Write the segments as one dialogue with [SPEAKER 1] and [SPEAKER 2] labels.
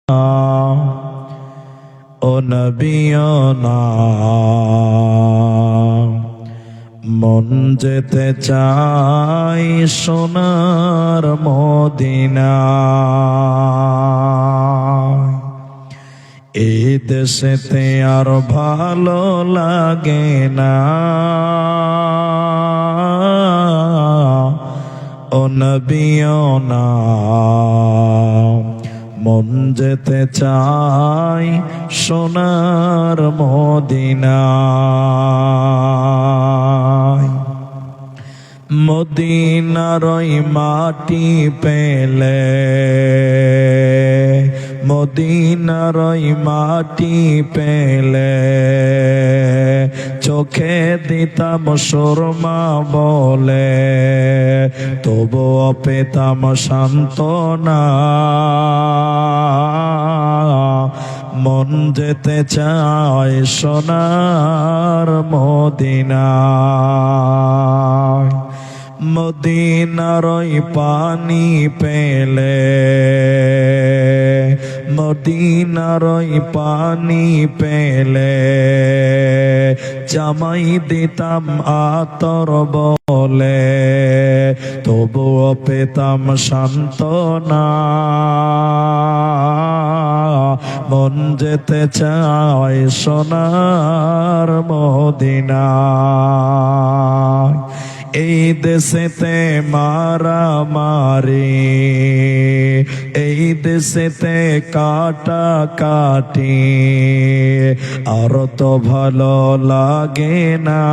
[SPEAKER 1] ও নবিয়না মন যেতে চাই সোনার মদিনা। এই দেশেতে আর ভালো লাগে না ও নবিয়না মন যেতে চাই সোনার মদিনায়। মদিনার ওই মাটি পেলে, মদিনার ওই মাটি পেলে চোখে দিতাম সুরমা বলে, তবুও পেতাম সান্ত্বনা। মন যেতে চায় সোনার মদিনায়। মদিনার ওই পানি পেলে, মদিনার ওই পানি পেলে জামাই দিতাম আতর বলে, তবুও পেতাম সান্ত্বনা। মন যেতে চায় সোনার মদিনায়। এই দেশেতে মারামারি, এই দেশেতে কাটা কাটি আর তো ভালো লাগে না।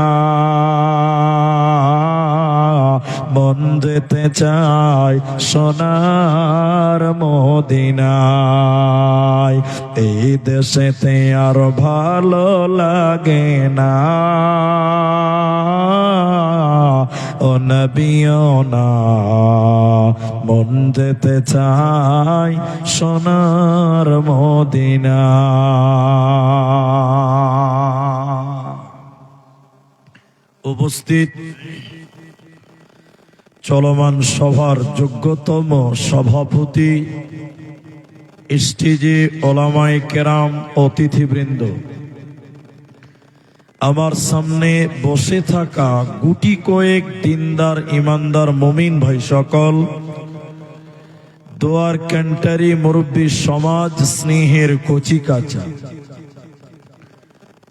[SPEAKER 1] মন যেতে চায় সোনার মদিনায়। এই দেশেতে আর ভালো লাগে না ও নবিয়না মন যেতে চাই সোনার মদিনা। উপস্থিত চলমান সভার যোগ্যতম সভাপতি, স্টেজে ওলামায়ে কেরাম, অতিথিবৃন্দ, আমার সামনে বসে থাকা গুটি কয়েক দিনদার ইমানদার মুমিন ভাই সকল, দোয়ার ক্যান্টারি মুরব্বী সমাজ, স্নেহের কচিকাচা,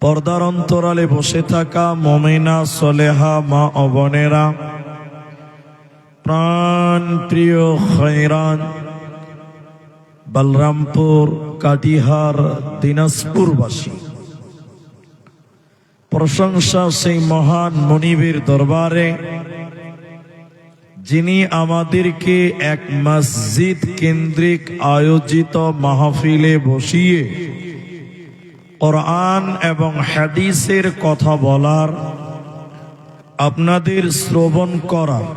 [SPEAKER 1] পর্দার অন্তরালে বসে থাকা মুমিনা সলেহা মা ও বোনেরা, প্রাণ প্রিয় খয়রান বলরামপুর, কাটিহার, দিনাজপুরবাসী, প্রশংসা সেই মহান মনিবের দরবারে যিনি আমাদেরকে এক মসজিদ কেন্দ্রিক আয়োজিত মাহফিলে বসিয়ে কোরআন এবং হাদিসের কথা বলার, আপনাদের শ্রবণ করার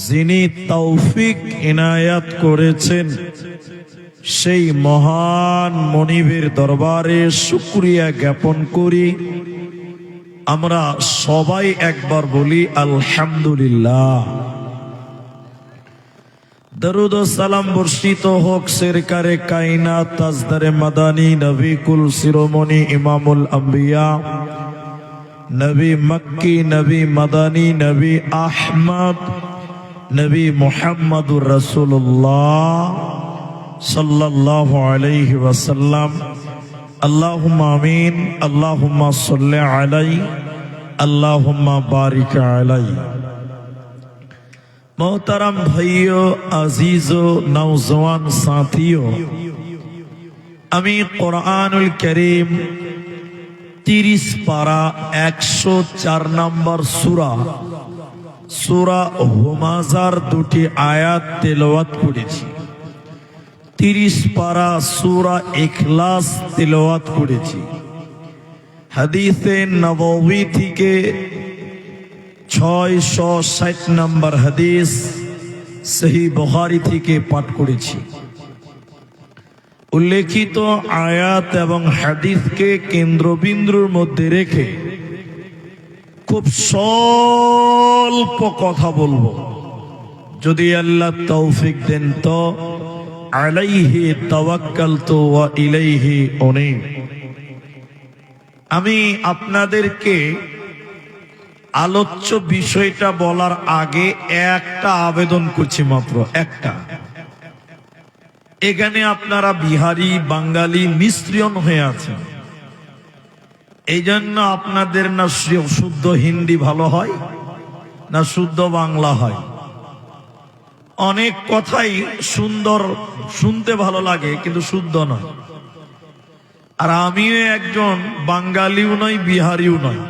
[SPEAKER 1] যিনি তৌফিক ইনায়াত করেছেন, সেই মহান মনিবের দরবারে শুকরিয়া জ্ঞাপন করি। আমরা সবাই একবার বলি আলহামদুলিল্লাহ। দরুদ ও সালাম বর্ষিত হোক সরকারে কায়নাত তাজদারে মাদানী নবী কুল শিরোমণি ইমামুল আম্বিয়া, নবী মক্কি, নবী মাদানী, নবী আহমদ, নবী মুহাম্মদুর রাসূলুল্লাহ সাল্লাল্লাহু আলাইহি ওয়াসাল্লাম। আল্লাহুম্মা আমিন। আল্লাহুম্মা সাল্লি আলাইহি, আল্লাহুম্মা বারিক আলাইহি। मोहतरम भाइयों, अजीजों, नौजवान साथियों, আমি কোরআনুল কারীম 30 পারা 104 নম্বর সূরা, সূরা হুমাযার দুটি আয়াত তেলাওয়াত করেছি। 30 পারা সূরা ইখলাস তেলাওয়াত করেছি। হাদিসে নববী থেকে 660 নম্বর হাদিস সহিহ বুখারী থেকে পাঠ করেছি। উল্লেখিত আয়াত এবং হাদিসকে কেন্দ্রবিন্দুর মধ্যে রেখে খুব স্বল্প কথা বলবো। যদি আল্লাহ তৌফিক দেন তো আলাইহি তাওয়াক্কালতু ওয়া ইলাইহি উনীব। আমি আপনাদেরকে আলোচ্য বিষয়টা বলার আগে একটা আবেদন করছি, মাত্র একটা। এখানে আপনারা বিহারি, বাঙালি মিশ্রণ হয়ে আছেন, এই জন্য আপনাদের না শুদ্ধ হিন্দি ভালো হয় না শুদ্ধ বাংলা হয়। অনেক কথাই সুন্দর, শুনতে ভালো লাগে, কিন্তু শুদ্ধ নয়। আর আমিও একজন বাঙালিও নয়, বিহারিও নয়,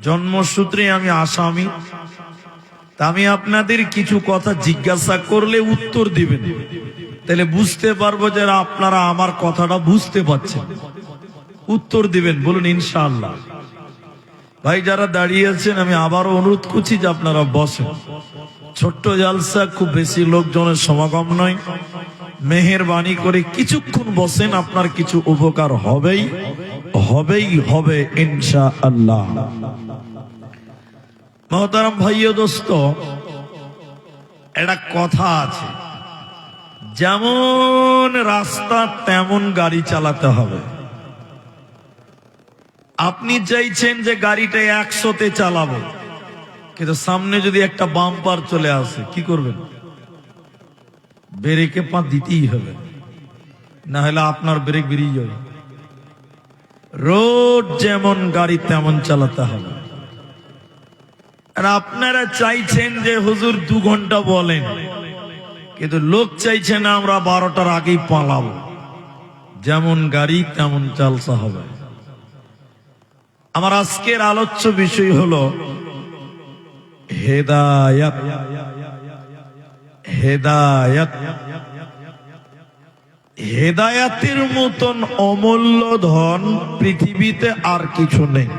[SPEAKER 1] জন্মসূত্রে আমি আসামি। তা আমি আপনাদের কিছু কথা জিজ্ঞাসা করলে উত্তর দিবেন, তাহলে বুঝতে পারবো যে আপনারা আমার কথাটা বুঝতে পারছেন, উত্তর দিবেন। বলুন ইনশাআল্লাহ। ভাই যারা দাঁড়িয়ে আছেন, আমি আবারও অনুরোধ করছি যে আপনারা বসেন। ছোট্ট জালসা, খুব বেশি লোকজনের সমাগম নয়, মেহেরবানি করে কিছুক্ষণ বসেন, আপনার কিছু উপকার হবেই হবে ইনশাআল্লাহ। মহতারাম ভাই ও দোস্ত, একটা কথা আছে, যেমন রাস্তা তেমন গাড়ি চালাতে হবে। আপনি চাইছেন যে গাড়িটা 100-তে চালাবো, কিন্তু সামনে যদি একটা বাম্পার চলে আসে, কি করবেন? ব্রেকে পা দিতেই হবে, না হলে আপনার ব্রেক বেরিয়ে যাবে। রোড যেমন গাড়ি তেমন চালাতে হবে। আর আপনারা চাইছেন যে হুজুর 2 ঘন্টা বলেন, কিন্তু লোক চাইছে না আমরা 12টার আগেই পালাবো। যেমন গাড়ি তেমন চালতে হবে। আমার আজকের আলোচ্য বিষয় হলো হেদায়াত। হেদায়াত, হেদায়াতের মতন অমূল্য ধন পৃথিবীতে আর কিছু নেই।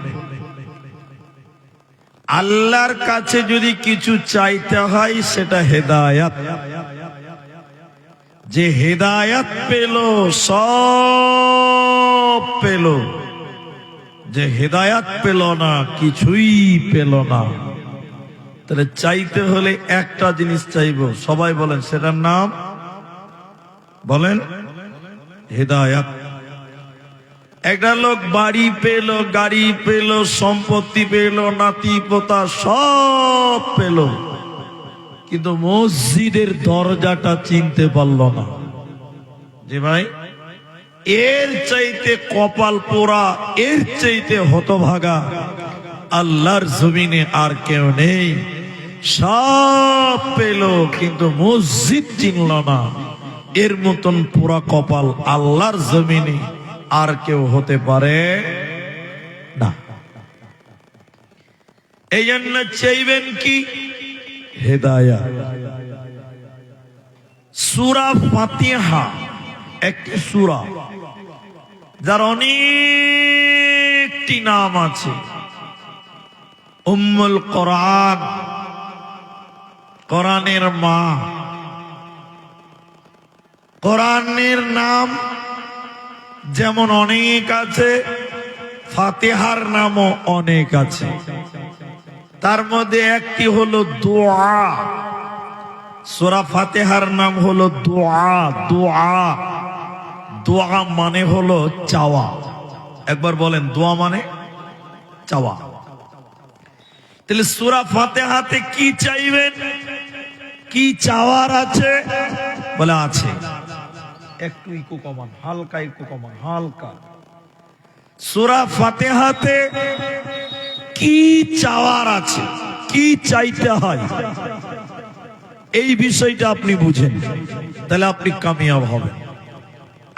[SPEAKER 1] আল্লাহর কাছে যদি কিছু চাইতে হয়, সেটা হেদায়াত। যে হেদায়াত পেল সব পেল, যে হেদায়াত পেল না কিছুই পেল না। তাহলে চাইতে হলে একটা জিনিস চাইবো, সবাই বলেন, সেটার নাম বলেন হেদায়াত। একটা লোক বাড়ি পেল, গাড়ি পেল, সম্পত্তি পেল, নাতি পোতা সব পেল, কিন্তু মসজিদের দরজাটা চিনতে পারল না। জি ভাই, এর চাইতে কপাল পোড়া, এর চাইতে হতভাগা আল্লাহর জমিনে আর কেউ নেই। সব পেল কিন্তু মসজিদ চিনল না, এর মতন পোড়া কপাল আল্লাহর জমিনে আর কেউ হতে পারে না। এই জন্য চাইবেন কি? হেদায়াত। সূরা ফাতিহা একটি সূরা, যার অনেকটি নাম আছে। উম্মুল কোরআন, কোরআনের মা। কোরআনের নাম যেমন অনেক আছে, ফাতিহার নামও অনেক আছে। তার মধ্যে একটি হলো দোয়া। সূরা ফাতিহার নাম হলো দোয়া। দোয়া, দোয়া মানে হলো চাওয়া। একবার বলেন, দোয়া মানে চাওয়া। তাহলে সূরা ফাতিহাতে কি চাইবেন, কি চাওয়ার আছে? বলে আছে। একটু ইকো কমান, হালকা ইকো কমান, হালকা। সূরা ফাতিহাতে কি চাওয়ার আছে, কি চাইতে হয়, এই বিষয়টা আপনি বুঝেন, তাহলে আপনি কামিয়াব হবেন।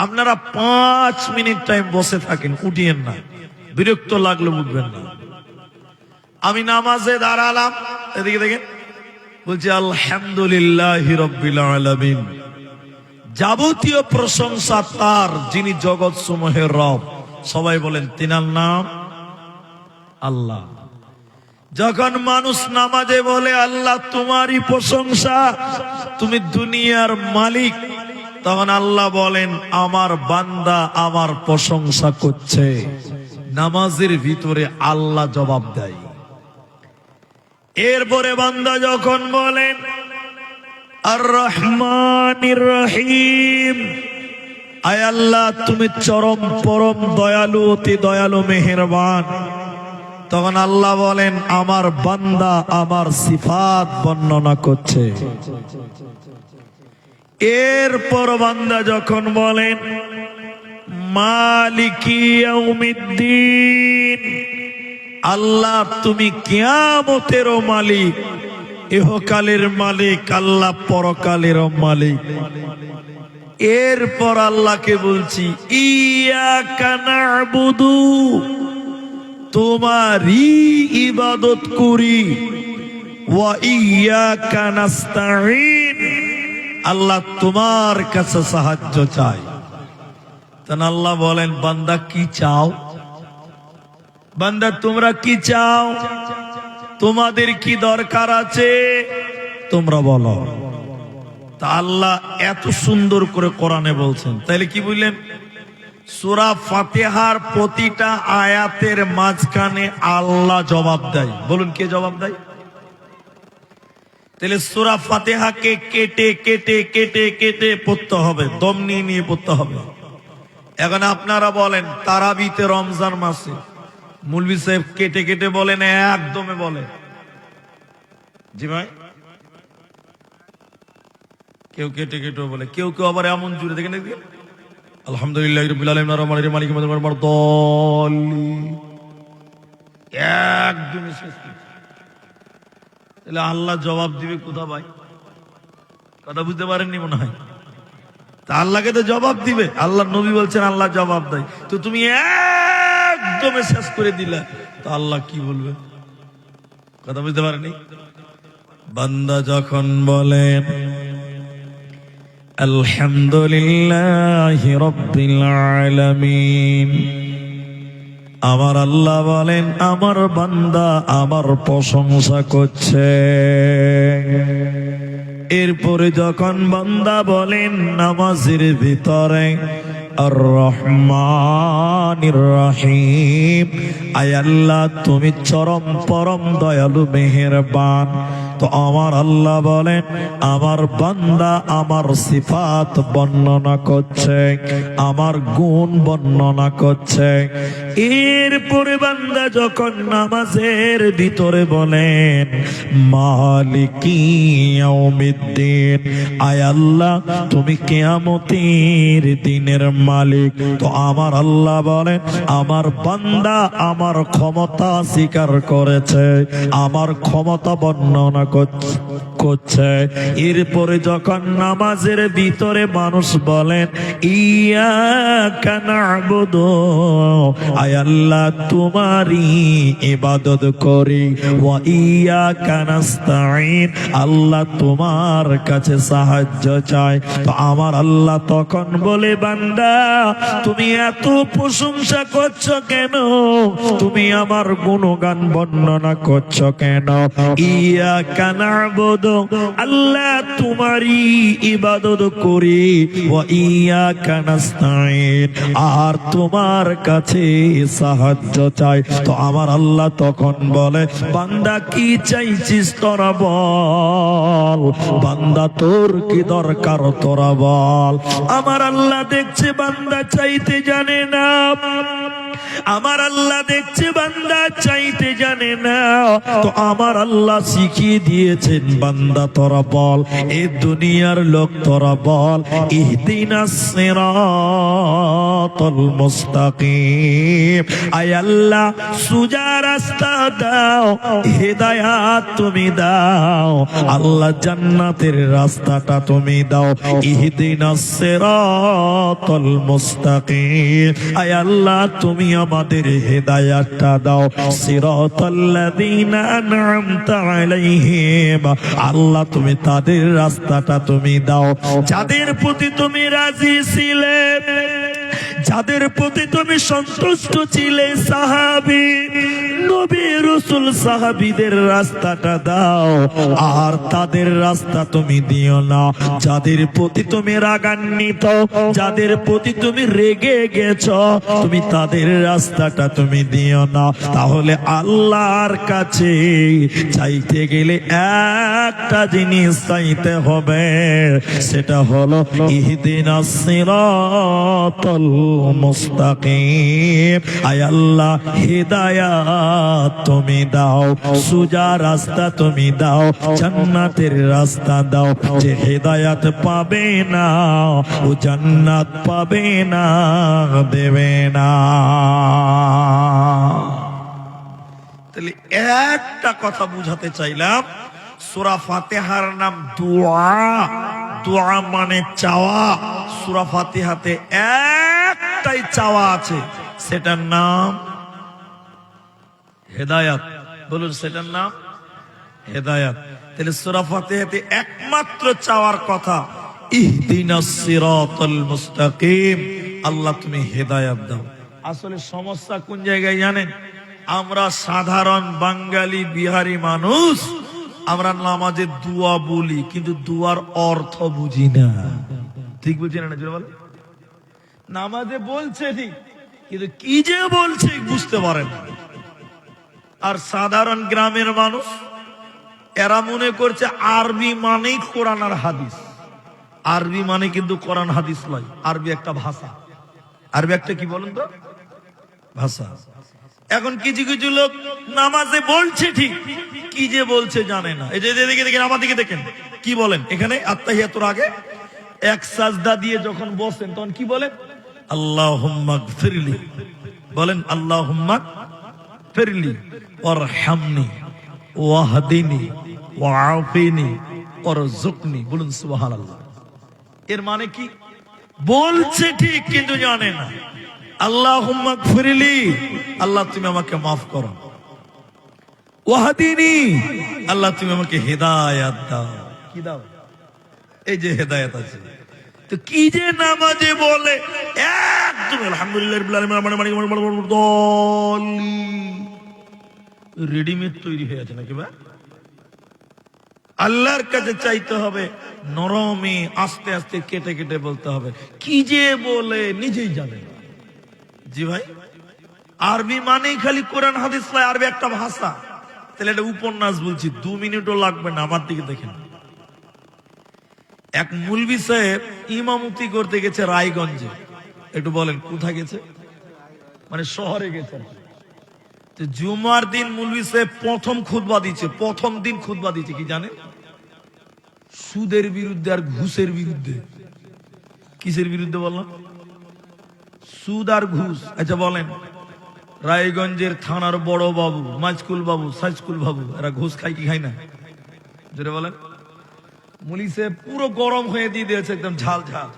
[SPEAKER 1] আপনারা 5 মিনিট টাইম বসে থাকেন, উঠিয়েন না, বিরক্ত লাগলে উঠবেন না। আমি নামাজে দাঁড়ালাম, এদিকে দেখেন, বলছি আলহামদুলিল্লাহি রাব্বিল আলামিন। যাবতীয় প্রশংসা তার, যিনি জগৎ সমূহের রব। সবাই বলেন, তিনার নাম আল্লাহ। যখন মানুষ নামাজে বলে আল্লাহ তোমারই প্রশংসা, তুমি দুনিয়ার মালিক, তখন আল্লাহ বলেন আমার বান্দা আমার প্রশংসা করছে। নামাজের ভিতরে আল্লাহ জবাব দেয়। এরপরে বান্দা যখন বলেন আর রহমানির রহিম। আয় আল্লাহ তুমি চরম পরম দয়ালু, অতি দয়ালু মেহেরবান। তখন আল্লাহ বলেন আমার বান্দা আমার সিফাত বর্ণনা করছে। এরপর বান্দা যখন বলেন মালিকি ইয়াউমিদ্দিন, আল্লাহ তুমি কিয়ামতেরও মালিক, ইহকালের মালিক, আল্লাহ পরকালেরও মালিক। এরপর আল্লাহকে বলছি ইয়াকা না'বুদু, তোমারই ইবাদত করি, ওয়া ইয়াকা নাস্তাঈন, আল্লাহ তোমার কাছে সাহায্য চাই। তখন আল্লাহ বলেন বান্দা কি চাও? বান্দা তোমরা কি চাও? তোমাদের কি দরকার আছে তোমরা বলো। তা আল্লাহ এত সুন্দর করে কোরআনে বলছেন, তাইলে কি বললেন? সূরা ফাতিহার প্রতিটা আয়াতের মাঝখানে আল্লাহ জবাব দেয়। বলুন কে জবাব দেয়? তাহলে সূরা ফাতিহাকে কেটে কেটে কেটে কেটে পড়তে হবে, দম নিয়ে নিয়ে পড়তে হবে। এখন আপনারা বলেন তারাবিতে রমজান মাসে মৌলভী সাহেব কেটে কেটে বলেন একদমে বলে? জি ভাই, কেউ কেটে কেটে বলে, কেউ কেউ আবার এমন জুড়ে দেখেন আলহামদুলিল্লাহ রাব্বিল আলামিন আর-রহমানির রহিম মালিকিল ইয়াউমিদ্দিন, একদমই শেষ। তাহলে আল্লাহ জবাব দিবে কোথা ভাই? কথা বুঝতে পারেননি মনে হয়। তা আল্লাহকে তো জবাব দিবে। আল্লাহ নবী বলছেন আল্লাহ জবাব দেয়, তো তুমি একদমে শেষ করে দিলা, তো আল্লাহ কি বলবে? কথা বুঝতে পারেনি। বান্দা যখন বলেন আলহামদুলিল্লাহি রাব্বিল আলামিন, আমার আল্লাহ বলেন আমার বান্দা আমার প্রশংসা করছে। এরপরে যখন বান্দা বলেন নামাজের ভিতরে আর রহমানির রহিম, আয় আল্লাহ তুমি চরম পরম দয়ালু মেহেরবান। তো আমার আল্লাহ বলেন আমার বান্দা আমার সিফাত বর্ণনা করছে, আমার গুণ বর্ণনা করছে। এরপরে বান্দা যখন নামাজের ভিতরে বলেন মালিকি ইয়াউমিদ্দিন, আয় আল্লাহ তুমি কিয়ামতের দিনের মালিক। তো আমার আল্লাহ বলেন আমার বান্দা আমার ক্ষমতা স্বীকার করেছে, আমার ক্ষমতা বর্ণনা করছে। এরপরে যখন নামাজের ভিতরে মানুষ বলেন ইয়াকা না'বুদু, আয় আল্লাহ তোমারই ইবাদত করি, ওয়া ইয়াকা নাস্তাঈন, আল্লাহ তোমার কাছে সাহায্য চাই। তো আমার আল্লাহ তখন বলে বান্দা তুমি এত প্রশংসা করছো কেন? তুমি আমার গুণগান বর্ণনা করছো কেন? ইয়াকা না'বুদু, আল্লাহ তোমারই ইবাদত করি, ওয়া ইয়াকা নাস্তাঈন, আর তোমার কাছে সাহায্য চাই। তো আমার আল্লাহ তখন বলে বান্দা কি চাইছিস তোরা বল, বান্দা তোর কি দরকার তোরা বল। আমার আল্লাহ দেখছে বান্দা চাইতে জানে না, আমার আল্লাহ দেখছে বান্দা চাইতে জানে না। তো আমার আল্লাহ শিখিয়ে দিয়েছেন বান্দা তোরা বল, এ দুনিয়ার লোক তোরা বল ইহদিনাস সিরাতাল মুস্তাকিম, আয় আল্লাহ সোজা রাস্তা দাও, হেদায়াত তুমি দাও, আল্লাহ জান্নাতের রাস্তাটা তুমি দাও। ইহদিনাস সিরাতাল মুস্তাকিম, আয় আল্লাহ তুমি আমাদের হেদায়াতটা দাও। সিরাতাল্লাযীনা আন'আমতা আলাইহিম, আল্লাহ তুমি তাদের রাস্তাটা তুমি দাও যাদের প্রতি তুমি রাজি ছিলে, যাদের প্রতি তুমি সন্তুষ্ট ছিলে সাহাবী নবী রাসূল সাহাবীদের রাস্তাটা দাও, আর তাদের রাস্তা তুমি দিও না। যাদের প্রতি তুমি রাগান্বিত, যাদের প্রতি তুমি রেগে গেছো, তুমি তাদের রাস্তাটা তুমি দিও না। তাহলে আল্লাহর কাছে চাইতে গেলে একটা জিনিস চাইতে হবে, সেটা হলো ইহদিনাস সিরাতাল মুস্তাকিম। আয় আল্লাহ হিদায়াত তুমি দাও, সোজা রাস্তা তুমি দাও, জান্নাতের রাস্তা দাও। যে হিদায়াত পাবে না ও জান্নাত পাবে না, দেবে না। তাহলে একটা কথা বুঝাতে চাইলাম, সূরা ফাতিহার নাম দোয়া। দোয়া মানে চাওয়া। সূরা ফাতিহাতে একটাই চাওয়া আছে, সেটার নাম হেদায়াত। বলুন, সেটার নাম হেদায়াত। তাহলে সূরা ফাতিহাতে একমাত্র চাওয়ার কথা ইহদিনাস সিরাতাল মুস্তাকিম, আল্লাহ তুমি হেদায়াত দাও। আসলে সমস্যা কোন জায়গায় জানেন? আমরা সাধারণ বাঙালি বিহারি মানুষ, আমরা নামাজে দোয়া বলি কিন্তু দোয়ার অর্থ বুঝি না। ঠিক বুঝি না? বলে নামাজে বলছে ঠিক, কিন্তু কি যে বলছে বুঝতে পারে না। আর সাধারণ গ্রামের মানুষ, এরা মনে করছে আরবি মানেই কোরআন আর হাদিস। আরবি মানে কিন্তু কোরআন হাদিস নয়, আরবি একটা ভাষা। আরবি একটা কি বলেন তো? ভাষা। এখন কিছু কিছু লোক নামাজে বলছে ঠিক, কি যে বলছে জানে না। এই যে দেখেন, আমার দিকে দেখেন, কি বলেন এখানে আত্তাহিয়াতুর আগে এক সাজদা দিয়ে যখন বসেন তখন কি বলেন? আল্লাহুম্মা গফিরলি। বলেন আল্লাহুম্মা গফিরলি ওয়ারহামনি ওয়াহদিনি ওয়াআফিনি ওয়ারযুকনি। বলুন সুবহানাল্লাহ। এর মানে কি? বলছে ঠিক কিন্তু জানে না। আল্লাহুম্মা গফিরলি, আল্লাহ তুমি আমাকে মাফ করো। ওয়াহদিনি, আল্লাহ তুমি আমাকে হেদায়াত দাও। কি দাও? এই যে হেদায়াত আছে। তো কি যে নামাজে বলে একদম আলহামদুলিল্লাহ রাব্বিল আলামিন, রেডিমেড তৈরি হয়ে আছে নাকি? আল্লাহর কাছে চাইতে হবে নরমে, আস্তে আস্তে কেটে কেটে বলতে হবে। কি যে বলে নিজেই জানে না। জি ভাই, আরবি মানেই খালি কোরআন হাদিস নয়, আরবি একটা ভাষা। তাহলে এটা উপন্যাস বলছি, 2 মিনিটও লাগবে না। আমার দিকে দেখেন, এক মুলবি সাহেব ইমামতি করতে গেছে রায়গঞ্জে। একটু বলেন কোথায় গেছে? মানে শহরে গেছে। জুমার দিন মুলবি সাহেব প্রথম খুতবা দিচ্ছে। প্রথম দিন খুতবা দিচ্ছে কি জানেন? সুদের বিরুদ্ধে আর ঘুষের বিরুদ্ধে। কিসের বিরুদ্ধে বললাম? সুদ আর ঘুষ। আচ্ছা বলেন, রায়গঞ্জের থানার বড় বাবু, মাজকুল বাবু, সাজকুল বাবু, এরা ঘুষ খায় কি খায় না? জোরে বলেন। মুলিশে পুরো গরম হয়ে দিয়ে দিয়েছে, একদম ঝাল ঝাল।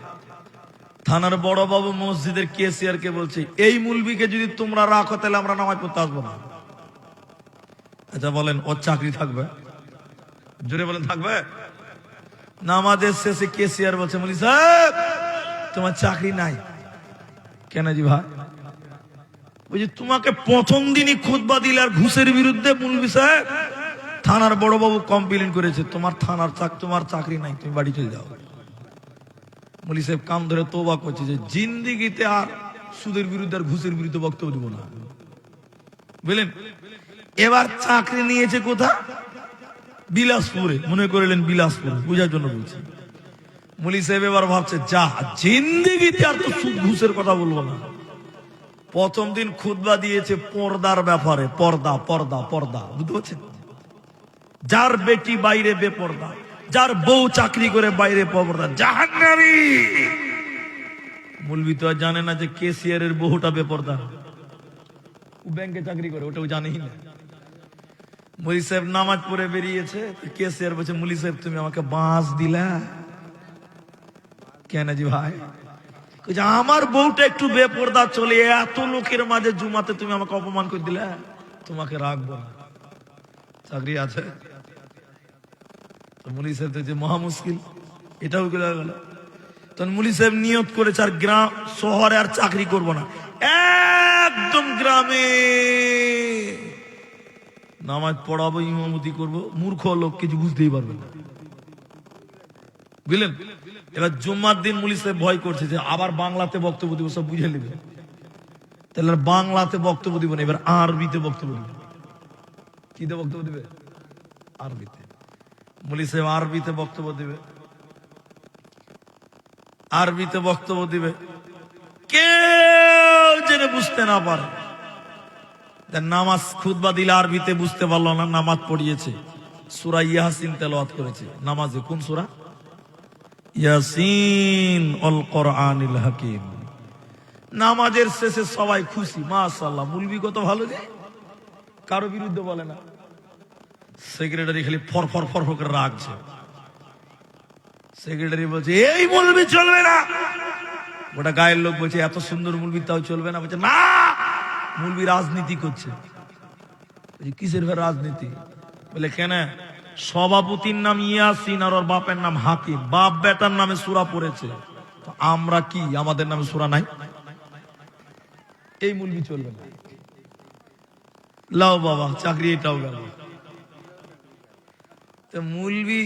[SPEAKER 1] থানার বড় বাবু মসজিদের কেসিয়ার কে বলছে, এই মুলবিকে যদি তোমরা রাখো তাহলে আমরা নামাজ পড়তে আসবো না। আচ্ছা বলেন, ওর চাকরি থাকবে? জোরে বলেন, থাকবে? নামাজের শেষে কেসিয়ার বলছে, মুলি সাহেব তোমার চাকরি নাই। কেন জি ভাই? বুঝি তোমাকে প্রথম দিনই খুতবা দিলে আর ঘুষের বিরুদ্ধে মুলবি সাহেব থানার বড় বাবু কমপ্লেন করেছে, তোমার তোমার চাকরি নাই, তুমি বাড়ি চলে যাও। মুলি সাহেব কাম ধরে তওবা করছে যে জিন্দিগিতে আর সুদের বিরুদ্ধে আর ঘুষের বিরুদ্ধে বক্তব্য দিব না। বুঝলেন? এবার চাকরি নিয়েছে কোথা? বিলাসপুরে। মনে করলেন বিলাসপুর, বুঝার জন্য বলছি। মুলি সাহেব এবার ভাবছে, যা জিন্দিগিতে আর তো সুদ ঘুষের কথা বলবো না। প্রথম দিন খুতবা দিয়েছে পর্দার ব্যাপারে। পর্দা পর্দা পর্দা, বুঝতে পারছেন? যার বেটি বাইরে বেপর্দা, যার বউ চাকরি করে বাইরে পর্দা, জাহান্নামী। মুলবি তো আর জানে না যে কেসিয়ারের বহুটা বেপর্দা, ও ব্যাংকে চাকরি করে, ওটাও জানেই না। মুলি সাহেব নামাজ পড়ে বেরিয়েছে, কেসিয়ার বলছে, মুলি সাহেব তুমি আমাকে বাঁশ দিলা কেন জি ভাই? আমার বউটা একটু বেপর্দা চলে, এত লোকের মাঝে জুমাতে তুমি আমাকে অপমান করে দিলে, তোমাকে রাখবো না, চাকরি আছে। মুলি সাহেব যে মহা মুশকিল, এটাও গেল। তখন মুলি সাহেব নিয়ত করেছে আর গ্রাম শহরে আর চাকরি করব না, একদম গ্রামে নামাজ পড়াবো, ইমামতি করব। মূর্খ লোক কিছু বুঝতেই পারবে না, বুঝলেন? এবার জুম্মার দিন মুলি সাহেব ভয় করছে যে আবার বাংলাতে বক্তব্য দিব, সব বুঝে নেবে। তাহলে বাংলাতে বক্তব্য দিব না, এবার আরবিতে বক্তব্য দিব। কিতে বক্তব্য দিবে? আরবিতে। মুলি সাহেব আরবিতে বক্তব্য দিবে, আরবিতে বক্তব্য দিবে, কেউ যেন বুঝতে না পারে। নামাজ খুতবা দিলে আরবিতে বুঝতে পারলো না, নামাজ পড়িয়েছে, সূরা ইয়াসিন তেলাওয়াত করেছে নামাজে। কোন সূরা? ইয়াসিন অল কোরআনিল হাকিম। নামাজের শেষে সবাই খুশি, মাশাআল্লাহ মুলবি কত ভালো, যে কারো বিরুদ্ধে বলে না। সেক্রেটারি খালি ফর ফর ফর ফর করে রাখছে। সেক্রেটারি বলছে এই মুলবি চলবে না। গোটা গায়ের লোক বলছে এত সুন্দর মুলবি তাও চলবে না। বলছে না, মুলবি রাজনীতি করছে। কিসের রাজনীতি? বলে কেন? সভাপতির নাম ইয়াসিন আর ওর বাপের নাম হাকিম, বাপ বেটার নামে সূরা পড়েছে, তো আমরা কি, আমাদের নামে সূরা নাই? এই মুলবি চলবে না। লাও বাবা, চাকরি এটাও গেল। তো মুলবি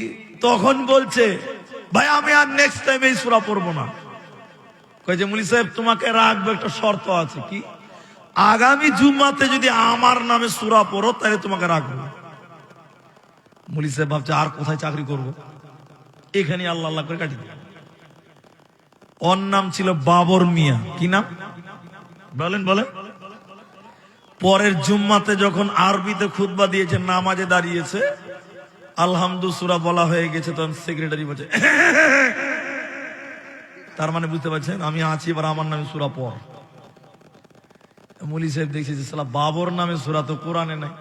[SPEAKER 1] তখন বলছে ভাই আমি আর নেক্সট টাইম এই সূরা পড়বো না। কয়েছে মুলি সাহেব তোমাকে রাখবো, একটা শর্ত আছে। কি? আগামী জুম্মাতে যদি আমার নামে সূরা পড়ো তাহলে তোমাকে রাখবো। মুলি সাহেব ভাবছে আর কোথায় চাকরি করব, এখানে আল্লাহ আল্লাহ করে কাটি দিল। ওর নাম ছিল বাবর মিয়া। কি নাম বলেন? বলেন। পরের জুম্মাতে যখন আরবিতে খুতবা দিয়েছে, নামাজে দাঁড়িয়েছে, আলহামদু সূরা বলা হয়ে গেছে, তখন সেক্রেটারি বলছে তার মানে বুঝতে পারছেন আমি আছি, এবার আমার নামে সূরা পড়। মুলি সাহেব দেখছে যে সালা বাবর নামে সূরা তো কোরআনে নাই,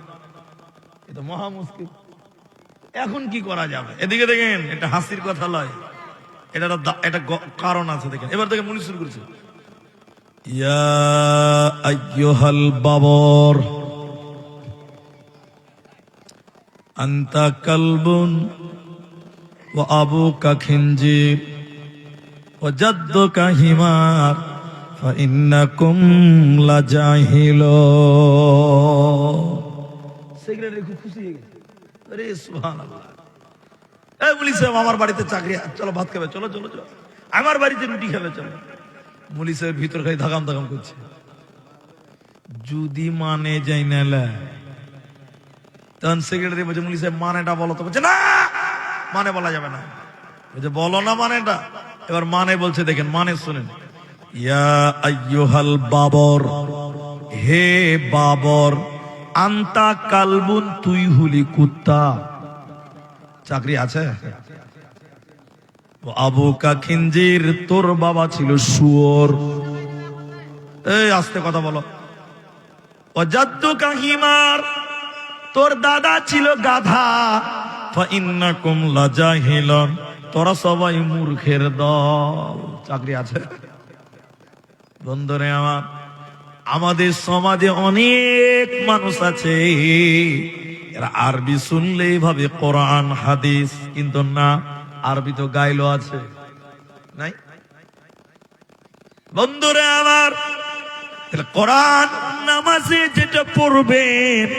[SPEAKER 1] এটা মহা মুশকিল, এখন কি করা যাবে? এদিকে দেখেন, এটা হাসির কথা লয়, এটা কারণ আছে। দেখেন এবার দেখেন মুলি শুরু করেছে, ইয়া আইয়ুহাল বাবর আনতা কালবুন ওয়া আবুকা খিনজির ওয়া জাদ্দুকা হিমার ফা ইন্নাকুম লাজাহিলুন। সেক্রেটারি খুব খুশি হয়ে গেছে, আরে সুবহানাল্লাহ। এই মুলি সাহেব আমার বাড়িতে চাকরি, চলো ভাত খাবে, চলো চলো চলো, আমার বাড়িতে রুটি খাবে, চলো। মুলি সাহেব ভিতর খাই ধাকাম ধাকাম করছে, যদি মানে যাই না। তখন সেক্রেটারি বলছে মুলি সাহেব মানেটা বলো তো। বলছে না, মানে বলা যাবে না। বলছে বলো না মানেটা। এবার মানে বলছে, দেখেন মানে শুনেন, ইয়া আইয়ুহাল বাবর, হে বাবর, আনতা কালবুন, তুই হুলি কুত্তা। চাকরি আছে? আবুকা খিনজির, তোর বাবা ছিল শুয়োর। এই আস্তে কথা বলো। ওয়াজাদ্দুকা হিমার, তোর দাদা ছিল গাধা। ফা ইন্নাকুম লাজাহিলুন, তোরা সবাই মূর্খের দল। চাকরি আছে? বন্ধুরে আমার, আমাদের সমাজে অনেক মানুষ আছে এরা আরবি শুনলেই ভাবে কোরআন হাদিস, কিন্তু না, আরবি তো গাইলো আছে নাই। বন্ধুরে আমার, কোরআন নামাজে যেটা পড়বেন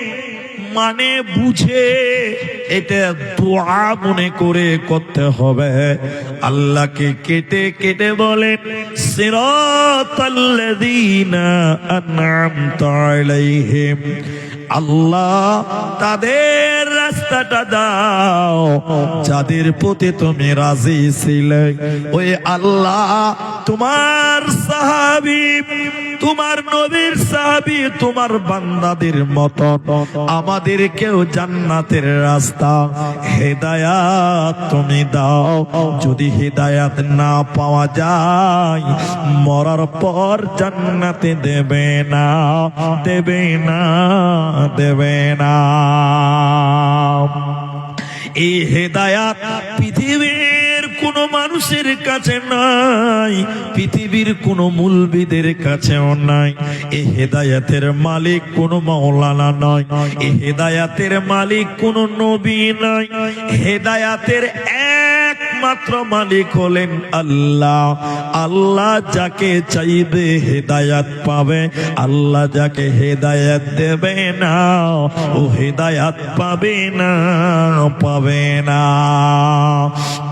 [SPEAKER 1] মানে বুঝে এটা দোয়া মনে করে করতে হবে। আল্লাহকে কেটে কেটে বলেন সিরাতাল্লাযীনা আন'আমতা আলাইহিম, আল্লাহ তাদের রাস্তাটা দাও যাদের প্রতি তুমি রাজি ছিলে। ওই আল্লাহ তোমার সাহাবী, তোমার নবীর সাহাবী, তোমার বান্দাদের মতো আমাদেরকেও জান্নাতের রাস্তা হেদায়াত তুমি দাও। যদি হেদায়াত না পাওয়া যায় মরার পর জান্নাতে দেবে না, দেবে না, দেবে না। এই হেদায়াত পৃথিবীর কোন মানুষের কাছে নাই, পৃথিবীর কোন মুলবিদের কাছেও নাই। এই হেদায়াতের মালিক কোন মাওলানা নয়, এই হেদায়াতের মালিক কোন নবী নয়। হেদায়াতের একমাত্র মালিক হলেন আল্লাহ। আল্লাহ যাকে চাইবে হেদায়াত পাবে, আল্লাহ যাকে হেদায়াত দেবে না ও হেদায়াত পাবে না, পাবে না।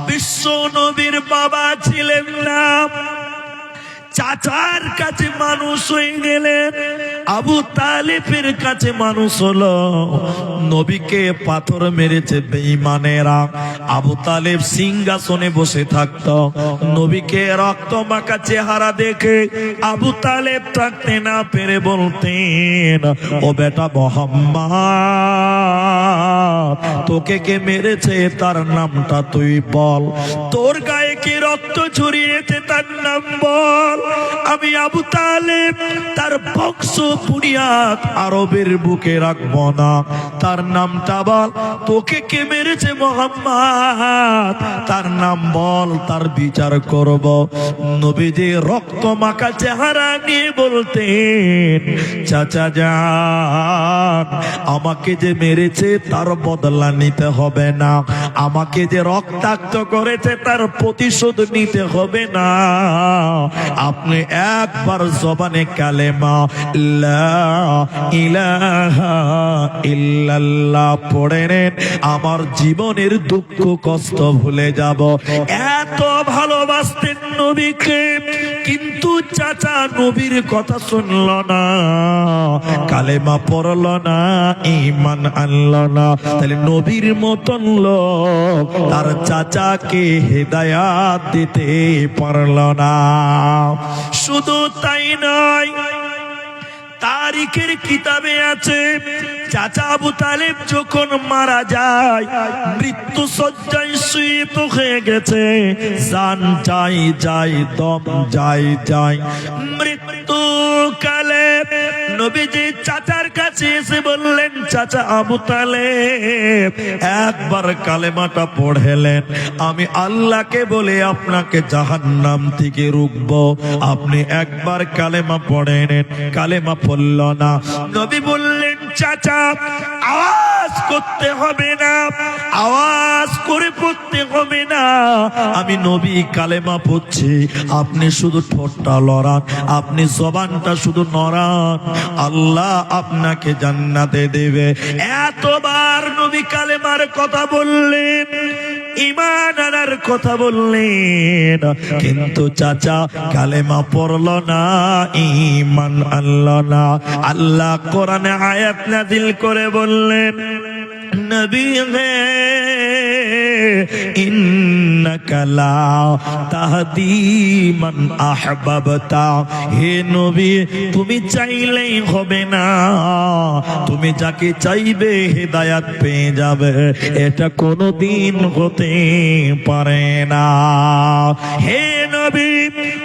[SPEAKER 1] বিশ্ব নবীর বাবা ছিলেন না, চাচার কাছে মানুষ হয়ে গেলেন, আবু তালেবের কাছে মানুষ হলো। নবীকে পাথর মেরেছে বেঈমানেরা। আবু তালেব সিংহাসনে বসে থাকতো, নবীকে রক্ত মাখা চেহারা দেখে আবু তালেব থাকতে না পেরে বলতেন, ও বেটা মুহাম্মদ, তোকে কে মেরেছে তার নামটা তুই বল, তোর গায়ে কি রক্ত ঝরিয়েছে তার নাম বল। আমি আবু তালেব তার বংশ বুনিয়াদ আরবের বুকে রাখবো না, তার নামটা বল। তোকে কে মেরেছে মুহাম্মদ, তার নাম বল, তার বিচার করব। নবীজি রক্ত মাখা চেহারা নিয়ে বলতেন, চাচা যান, আমাকে যে মেরেছে তার বদলা নিতে হবে না, আমাকে যে রক্তাক্ত করেছে তার প্রতিশোধ নিতে হবে না। আপনি একবার জবানে কালেমা লা ইলাহা ইল্লাল্লাহ পড়ে নেন, আমার জীবনের দুঃখ কষ্ট ভুলে যাব। এত ভালোবাসতেন নবীকে, কিন্তু চাচা নবীর কথা শুনল না, কালেমা পড়ল না, ঈমান আনল না। তাহলে নবীর মতন লোক তার চাচাকে হেদায়াত দিতে পারল না। শুধু তাই নয়, তারিখের কিতাবে আছে, চাচা আবু তালেব যখন মারা যায়, মৃত্যু শয্যায় শুয়ে হয়ে গেছে, জান যাই যাই, দম যাই যাই, মৃত্যু কালে নবীজি চাচার কাছে এসে বললেন, চাচা আবু তালেব একবার কালেমাটা পড়লেন, আমি আল্লাহকে বলে আপনাকে জাহান্নাম থেকে রুখবো, আপনি একবার কালেমা পড়ে নেন। কালেমা পড়ল না। নবী বললেন, চাচা আওয়াজ করতে হবে না, আওয়াজ করে পড়তে হবে না, আমি নবী কালেমা পড়ছি, আপনি শুধু ঠোঁটটা লড়ান, আপনি জবানটা শুধু নড়ান, আল্লাহ আপনাকে জান্নাতে দেবে। এতবার নবী কালেমার কথা বললেন, ঈমান আনার কথা বললেন, কিন্তু চাচা কালেমা পড়ল না, ঈমান আনল না। আল্লাহ কোরআনে আয়াত নাযিল করে বললেন, নবী হে ইন্নাকা লা তাহদি মান আহবাবতা, হে নবী তুমি চাইলেই হবে না, তুমি যাকে চাইবে হেদায়াত পেয়ে যাবে, এটা কোনোদিন হতে পারে না। হে নবী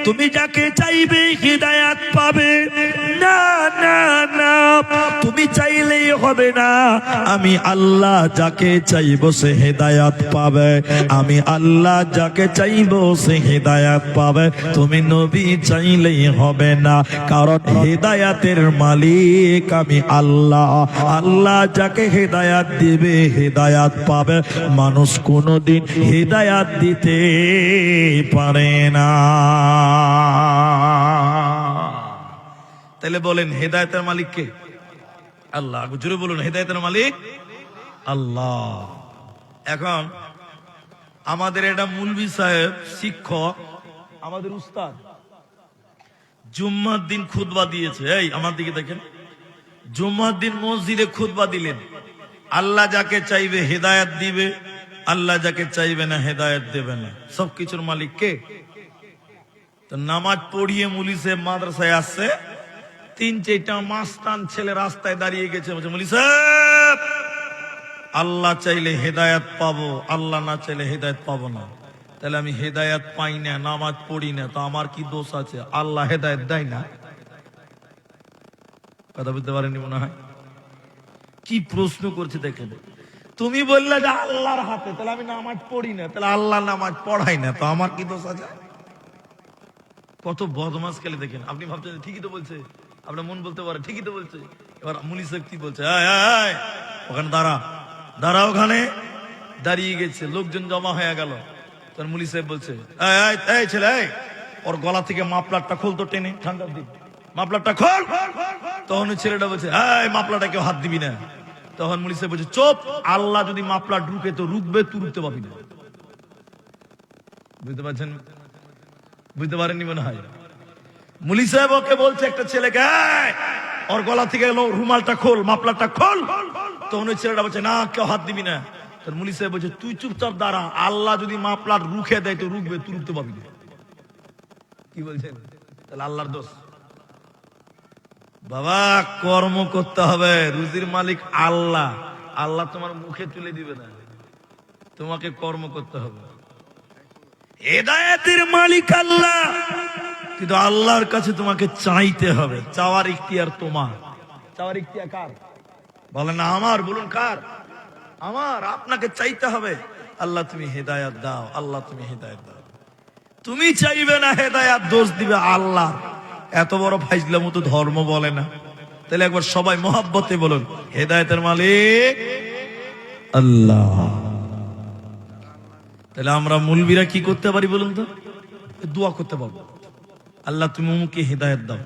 [SPEAKER 1] তুমি যাকে চাইবে হেদায়াত পাবে না, না না, তুমি চাইলেই হবে না, আমি আল্লাহ যাকে চাইবো সে হেদায়াত পাবে, আমি আল্লাহ যাকে চাইবো সে হেদায়াত পাবে। তুমি নবী চাইলেই হবে না, কারণ হেদায়াতের মালিক আমি আল্লাহ, আল্লাহ যাকে হেদায়াত দিবে হেদায়াত পাবে, মানুষ কোনোদিন হেদায়াত দিতে পারে না। তাহলে বলেন হেদায়েতের মালিক কে? আল্লাহ। জোরে বলুন, হেদায়েতের মালিক আল্লাহ। এখন আমাদের এটা মুলবি সাহেব, শিক্ষক, আমাদের উস্তাদ জুম্মার দিন খুতবা দিয়েছে। এই আমার দিকে দেখেন, জুম্মার দিন মসজিদে খুতবা দিলেন, আল্লাহ যাকে চাইবে হেদায়েত দিবে, আল্লাহ যাকে চাইবে না হেদায়েত দেবে না। সবকিছুর মালিক কে? তো নামাজ পড়িয়ে মুলি সাহেব মাদ্রাসায় আসছে, 3-4টা মাস্তান ছেলে রাস্তায় দাঁড়িয়ে গেছে, বলছে মুলি সাহেব আল্লাহ চাইলে হেদায়েত পাবো, আল্লাহ না চাইলে হেদায়েত পাবো না। তাহলে আমি হেদায়েত পাই না, নামাজ পড়ি না, তো আমার কি দোষ আছে? আল্লাহ হেদায়েত দেয় না? কথা বুঝতে পারেনি মনে হয়। কি প্রশ্ন করছে দেখেন। তুমি বললে যে আল্লাহর হাতে, তাহলে আমি নামাজ পড়ি না, তাহলে আল্লাহ নামাজ পড়াই না, তো আমার কি দোষ আছে? কত বদমাস খেলে দেখেন। আপনি ভাবছেন ঠিকই তো বলছে, আপনার মন বলতে পারে ঠিকই তো বলছে। এবার মুলি সাহেব কি বলছে, ওখানে দাঁড়া, দাঁড়া। ওখানে দাঁড়িয়ে গেছে, লোকজন জমা হয়ে গেল। তখন মুলি সাহেব বলছে, এই ছেলে, ওর গলা থেকে মাফলারটা খোল তো টেনে, ঠান্ডার দিন মাফলারটা খোল। তখন ওই ছেলেটা বলছে, এই মাফলারটা কেউ হাত দিবি না। তখন মুলি সাহেব বলছে, চুপ, আল্লাহ যদি মাফলার ঢুকে তো রুকবে, তুই রুকতে পারবি না। বুঝতে পারছেন? বুঝতে পারেননি মনে হয়। মুলি সাহেব ওকে বলছে একটা ছেলেকে, ওর গলা থেকে রুমালটা খোল, মাফলারটা খোল। তখন ওই ছেলেটা বলছে, না, কেউ হাত দিবি না। মুলি সাহেব বলছে, তুই চুপচাপ দাঁড়া, আল্লাহ যদি মাফলার রুখে দেয় তো রুখবে, তুই রুখতে পারবি না। কি বলছেন? তাহলে আল্লাহর দোষ। বাবা, কর্ম করতে হবে, রুজির মালিক আল্লাহ। আল্লাহ তোমার মুখে তুলে দিবে না, তোমাকে কর্ম করতে হবে। হেদায়েতের মালিক আল্লাহ, কিন্তু আল্লাহর কাছে তোমাকে চাইতে হবে। চাওয়ার ইখতিয়ার তোমার। চাওয়ার ইখতিয়ার কার? বলেন না আমার, বলুন কার? আমার। আপনাকে চাইতে হবে, আল্লাহ তুমি হেদায়েত দাও, আল্লাহ তুমি হেদায়েত দাও। তুমি চাইবে না হেদায়েত, দোষ দিবে আল্লাহ। এত বড় ফাইজলাম তো ধর্ম বলে না। তাহলে একবার সবাই মহব্বতে বলুন, হেদায়েতের মালিক আল্লাহ। তাহলে আমরা মুলবিরা কি করতে পারি বলুন তো? দোয়া করতে পারবো, আল্লাহ তুমি অমুককে হেদায়েত দাও,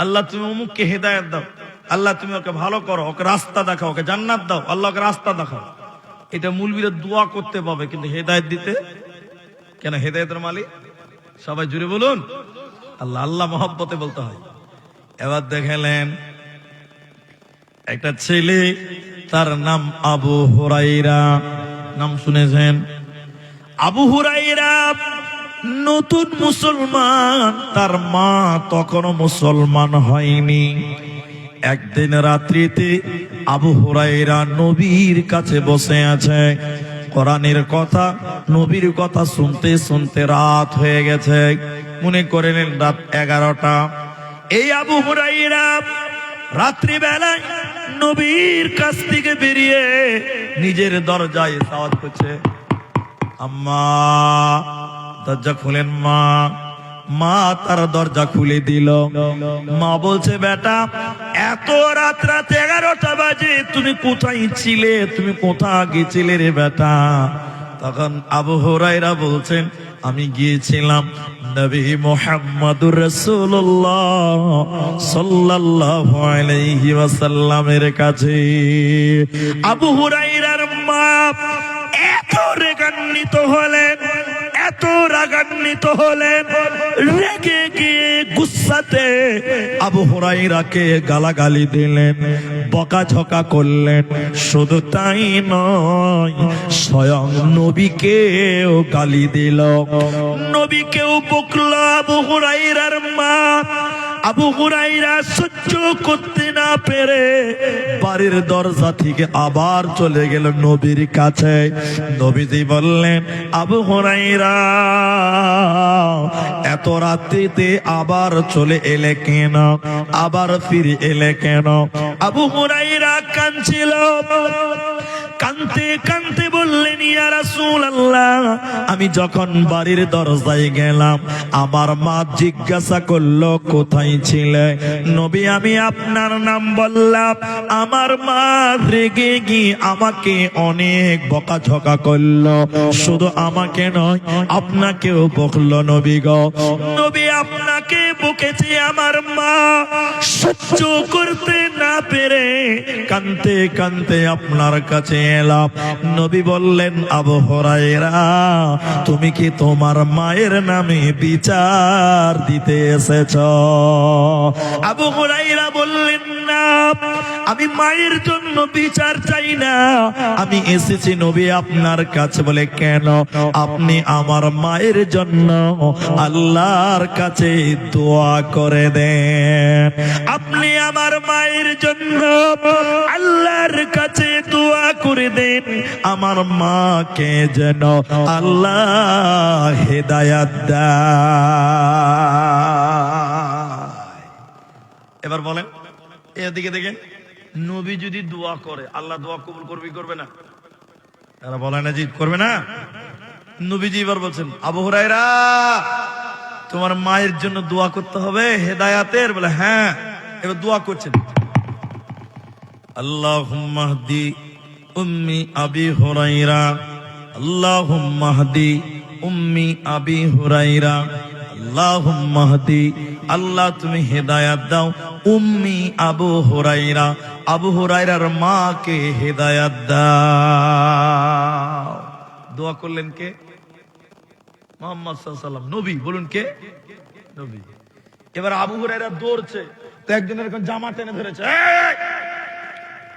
[SPEAKER 1] আল্লাহ তুমি অমুককে হেদায়েত দাও, আল্লাহ তুমি ওকে ভালো করো, ওকে রাস্তা দেখাও, ওকে জান্নাত দাও, আল্লাহ ওকে রাস্তা দেখাও। এটা মুলবিরা দোয়া করতে পাবে, কিন্তু হেদায়েত দিতে কেন? হেদায়েতের মালিক সবাই জুড়ে বলুন আল্লাহ। আল্লাহ মহব্বতে বলতে হয়। এবার দেখলেন একটা ছেলে, তার নাম আবু হুরায়রা, নাম শুনেছেন? আবু হুরায়রা নতুন মুসলমান, তার মা তখনও মুসলমান হয়নি। একদিন রাত্রিতে আবু হুরায়রা নবীর কাছে বসে আছে, কোরআনের কথা, নবীর কথা শুনতে শুনতে রাত হয়ে গেছে। মনে করেন রাত 11টা। এই আবু হুরায়রা রাত্রিবেলায় নবীর কাছ থেকে বেরিয়ে নিজের দরজায় আওয়াজ করছে, আম্মা দরজা খুলেন মা। মা তার দরজা খুলে দিল। মা বলছে, বেটা, এত রাত 11টা বাজে তুমি কোথায় ছিলে? তুমি কোথায় গেছিলে রে বেটা? তখন আবু হুরায়রা বলছেন, আমি গিয়েছিলাম নবী মুহাম্মদুর রাসূলুল্লাহ সাল্লাল্লাহু আলাইহি ওয়াসাল্লামের কাছে। আবু হুরায়রার মা এত রাগান্বিত হলেন, এত রাগান্বিত হলেন, রেগে গিয়ে গুসাতে আবু হুরায়রাকে গালাগালি দিলেন, বকাঝকা করলেন। শুধু তাই নয়, স্বয়ং নবীকেও গালি দিল, নবীকেও বকল। আবু হুরায়রার মা আবু হুরায়রা সহ্য করতে না পেরে বাড়ির দরজা থেকে আবার চলে গেল নবীর কাছে। নবীজি বললেন, আবু হুরায়রা, এত রাত্রিতে আবার চলে এলে কেন? আবার ফিরে এলে কেন? আবু হুরায়রা কাঁদছিল। কাঁদতে কাঁদতে বললেন, ইয়া রাসূলুল্লাহ, আমি যখন বাড়ির দরজায় গেলাম, আমার মা জিজ্ঞাসা করলো কোথায় ছিলে? নবী, আমি আপনার নাম বললাম, আমার মা রেগে গিয়ে আমাকে অনেক বকাঝকা করলো। শুধু আমাকে নয়, আপনাকেও বকলো নবী গো। নবী, আপনাকে বকেছে আমার মা, সহ্য করতে না পেরে কাঁদতে কাঁদতে আপনার কাছে এলাম। নবী বললেন, আবু হুরায়রা, তুমি কি তোমার মায়ের নামে বিচার দিতে এসেছ? আবু হুরায়রা বললেন, না, আমি মায়ের জন্য বিচার চাই না, আমি এসেছি নবী আপনার কাছে। বলে, কেন? আপনি আমার মায়ের জন্য আল্লাহর কাছে দোয়া করে দেন। আপনি আমার মায়ের জন্য আল্লাহর কাছে দোয়া করে দেন, আমার মাকে যেন আল্লাহ হেদায়াত দেয়। এবার বলেন, এদিকে দেখেন, নবী যদি দোয়া করে, আল্লাহ দোয়া কবুল করবে, করবে না? এরা বলে না জি করবে না? নবীজি এবার বলছেন, আবু হুরায়রা, তোমার মায়ের জন্য দোয়া করতে হবে হেদায়াতের। বলে, হ্যাঁ। এবার দোয়া করছেন, আল্লাহুম্মা হদি উম্মি আবি হুরায়রা, আল্লাহুম্মা হদি উম্মি আবি হুরাইরা আল্লাহুম্মা হদি, আল্লাহ তুমি হেদায়াত দাও উম্মি আবু হুরাইরা, আবু হুরাইরার মাকে হেদায়াত দাও। দোয়া করলেন কে? মুহাম্মদ সাল্লাল্লাহু আলাইহি ওয়াসাল্লাম, নবী। বলুন কে? নবী। এবার আবু হুরায়রা দৌড়ছে, তো একজন এরকম জামা টেনে ধরেছে, এই!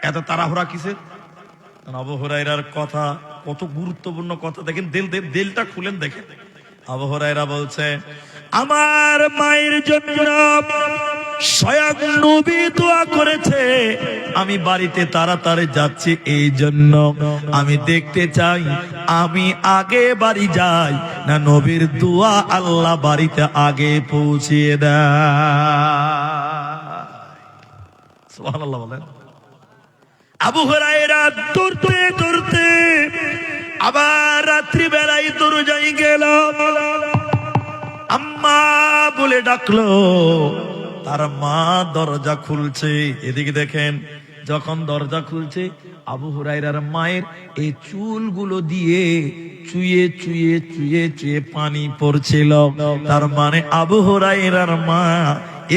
[SPEAKER 1] এত তাড়াহুড়া কিসের? আবু হুরায়রার কথা কত গুরুত্বপূর্ণ কথা, দেখেন দিলটা খুলেন দেখেন। আবু হুরায়রা বলছে, আমার মায়ের জন্য স্বয়ং নবী দোয়া করেছে, আমি বাড়িতে তাড়াতাড়ি যাচ্ছি, এই জন্য আমি দেখতে চাই আমি আগে বাড়ি যাই না নবীর দোয়া আল্লাহ বাড়িতে আগে পৌঁছিয়ে দেয়। সুবহানাল্লাহ বলেন। আবু হুরায়রা দৌড়তে দৌড়তে আবার রাত্রি বেলায় দরজায় গেল, আম্মা বলে ডাকলো, তার মা দরজা খুলছে। এদিকে দেখেন, যখন দরজা খুলছে আবু হুরায়রার মায়ের এই চুলগুলো দিয়ে চুয়ে চুয়ে চুয়ে চুয়ে পানি পড়ছিল, তার মানে আবু হুরায়রার মা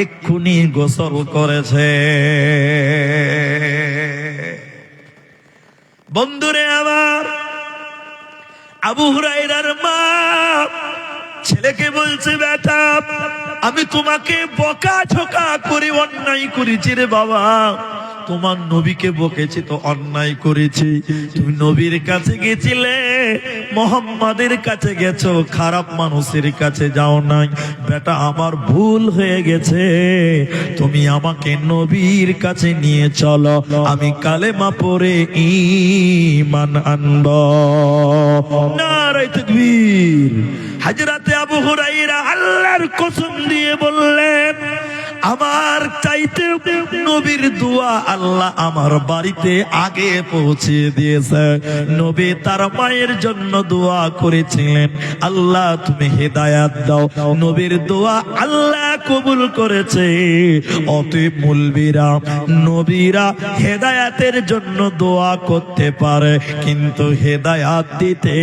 [SPEAKER 1] এক্ষুনি গোসল করেছে। বন্ধুরে আমার, আবু হুরায়রার মা ছেলেকে বলছে, বেটা আমি তোমাকে বকা ঝোকা করে অন্যায় করেছি রে বাবা, তোমার নবীকে বকেছি তো অন্যায় করেছি, তুমি নবীর কাছে গেছিলে, মুহাম্মাদের কাছে গেছো, খারাপ মানুষের কাছে যাও নাই, বেটা আমার ভুল হয়ে গেছে, তুমি আমাকে নবীর কাছে নিয়ে চলো, আমি কালেমা পড়ে ঈমান আনব। নারে তাকবীর। হযরতে আবু হুরায়রা আল্লাহর কসম দিয়ে বললেন, আমার চাইতে নবীর দোয়া আল্লাহ আমার বাড়িতে আগে পৌঁছে দিয়েছে। নবী তার মায়ের জন্য দোয়া করেছিলেন, আল্লাহ তুমি হেদায়াত দাও, নবীর দোয়া আল্লাহ কবুল করেছে। অতএব মুলবিরা, নবীরা হেদায়াতের জন্য দোয়া করতে পারে, কিন্তু হেদায়াত দিতে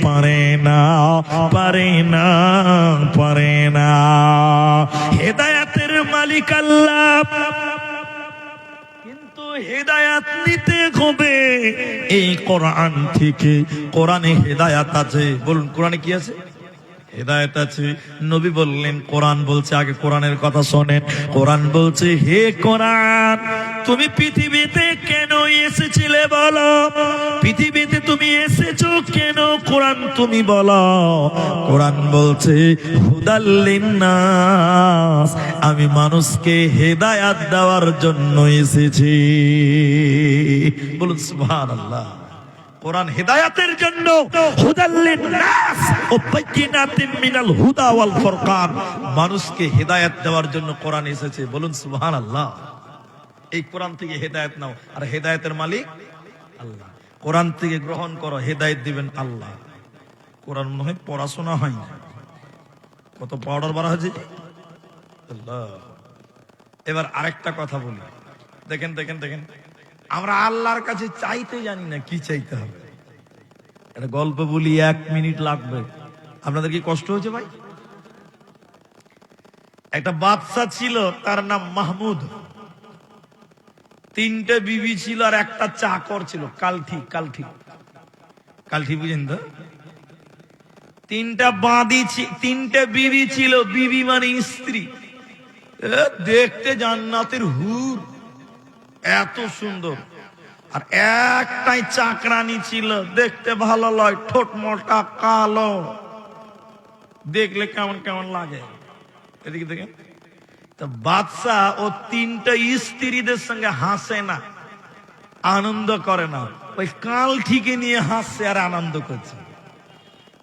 [SPEAKER 1] পারে না, পারে না, পারে না। হেদায়াতের মালিক আল্লাহ, কিন্তু হেদায়াত নিতে হবে এই কোরআন থেকে। কোরআনে হেদায়াত আছে। বলুন কোরআনে কি আছে? হেদায়েত আছে। নবী বললেন, কোরআন বলছে, আগে কোরআনের কথা শোনেন। কোরআন বলছে, হে কোরআন তুমি পৃথিবীতে কেন এসেছিলে বলো, পৃথিবীতে তুমি এসেছো কেন, কোরআন তুমি বলো। কোরআন বলছে, হুদাল লিন্নাস, আমি মানুষকে হেদায়াত দেওয়ার জন্য এসেছি। বলুন সুবহানাল্লাহ। কোরআন হেদায়াতের জন্য, হুদাল লিন্নাস ও বাইয়িনাতিন মিনাল হুদা ওয়াল ফুরকান, মানুষকে হেদায়াত দেওয়ার জন্য কোরআন এসেছে। বলুন সুবহানাল্লাহ। এই কোরআন থেকে হেদায়েত নাও, আর হেদায়েতের মালিক আল্লাহ। কোরআন থেকে গ্রহণ করো, হেদায়েত দিবেন আল্লাহ। কোরআন মনে হয় পড়াশোনা হয় না, কত পাউডার বাড়া হয়েছে আল্লাহ। এবার আরেকটা কথা বলি, দেখেন দেখেন দেখেন, আমরা আল্লাহর কাছে চাইতে জানি না কি চাইতে হবে। একটা গল্প বলি, 1 মিনিট লাগবে। আপনাদের কি কষ্ট হয়েছে ভাই? একটা বাদশা ছিল, তার নাম মাহমুদ। 3টে বিবি ছিল আর একটা চাকর ছিল, কালঠি। কালঠি কালঠি বুঝেন তো? 3টে বিবি ছিল, বিবি মানে স্ত্রী। দেখতে জান্নাতের হুর, এত সুন্দর। আর একটাই চাকরানি ছিল, দেখতে ভালো লয়, ঠোঁট মোটা, কালো, দেখলে কেমন কেমন লাগে। এদিকে দেখেন তো, বাদশা ও 3টে স্ত্রীদের সঙ্গে হাসে না, আনন্দ করে না, ওই কালঠিকে নিয়ে হাসছে আর আনন্দ করছে।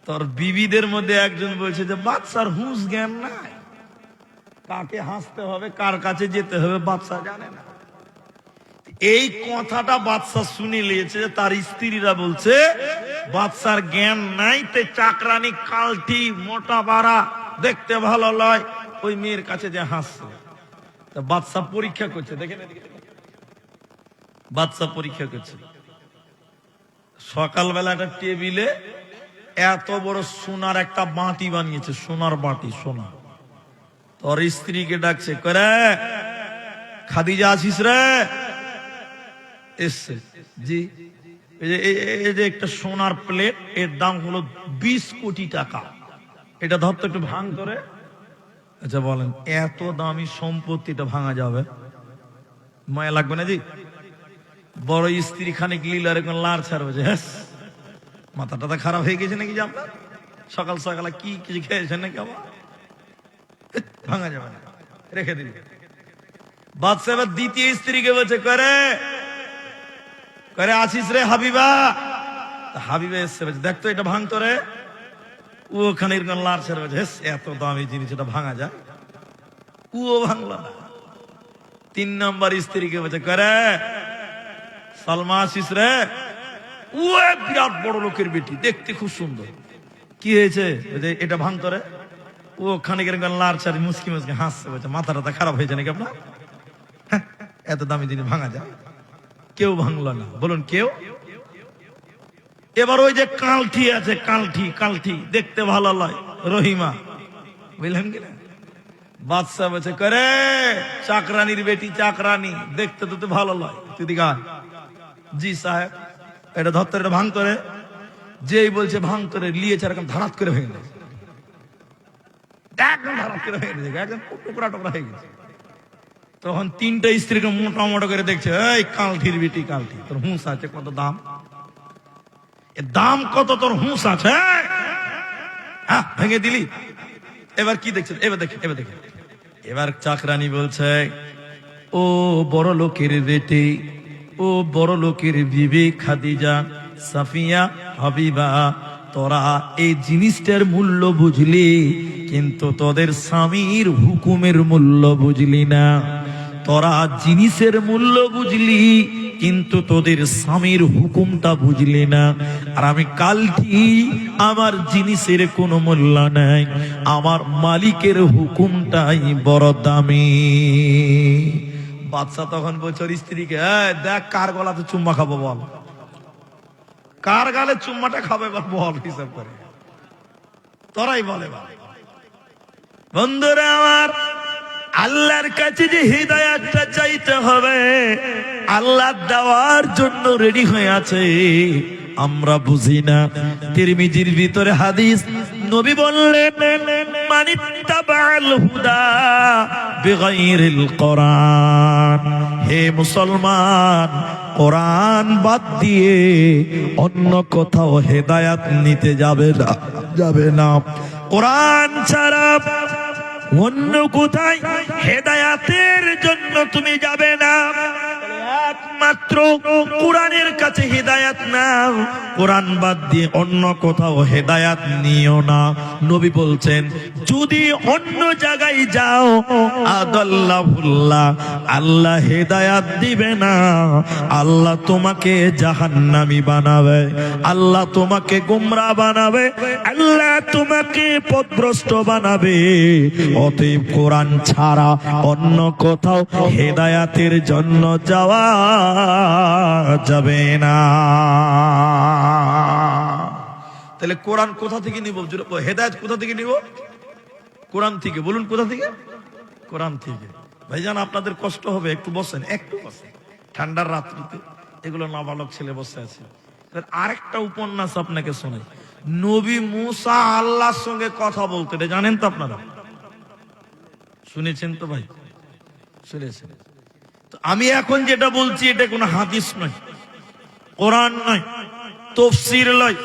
[SPEAKER 1] তোর বিবিদের মধ্যে একজন বলছে যে বাদশার হুঁশ জ্ঞান নাই, কাকে হাসতে হবে, কার কাছে যেতে হবে বাদশা জানে না। এই কথাটা বাদশা শুনে নিয়েছে, তার স্ত্রীরা বলছে বাদশার জ্ঞান নাই, তে চাকরানি কালটি মোটা বাড়া দেখতে ভালো লয়, ওই মেয়ের কাছে যে হাসছে। তা বাদশা পরীক্ষা করছে, দেখেন বাদশা পরীক্ষা করছে। সকালবেলা একটা টেবিলে এত বড় সোনার একটা বাটি বানিয়েছে, সোনার বাটি, সোনা। তোর স্ত্রীকে ডাকছে, করে খাদিজা আছিস রে? এসছে, জি। এই যে একটা সোনার প্লেট, এর দাম হলো 20 কোটি টাকা। এটা ধরতো একটু ভাঙ করে। আচ্ছা বলেন, এত দামি সম্পত্তিটা ভাঙা যাবে? মায়া লাগবে না জি? বড় স্ত্রী খানিক লীলা এরকম লাড় ছাড়বে, হ্যাঁ মাথা টাথা খারাপ হয়ে গেছে নাকি যে আপনার? সকাল সকালে কি কিছু খেয়েছেন নাকি? আবার ভাঙা যাবে না, রেখে দিন। বাদশা এবার দ্বিতীয় স্ত্রীকে বলছে, করে করে আছিস রে হাবিবা? হাবিবা এসছে, বলছে দেখতো এটা ভাঙতো রে। ওখানে এরকম লাড় ছাড়বে, এত দামি জিনিস এটা ভাঙা যায়? ও ভাঙলো না। 3 নম্বর স্ত্রীকে বলছে, করে সালমা আছিস রে? ও বিরাট বড় লোকের বেটি, দেখতে খুব সুন্দর। কি হয়েছে? এটা ভাঙতো রে। ও খানিক এরকম লাড় ছাড়ি মুসকি মুসকি হাসছে, বলছে মাথা টাথা খারাপ হয়েছে নাকি আপনার? এত দামি জিনিস ভাঙা যায়? কেউ ভাঙলো না, বলুন কেউ। এবার ওই যে কালঠি আছে, কালঠি, কালঠি দেখতে ভালো লয়, রহিমা, বুঝলেন কিনা? বাদশা বলছে, করে চাকরানির বেটি, চাকরানি দেখতে তো ভালো লয়, তুই দিকে আয়। জি সাহেব, এটা ধরতে, এটা ভাঙ করে। যেই বলছে ভাঙ করে, লিয়েছে এরকম ধারাত করে ভেঙে গেছে, একদম ধারাত করে ভেঙে গেছে, একদম টুকরা টুকরা হয়ে গেছে। তখন 3টা স্ত্রীকে মোটা মোটা করে দেখছে, এই কালঠির বেটি, কালঠি, তোর হুঁশ আছে কত? দাম দাম কত তোর? হুঁশ আছে? হ্যাঁ ভেঙে দিলি। এবার কি দেখছেন? এবার দেখে, এবার দেখে। এবার চাকরানি বলছে, ও বড় লোকের বেটি, ও বড় লোকের বিবি খাদিজা, সাফিয়া, হাবিবা, তোরা এই জিনিসটার মূল্য বুঝলি, কিন্তু তোদের স্বামীর হুকুমের মূল্য বুঝলি না। তোরা জিনিসের মূল্য বুঝলি, কিন্তু তোদের স্বামীর হুকুমটা বুঝলি না। আর আমি কালটি, আমার জিনিসের কোনো মূল্য নাই, আমার মালিকের হুকুমটাই বড় দামি। বাদশা তখন বলছে স্ত্রীকে, দেখ কার গলাতে চুম্মা খাবো বল, কার গালে চুম্মাটা খাবে বল, হিসাব করে। তোরাই বলে বল। বন্ধুরা আমার, আল্লাহর কাছে যে হিদায়াতটা চাইতে হবে, আল্লাহ দেওয়ার জন্য রেডি হয়ে আছে, আমরা বুঝি না। তিরমিজির ভিতরে হাদিস, নবী বললেন, মানিত্তাবাল হুদা বিগাইরিল কোরআন, হে মুসলমান, কোরআন বাদ দিয়ে অন্য কোথাও হেদায়াত নিতে যাবে না, যাবে না। কোরআন ছাড়া অন্য কোথায় হেদায়াতের জন্য তুমি যাবে না, একমাত্র কোরআনের কাছে হেদায়াত নাও। কোরআন বাদ দিয়ে অন্য কোথাও হেদায়াত নিও না। নবী বলছেন, যদি অন্য জায়গায় যাও, আদাল্লাহুল্লাহ, আল্লাহ হেদায়াত দিবে না, আল্লাহ তোমাকে জাহান্নামী বানাবে, আল্লাহ তোমাকে গোমরা বানাবে, আল্লাহ তোমাকে পথভ্রষ্ট বানাবে। অতএব কোরআন ছাড়া অন্য কোথাও হেদায়াতের জন্য যাওয়া যাবে না। তাহলে কোরআন কোথা থেকে নিব? হেদায়েত কোথা থেকে নিব? কোরআন থেকে। বলুন কোথা থেকে? কোরআন থেকে। ভাইজান আপনাদের কষ্ট হবে, একটু বসেন, একটু বসেন। ঠান্ডার রাত্রিতে এগুলো নাবালক ছেলে বসে আছে। আরেকটা উপন্যাস আপনাকে শোনাই। নবী মুসা আল্লাহর সঙ্গে কথা বলতে, জানেন তো আপনারা? শুনেছেন তো ভাই? শুনেছেন তো? আমি এখন যেটা বলছি এটা কোনো হাদিস নয়, কোরআন নয়, তাফসীর নয়,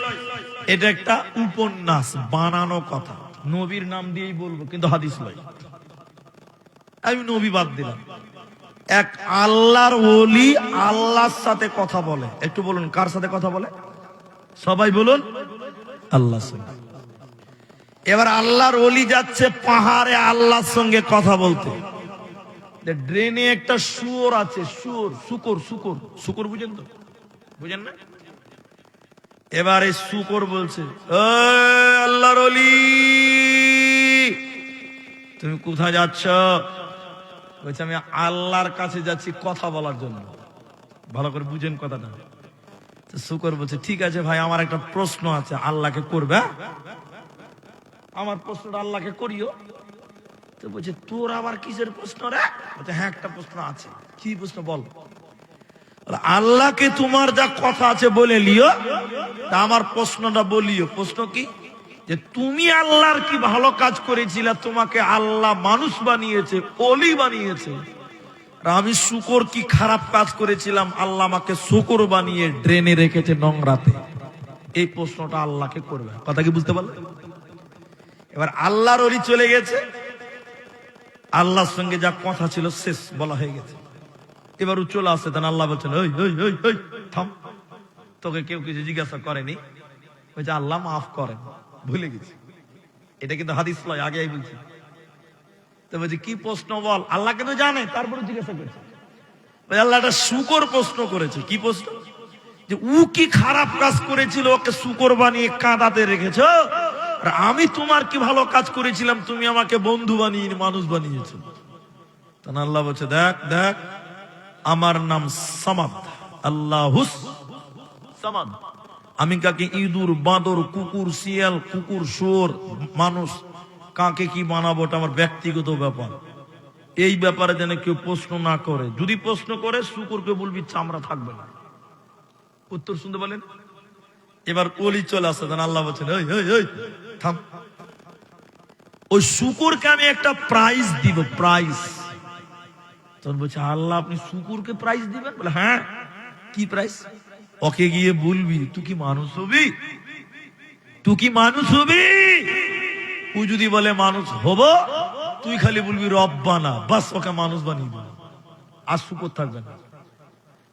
[SPEAKER 1] এটা একটা উপন্যাস, বানানো কথা। নবীর নাম দিয়েই বলবো, কিন্তু হাদিস নয়। আমি নবী বাদ দিলাম। এক আল্লাহর ওলি আল্লাহর সাথে কথা বলে। একটু বলুন, কার সাথে কথা বলে? সবাই বলুন, আল্লাহর সঙ্গে। এবার আল্লাহর ওলি যাচ্ছে পাহাড়ে আল্লাহর সঙ্গে কথা বলতে। ড্রেনে একটা শুয়োর আছে, শুয়োর, শুকর, শুকর, শুকর বুঝেন তো? বুঝেন না? এবার এই শুকর বলছে, আল্লাহর ওলি, তুমি কোথায় যাচ্ছ? বলছে, আমি আল্লাহর কাছে যাচ্ছি কথা বলার জন্য। ভালো করে বুঝেন কথাটা। তো শুকর বলছে ঠিক আছে ভাই, আমার একটা প্রশ্ন আছে, আল্লাহকে করবে? আমার প্রশ্নটা আল্লাহকে করিও। তো বলছে তোর আবার কিসের প্রশ্ন রে? বলছে হ্যাঁ একটা প্রশ্ন আছে। কি প্রশ্ন বল? আল্লাহকে তোমার যা কথা আছে বলে লিও, তা আমার প্রশ্নটা বলিও। প্রশ্ন কি? যে তুমি আল্লাহর কি ভালো কাজ করেছিলে, তোমাকে আল্লাহ মানুষ বানিয়েছে, ওলি বানিয়েছে, আর আমি শুকর কি খারাপ কাজ করেছিলাম, আল্লাহ আমাকে শুকর বানিয়ে ড্রেনে রেখেছে নোংরাতে। এই প্রশ্নটা আল্লাহকে করবে। কথা কি বুঝতে পারলে? এবার আল্লাহর ওলি চলে গেছে, আল্লাহর সঙ্গে যা কথা ছিল শেষ, বলা হয়ে গেছে। এবার ও চলে আসছে, তখন আল্লাহ বলছেন ওই ওই ওই ওই থাম, তোকে কেউ কিছু জিজ্ঞাসা করেনি? বলছে আল্লাহ মাফ করেন, ভুলে গেছি। এটা কিন্তু হাদিস নয়, আগে বলছি। তো বলছে কি প্রশ্ন বল? আল্লাহকে তো জানে, তারপরে জিজ্ঞাসা করছে। আল্লাহ একটা শুকর প্রশ্ন করেছে। কি প্রশ্ন? যে ও কি খারাপ কাজ করেছিল, ওকে শুকর বানিয়ে কাঁদাতে রেখেছো, আর আমি তোমার কি ভালো কাজ করেছিলাম, তুমি আমাকে বন্ধু বানিয়ে মানুষ বানিয়েছো। তখন আল্লাহ বলছে দেখ দেখ, আমার নাম সামাদ, আল্লাহুস সামাদ। আমি কাকে ইঁদুর, বাঁদর, কুকুর, শিয়াল, কুকুর, শুয়োর, মানুষ কাকে কি বানাবো ওটা আমার ব্যক্তিগত ব্যাপার। এই ব্যাপারে যেন কেউ প্রশ্ন না করে। যদি প্রশ্ন করে শুকুরকে বলবি চামড়া থাকবে না। উত্তর শুনতে বলেন। এবার ওলি চলে আসছে, আল্লাহ বলছেন ওই ওই ওই থাম, ওই শুকুরকে আমি একটা প্রাইজ দিব, প্রাইজ। তখন বলছে আল্লাহ আপনি শুকুরকে প্রাইজ দিবেন? বলে হ্যাঁ। কি প্রাইজ? ওকে গিয়ে বলবি তুই কি মানুষ হবি, তুই কি মানুষ হবি। ও যদি বলে মানুষ হব, তুই খালি বলবি রব্বানা, বাস ওকে মানুষ বানিয়ে দিবি, আর শুকর থাকবে না।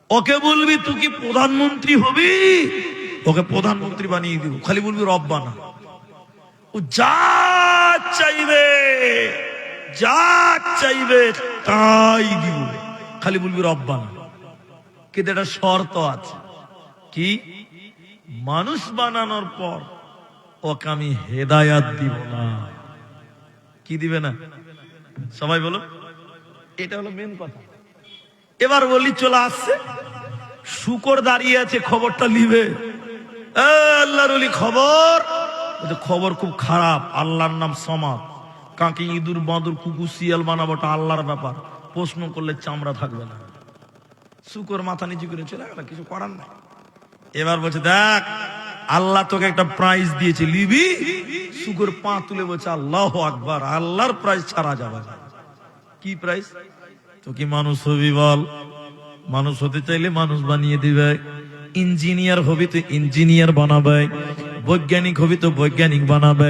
[SPEAKER 1] ওকে বলবি তুই কি প্রধানমন্ত্রী হবি, ওকে প্রধানমন্ত্রী বানিয়ে দিব, খালি বলবি রব্বানা। ও যা চাইবে, যা চাইবে তাই দিব, খালি বলবি রব্বানা। কিন্তু একটা শর্ত আছে। কি? মানুষ বানানোর পর ওকে আমি হেদায়াত দিব না। কি দিবে না? সবাই বলো, এটা হলো মেন কথা। এবার বলি চলে আসছে, শুকর দাঁড়িয়ে আছে, খবরটা লিবে। আল্লাহর ওলি খবর, খবর খুব খারাপ। আল্লাহর নাম সমাদ, কাকে ইঁদুর, বাঁদর, কুকুর, শিয়াল বানাবোটা আল্লাহর ব্যাপার, প্রশ্ন করলে চামড়া থাকবে না। শুকর মাথা নিচু করে চলে গেল, কিছু করার নাই। এবার বলছে দেখ আল্লাহ তোকে একটা প্রাইজ দিয়েছে, লিবি? শুকর পা তুলে বলছে আল্লাহু আকবার, আল্লাহর প্রাইজ ছাড়া যাবে না। কি প্রাইজ? তো কি মানুষ হবি বল? মানুষ হতে চাইলে মানুষ বানিয়ে দিবে। ইঞ্জিনিয়ার হবি তো ইঞ্জিনিয়ার বানাবে, বৈজ্ঞানিক হবি তো বৈজ্ঞানিক বানাবে,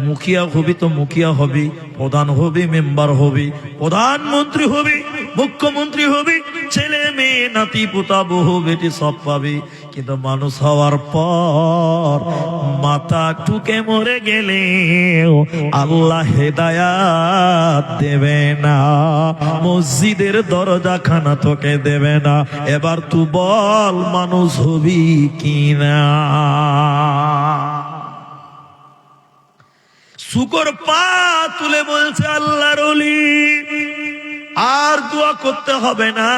[SPEAKER 1] মুখিয়া হবি তো মুখিয়া হবি, প্রধান হবি, মেম্বার হবি, প্রধানমন্ত্রী হবি, মুখ্যমন্ত্রী হবি, ছেলে মেয়ে নাতি পোতা বহু বেটি সব পাবি। কিন্তু মানুষ হওয়ার পর মাথা ঠুকে মরে গেলে আল্লাহ হেদায়াত দেবে না, মসজিদের দরজা খানা তোকে দেবে না। এবার তুই বল মানুষ হবি কিনা? শুকর পা তুলে বলছে আল্লাহর ওলি আর দোয়া করতে হবে না,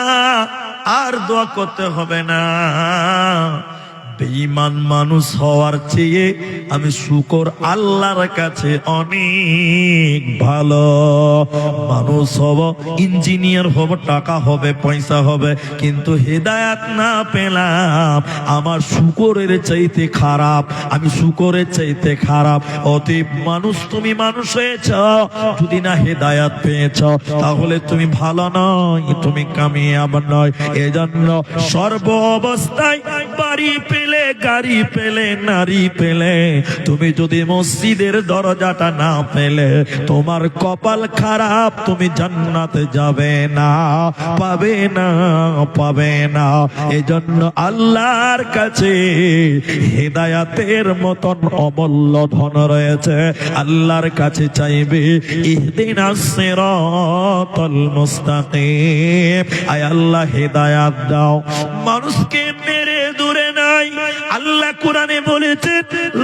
[SPEAKER 1] আর দোয়া করতে হবে না। বেঈমান মানুষ হওয়ার চেয়ে আমি শুকর আল্লাহর কাছে অনেক ভালো। মানুষ হব, ইঞ্জিনিয়ার হব, টাকা হবে, পয়সা হবে, কিন্তু হেদায়াত না পেলাম আমার শুকরের চাইতে খারাপ, আমি শুকরের চাইতে খারাপ। অতএব মানুষ, তুমি মানুষ হয়েছ, যদি না হেদায়াত পেয়েছ তাহলে তুমি ভালো নয়, তুমি কামিয়াব নয়। এজন্য সর্ব অবস্থায় বাড়ি পেলে, গাড়ি পেলে, নারী পেলে, তুমি যদি মসজিদের দরজাটা না পেলে তোমার কপাল খারাপ, তুমি জান্নাতে যাবে না, পাবে না, পাবে না। এজন্য আল্লাহর কাছে হেদায়াতের মতন অমূল্য ধন রয়েছে। আল্লাহর কাছে চাইবে ইহদিনাস সিরাতাল মুস্তাকিম, আয় আল্লাহ হেদায়াত দাও। মানুষকে মেরে দূরে নাই, আল্লাহ কোরআনে বলেছেন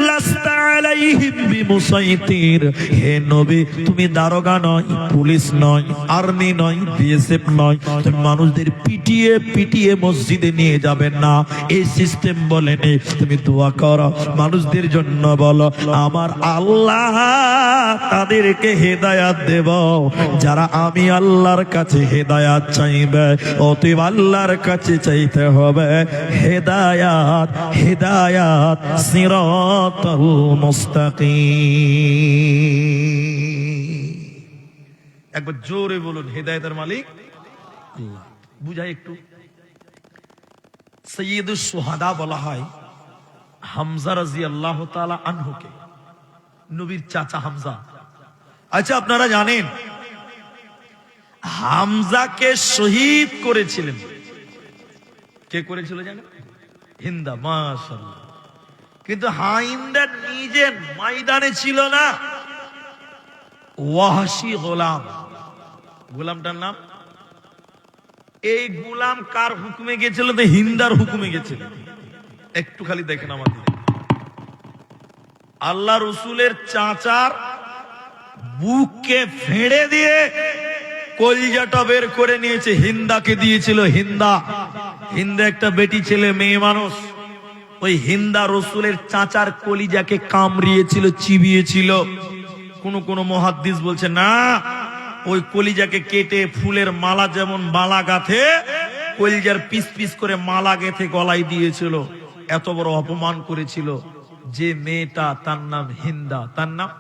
[SPEAKER 1] লাস্তা আলাইহিম বিমুসাইতির, হে নবী তুমি দারোগা নয়, পুলিশ নয়, আর্মি নয়, বিএসএফ নয়, তুমি মানুষদের পিটিয়ে পিটিয়ে মসজিদে নিয়ে যাবেন না, এই সিস্টেম বলেনি। তুমি দোয়া করো, মানুষদের জন্য বলো আমার আল্লাহ তাদেরকে হেদায়াত দেব যারা আমি আল্লাহর কাছে হেদায়াত চাইবে। অতএব আল্লাহর কাছে চাইতে হবে হেদায়াত, হেদায়াত সিরাতাল মুস্তাকিম। একবার জোরে বলুন হেদায়েতের মালিক আল্লাহ। বুঝাই একটু। সাইয়্যিদুশ শুহাদা বলা হয় হামজা রাদিয়াল্লাহু তাআলা আনহুকে, নবীর চাচা হামজা। আচ্ছা আপনারা জানেন হামজাকে শহীদ করেছিলেন কে করেছিল জানেন? হিন্দা। মাশাআল্লাহ। কিন্তু হিন্দা নিজে ময়দানে ছিল না, ওয়াহশী গোলাম, গোলামটার নাম। এই গোলাম কার হুকুমে গেছিল? তো হিন্দার হুকুমে গেছিল। একটু খালি দেখেন আমাদের আল্লাহ রসুলের চাচার বুককে ফেড়ে দিয়ে কলিজাটা বের করে নিয়েছে, হিন্দাকে দিয়েছিল। হিন্দা, হিন্দা একটা বেটি ছেলে, মেয়ে মানুষ। ওই হিন্দা রসুলের চাচার কলিজাকে কামড়িয়েছিল, চিবিয়েছিল। কোন মুহাদ্দিস বলছে না, ওই কলিজাকে কেটে ফুলের মালা যেমন মালা গাঁথে, কলিজার পিস পিস করে মালা গেঁথে গলায় দিয়েছিল। এত বড় অপমান করেছিল। যে মেয়েটা তার নাম হিন্দা, তার নাম।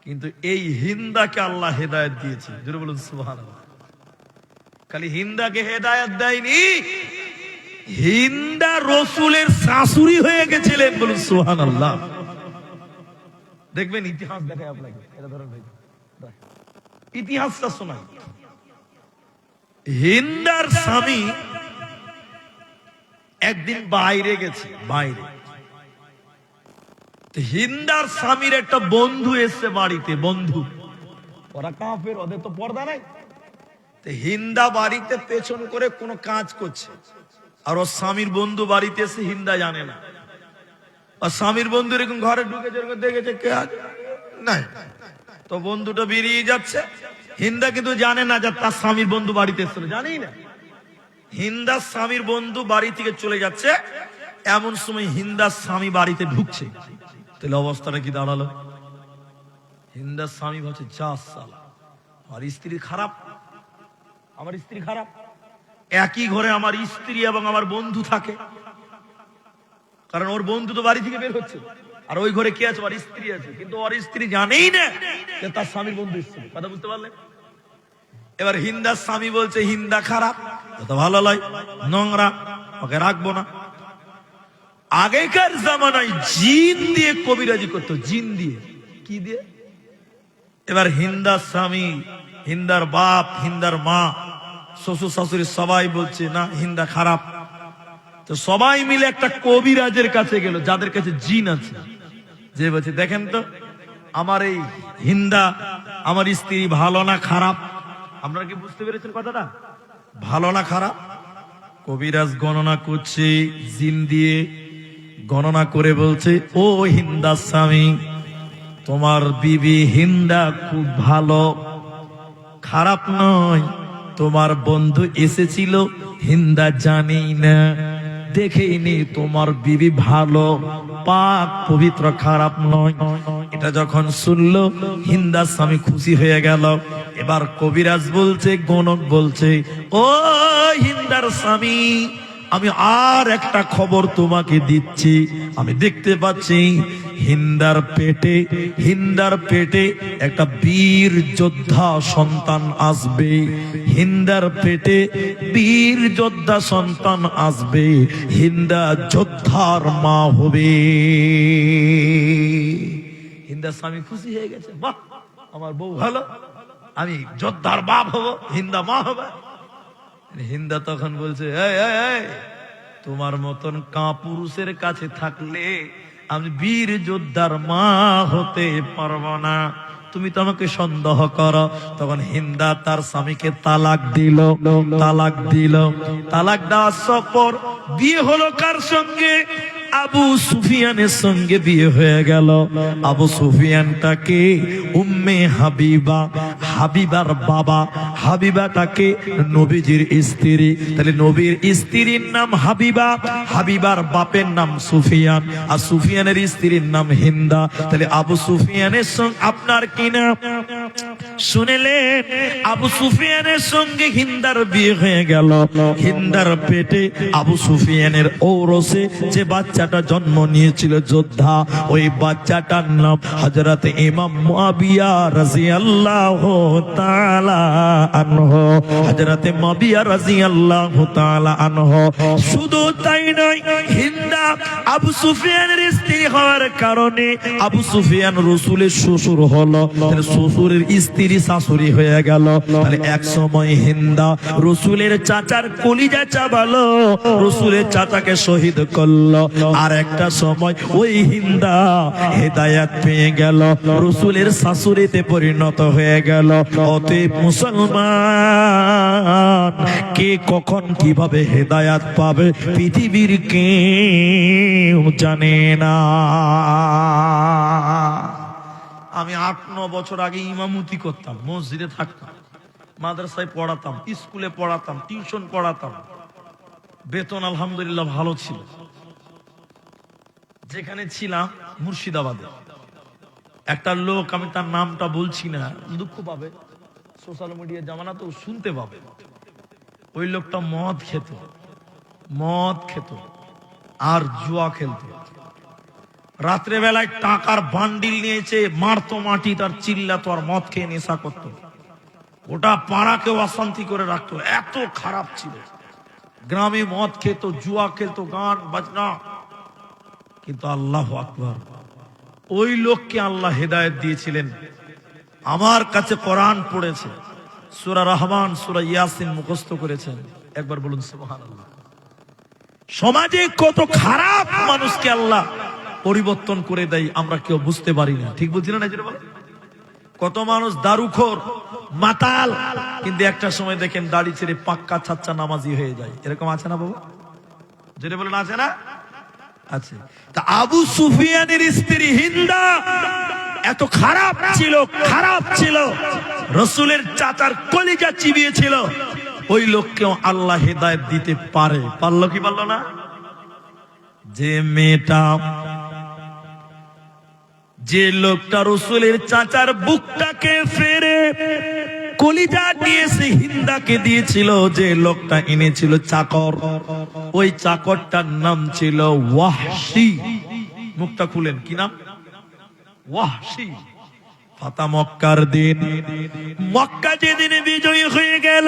[SPEAKER 1] কিন্তু এই হিন্দাকে আল্লাহ হেদায়েত দিয়েছে। জোরে বলুন সুবহানাল্লাহ। খালি হিন্দাকে হেদায়েত দেয়নি, হিন্দা রসুলের শাশুড়ি হয়ে গেছিলেন। বলুন সুবহানাল্লাহ। দেখবেন ইতিহাস দেখায় আপনাকে, এটা ধরেন ভাই, ইতিহাসটা শোনায়। হিন্দার স্বামী একদিন বাইরে গেছে, বাইরে। হিন্দার স্বামীর একটা বন্ধু এসছে বাড়িতে, বন্ধু। ওরা কাফের, ওদের তো পর্দা নাই। হিন্দা বাড়িতে পেছন করে কোনো কাজ করছে, আর ওর স্বামীর বন্ধু বাড়িতে এসে হিন্দা জানে না। আর স্বামীর বন্ধু এরকম ঘরে ঢুকেছে, দেখেছে কে আছে নাই, তো বন্ধুটা বেরিয়ে যাচ্ছে। হিন্দা কিন্তু জানে না যে তার স্বামীর বন্ধু বাড়িতে এসেছিল, জানেই না। হিন্দার স্বামীর বন্ধু বাড়ি থেকে চলে যাচ্ছে, এমন সময় হিন্দার স্বামী বাড়িতে ঢুকছে। তাহলে অবস্থাটা কি দাঁড়ালো? হিন্দার স্বামী ভাবছে যা সালা, আমার স্ত্রী খারাপ, আমার স্ত্রী খারাপ। একই ঘরে আমার স্ত্রী এবং আমার বন্ধু থাকে, কারণ ওর বন্ধু তো বাড়ি থেকে বের হচ্ছে, আর ওই ঘরে কে আছে? ওর স্ত্রী আছে। কিন্তু ওর স্ত্রী জানেই না যে তার স্বামীর বন্ধু এসেছিল। কথা বুঝতে পারলেন? এবার হিন্দার স্বামী বলছে হিন্দা খারাপ, তো ভালো লয়, নোংরা, ওকে রাখবো না। আগেকার জামানায় জিন দিয়ে কবিরাজি করতো, জিন দিয়ে। কি দিয়ে? এবার হিন্দার স্বামী, হিন্দার বাপ, হিন্দার মা, শ্বশুর শাশুড়ি সবাই বলছে না হিন্দা খারাপ। তো সবাই মিলে একটা কবিরাজের কাছে গেল, যাদের কাছে জিন আছে। যে বলছে দেখেন তো আমার এই হিন্দা, আমার স্ত্রী ভালো না খারাপ? আপনারা কি বুঝতে পেরেছেন কথাটা? ভালো না খারাপ? কবিরাজ গণনা করছে, জিন দিয়ে গণনা করে বলছে ও হিন্দা স্বামী, তোমার বিবি হিন্দা খুব ভালো, খারাপ নয়। তোমার বন্ধু এসেছিল, হিন্দা জানেই না, দেখেইনি, তোমার বিবি ভালো, পাক পবিত্র, খারাপ নয়। এটা যখন শুনলো হিন্দা স্বামী খুশি হয়ে গেল। এবার কবিরাজ বলছে, গণক বলছে ও হিন্দার স্বামী, আমি আর একটা খবর তোমাকে দিচ্ছি। আমি দেখতে পাচ্ছি হিন্দার পেটে একটা বীর যোদ্ধা সন্তান আসবে। হিন্দার পেটে বীর যোদ্ধা সন্তান আসবে, হিন্দা যোদ্ধার মা হবে। হিন্দার স্বামী খুশি হয়ে গেছে, বাহ আমার বউ ভালো, আমি যোদ্ধার বাপ হব, হিন্দা মা হবে। হিন্দা তখন বলছে তোমার মতন কাপুরুষের কাছে থাকলে আমি বীর যোদ্ধার মা হতে পারবো না, তুমি তো আমাকে সন্দেহ করো। তখন হিন্দা তার স্বামীকে তালাক দিল। তালাক দেওয়ার পর বিয়ে হলো কার সঙ্গে? আবু সুফিয়ানের সঙ্গে বিয়ে হয়ে গেল। আবু সুফিয়ানটাকে উম্মে হাবিবা, হাবিবার বাবা, হাবিবাটাকে নবীজির স্ত্রী, তাহলে নবীর স্ত্রীর নাম হাবিবা, হাবিবার বাপের নাম সুফিয়ান, আর সুফিয়ানের স্ত্রীর নাম হিন্দা। তাহলে আবু সুফিয়ানের সঙ্গে আপনার কি নাম? শুনেলেন, আবু সুফিয়ানের সঙ্গে হিন্দার বিয়ে হয়ে গেল। হিন্দার পেটে আবু সুফিয়ানের ঔরসে যে বাচ্চাটা জন্ম নিয়েছিল যোদ্ধা, ওই বাচ্চাটার নাম হযরত ইমাম মুআবিয়া রাদিয়াল্লাহু তাআলা আনহু, হযরত মুআবিয়া রাদিয়াল্লাহু তাআলা আনহু। শুধু তাই নয়, হিন্দা আবু সুফিয়ানের স্ত্রী হওয়ার কারণে আবু সুফিয়ান রাসূলের শ্বশুর হলো, তাহলে শ্বশুরের স্ত্রী শাশুড়ি হয়ে গেল। তাহলে এক সময় হিন্দা রাসূলের চাচার কলিজা চাবালো, রাসূলের চাচাকে শহীদ করলো। আর একটা সময় ওই হিন্দা হেদায়েত পেয়ে গেল, রাসূলের শাশুড়িতে পরিণত হয়ে গেল। অতএব মুসলমান কে কখন কিভাবে হেদায়েত পাবে পৃথিবীর কেউ জানে না। আমি 8-9 বছর আগে ইমামতি করতাম, মসজিদে থাকতাম, মাদ্রাসায় পড়াতাম, স্কুলে পড়াতাম, টিউশন পড়াতাম। বেতন আলহামদুলিল্লাহ ভালো ছিল। যেখানে ছিলাম মুর্শিদাবাদে, একটা লোক, আমি তার নামটা বলছি না, দুঃখ পাবে, সোশ্যাল মিডিয়া জামানা তো শুনতে পাবে। ওই লোকটা মদ খেত আর জুয়া খেলতো। রাত্রে বেলায় টাকার বান্ডিল নিয়েছে, মারতো মাটি, তার চিল্লাতো আর মদ খেয়ে নেশা করতো। ওটা পাড়াকে অশান্তি করে রাখতো, এত খারাপ ছিল। গ্রামে মদ খেত, জুয়া খেলতো, গান বাজনা। কিন্তু আল্লাহু আকবার, ওই লোককে আল্লাহ হেদায়েত দিয়েছিলেন। আমার কাছে কোরআন পড়েছে, সূরা রহমান, সূরা ইয়াসিন মুখস্থ করেছেন। একবার বলুন সুবহানাল্লাহ। সমাজে কত খারাপ মানুষকে আল্লাহ পরিবর্তন করে দেয়, আমরা কেউ বুঝতে পারি না। ঠিক বলছি না? কত মানুষ দারুখোর, মাতাল, কিন্তু একটা সময় দেখেন দাড়ি ছেড়ে পাক্কা ছাচ্চা নামাজি হয়ে যায়। এরকম আছে না বাবা? যেটা বলেন আছে না? আছে। তা আবু সুফিয়ানের স্ত্রী হিন্দা এত খারাপ ছিল, রাসূলের চাচার কলিজা চিবিয়েছিল। ওই লোককেও আল্লাহ হেদায়েত দিতে পারে। পারলো কি পারলো না? যে মেয়েটা, যে লোকটা রাসূলের চাচার বুকটাকে ফেরে কলিজা দিয়েছে হিন্দাকে দিয়েছিল, যে লোকটা এনেছিল চাকর, ওই চাকরটার নাম ছিল ওয়াহশী। মুখটা খুলেন, কি নাম? ওয়াহশী। ফাতা মক্কার দিন, মক্কা যেদিন বিজয়ী হয়ে গেল,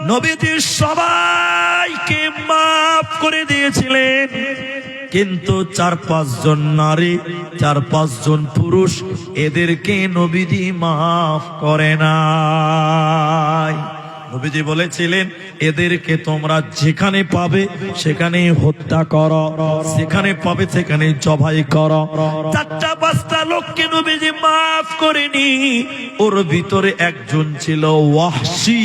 [SPEAKER 1] নবীজি সবাইকে মাফ করে দিয়েছিলেন। কিন্তু 4-5 জন নারী, 4-5 জন পুরুষ, এদেরকে নবীজি মাফ করে নাই। নবীজি বলেছিলেন, এদেরকে তোমরা যেখানে পাবে সেখানে হত্যা করো, সেখানে পাবে সেখানে জবাই করো। 4-5টা লোককে নবীজি মাফ করেনি। ওর ভিতরে একজন ছিল ওয়াহশী।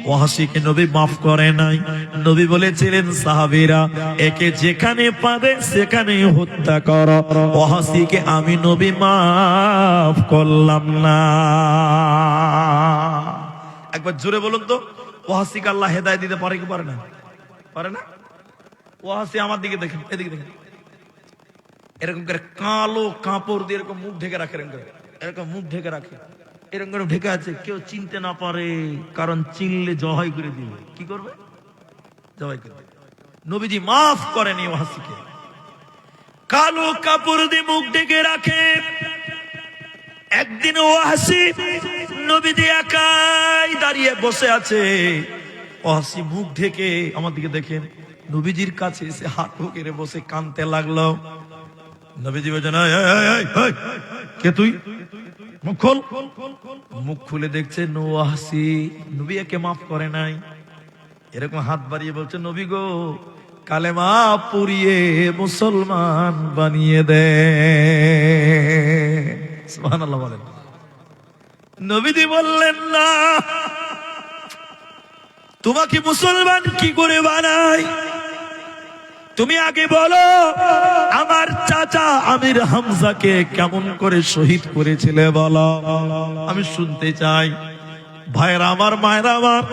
[SPEAKER 1] ওয়াহশীকে নবী মাফ করে নাই। নবী বলেছিলেন, সাহাবীরা একে যেখানে পাবে সেখানে হত্যা করো। ওয়াহশীকে আমি নবী মাফ করলাম না। একবার জোরে বলুন তো, ওয়াহশীকে আল্লাহ হেদায়েত দিতে পারে কি পারে না? পারে না? ওয়াহশী আমার দিকে দেখেন, এদিকে দেখেন, এরকম করে কালো কাপড় দিয়ে এরকম মুখ ঢেকে রাখে, এরকম মুখ ঢেকে রাখে, এরকম করে ঢেকে আছে, কেউ চিনতে না পারে, কারণ চিনলে জবাই করে দিবে। কি করবে? জবাই করে দিবে। নবীজি মাফ করেনি ওয়াহশীকে। কালো কাপড় দিয়ে মুখ ঢেকে রাখে। একদিন ওয়াহশী নবীজি একাই দাঁড়িয়ে বসে আছে। ওয়াহশী মুখ ঢেকে আমার দিকে দেখেন, নবীজির কাছে এসে হাত ঢুকে বসে কাঁদতে লাগলো। নবীজি বলেন, কে তুই? মুখ খোল। মুখ খুলে দেখছে ওয়াহশী। নবী একে মাফ করে নাই। এরকম হাত বাড়িয়ে বলছে, নবী গো, কালেমা পড়িয়ে মুসলমান বানিয়ে দে। সুবহানাল্লাহ বলেন। নবীজি বললেন, না, তোমাকে মুসলমান কি করে বানাই? তুমি আগে বলো আমার চাচা আমির হামজাকে কেমন করে শহীদ করেছিলে বলো, আমি শুনতে চাই। ভাইরা আমার, মায়েরা আমার,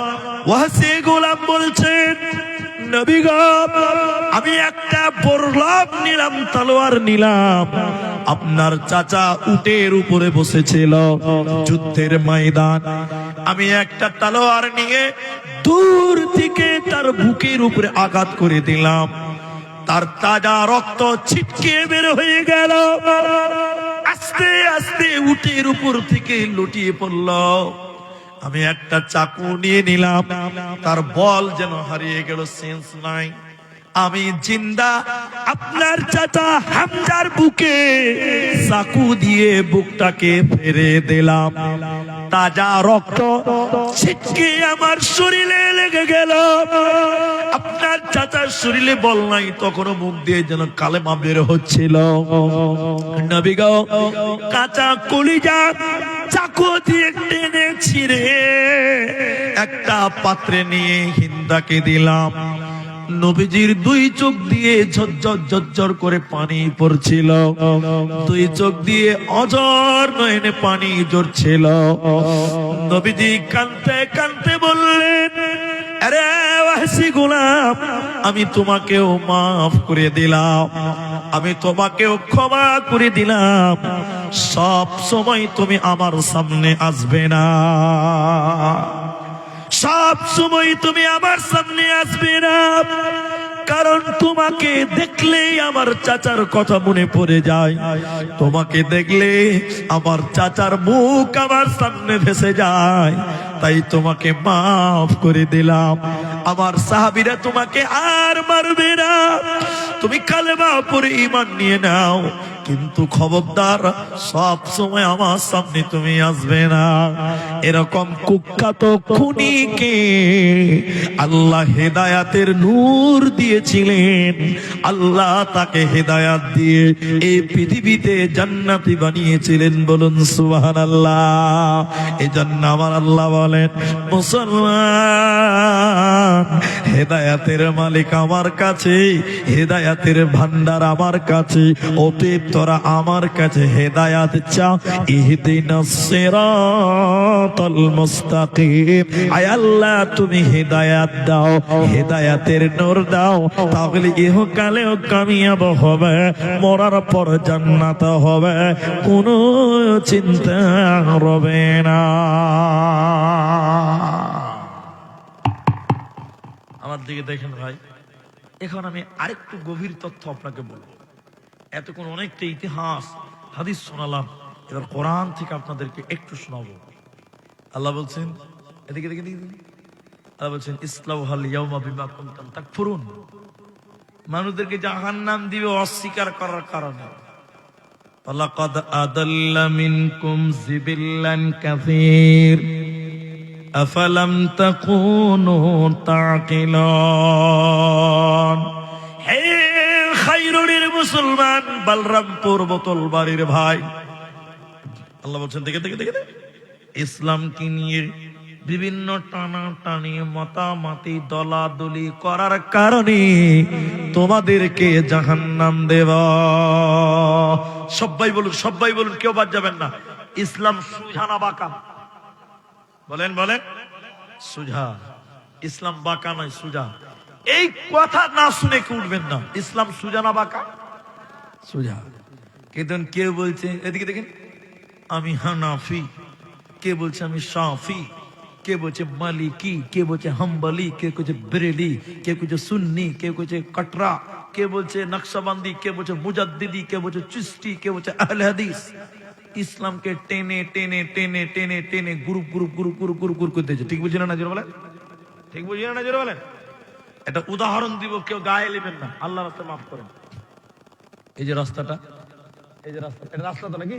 [SPEAKER 1] ওয়াসি গোলাম বলছেন নবী গো, আমি একটা বরলাম নিলাম, তলোয়ার নিলাম। আপনার চাচা উটের উপরে বসেছিল যুদ্ধের ময়দান, আমি একটা তলোয়ার নিয়ে দূর থেকে তার বুকের উপরে আঘাত করে দিলাম, তার তাজা রক্ত ছিটকে বের হয়ে গেল, আস্তে আস্তে উটের উপর থেকে লুটিয়ে পড়ল। আমি একটা চাকু নিয়ে নিলাম, তার বল যেন হারিয়ে গেল, সেন্স নাই। আমি জিন্দা আপনার চাচা হামজার বুকে চাকু দিয়ে বুকটাকে ফেরে দিলাম, তাজা রক্ত ছিটকে আমার শরীরে লেগে গেল। আপনার চাচার শরীরে বল নাই, তখনও মুখ দিয়ে যেন কালেমা বের হচ্ছিল। নবী গো, কাঁচা কলিজা চাকু দিয়ে টেনে ছিঁড়ে একটা পাত্রে নিয়ে হিন্দাকে দিলাম। নবীজির দুই চোখ দিয়ে ঝরঝর ঝরঝর করে পানি পড়ছিল, দুই চোখ দিয়ে অঝর নয়নে পানি ঝরছিল। নবীজি কাঁদতে কাঁদতে বললেন, আরে ওয়াসি গোলাম, আমি তোমাকেও মাফ করে দিলাম, আমি তোমাকেও ক্ষমা করে দিলাম, সব সময় তুমি আমার সামনে আসবে না, সব সময় তুমি আমার সামনে আসবে না, কারণ তোমাকে দেখলেই আমার চাচার কথা মনে পড়ে যায়, তোমাকে দেখলে আমার চাচার মুখ আমার সামনে ভেসে যায়, তাই তোমাকে মাফ করে দিলাম। আমার সাহাবীরা তোমাকে আর মারবে না, তুমি কালেমা পড়ে ঈমান নিয়ে নাও, কিন্তু খবরদার সব সময় আমার সামনে তুমি আসবে না। এরকম কুখ্যাত খুনিকে আল্লাহ হেদায়াতের নূর দিয়েছিলেন, আল্লাহ তাকে হেদায়াত দিয়ে এই পৃথিবীতে জান্নাতি বানিয়েছিলেন। বলুন সুবহানাল্লাহ। এজন্য আমার আল্লাহ বলেন, মুসলমান, হেদায়াতের মালিক আমার কাছে, হেদায়াতের ভান্ডার আমার কাছে, অতএব তোরা আমার কাছে হেদায়াত চা। ইহদিনাস সিরাতাল মুস্তাকিম, আয় আল্লাহ তুমি হেদায়াত দাও, হেদায়াতের নূর দাও, তাহলে ইহকালেও কামিয়াব হবে, মরার পর জান্নাত হবে, কোনো চিন্তা হবে না। আমার দিকে দেখেন ভাই, এখন আমি আরেকটু গভীর তথ্য আপনাকে বলবো। এতক্ষণ অনেকটা ইতিহাস হাদিস শোনালাম, এবার কোরআন থেকে আপনাদেরকে একটু শোনাবো। আল্লাহ বলছেন, এদিকে দেখে দেখে আল্লাহ বলছেন, ইসলাউহাল ইয়াউমা বিমা কুনতুম তাকফুরুন, মানুষদেরকে জাহান্নাম দিবে অস্বীকার করার কারণে। ওয়ালাকাদ আদাল্লা মিনকুম জিবিল্লান কাসীর আফালাম তাকুনু তাকিলুন। হে খাইরুলের মুসলমান, বলরামপুর বোতলবাড়ির ভাই, আল্লাহ বলছেন, দেখে দেখে দেখে ইসলামকে নিয়ে বিভিন্ন টানাটানি মতামতি দলাদলি করার কারণে তোমাদেরকে জাহান্নাম দেব। সবাই বলুন, সবাই বলুন, কেউ বাদ যাবেন না। ইসলাম সুজা না বাঁকা? বলেন বলেন, সুজা। ইসলাম বাঁকা নয়, সুজা। এই কথা না শুনে কেউ উঠবেন না। ইসলাম সুজা না বাঁকা? সুজা। কিন্তু কেউ বলছে, এদিকে দেখেন, আমি হানাফি, কে বলছে আমি শাফি, কে বলছে মালিকি, কে বলছে হাম্বলি, কে বলছে বেরেলি, কে বলছে সুন্নি, কে বলছে কটরা, কে বলছে নকশবন্দি, কে বলছে মুজাদ্দিদি, কে বলছে চিশতি, কে বলছে আহলে হাদিস। ইসলামকে টেনে টেনে টেনে টেনে টেনে group group group group group group করে দিয়েছে। ঠিক বুঝলেন না জোরে বলেন? ঠিক বুঝলেন না জোরে বলেন? একটা উদাহরণ দিব, কেউ গায়ে নেবেন না, আল্লাহ রাস্তায় মাফ করেন। এই যে রাস্তাটা, এই যে রাস্তা, এটা রাস্তা তো নাকি?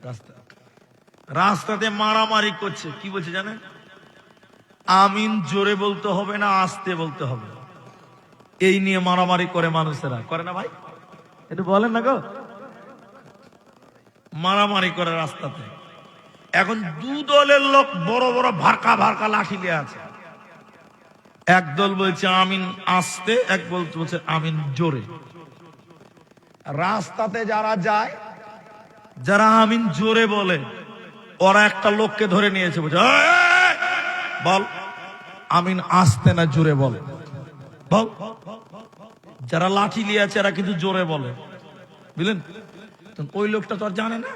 [SPEAKER 1] রাস্তা, রাস্তাতে মারামারি করছে। কি বলছে জানেন? আমিন জোরে বলতে হবে না, আস্তে বলতে হবে, এই নিয়ে মারামারি করে মানুষেরা। করে না ভাই? একটু বলেন না গো। মারামারি করে রাস্তাতে। এখন দু দলের লোক বড় বড় ভারকা ভারকা লাঠি নিয়ে আছে, একদল বলছে আমিন আস্তে, এক বলছে আমিন জোরে। রাস্তাতে যারা যায়, যারা আমিন জোরে বলে, ওরা একটা লোককে ধরে নিয়েছে, বলছে এই, বল আমিন আস্তে না জোরে বলে, বল। যারা লাঠি নিয়ে আছে এরা কিন্তু জোরে বলে, বুঝলেন? ওই লোকটা তো আর জানে না।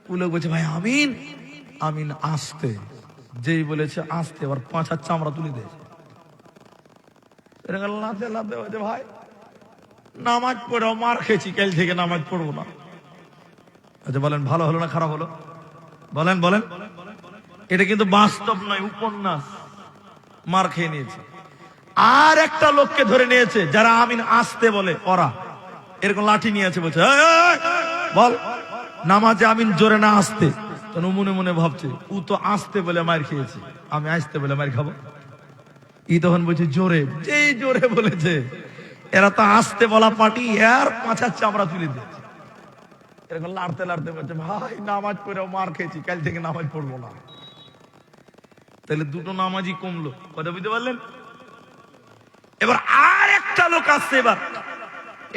[SPEAKER 1] ওই লোক বলছে ভাই আমিন, আমিন আস্তে। যেই বলেছে আস্তে, আবার পাঁচার চামড়া তুলে দিয়েছে। লাতে লাতে বলছে ভাই নামাজ পড়েও মার খেয়েছি, কাল থেকে নামাজ পড়বো না। আচ্ছা বলেন ভালো হলো না খারাপ হলো? বলেন বলেন। এটা কিন্তু বাস্তব নয়, উপন্যাস। মার খেয়ে নিয়েছে। আর একটা লোককে ধরে নিয়েছে যারা আমিন আসতে বলে, ওরা এরকম লাঠি নিয়েছে, বলছে এই, এই, বল নামাজে আমিন জোরে না আসতে। তখন মনে মনে ভাবছে ও তো আসতে বলে মার খেয়েছে, আমি আসতে বলে মার খাবো। ই তখন বলছে জোরে। যেই জোরে বলেছে, এরা তো আসতে বলা পার্টি, এর পাঁচার চামড়া তুলে দিয়েছে। এরকম লাড়তে লাড়তে বলছে ভাই নামাজ পড়েও মার খেয়েছি, কাল থেকে নামাজ পড়বো না। তাহলে দুটো নামাজই কমলো, কথা বুঝতে পারলেন? এবার আর একটা লোক আসছে, এবার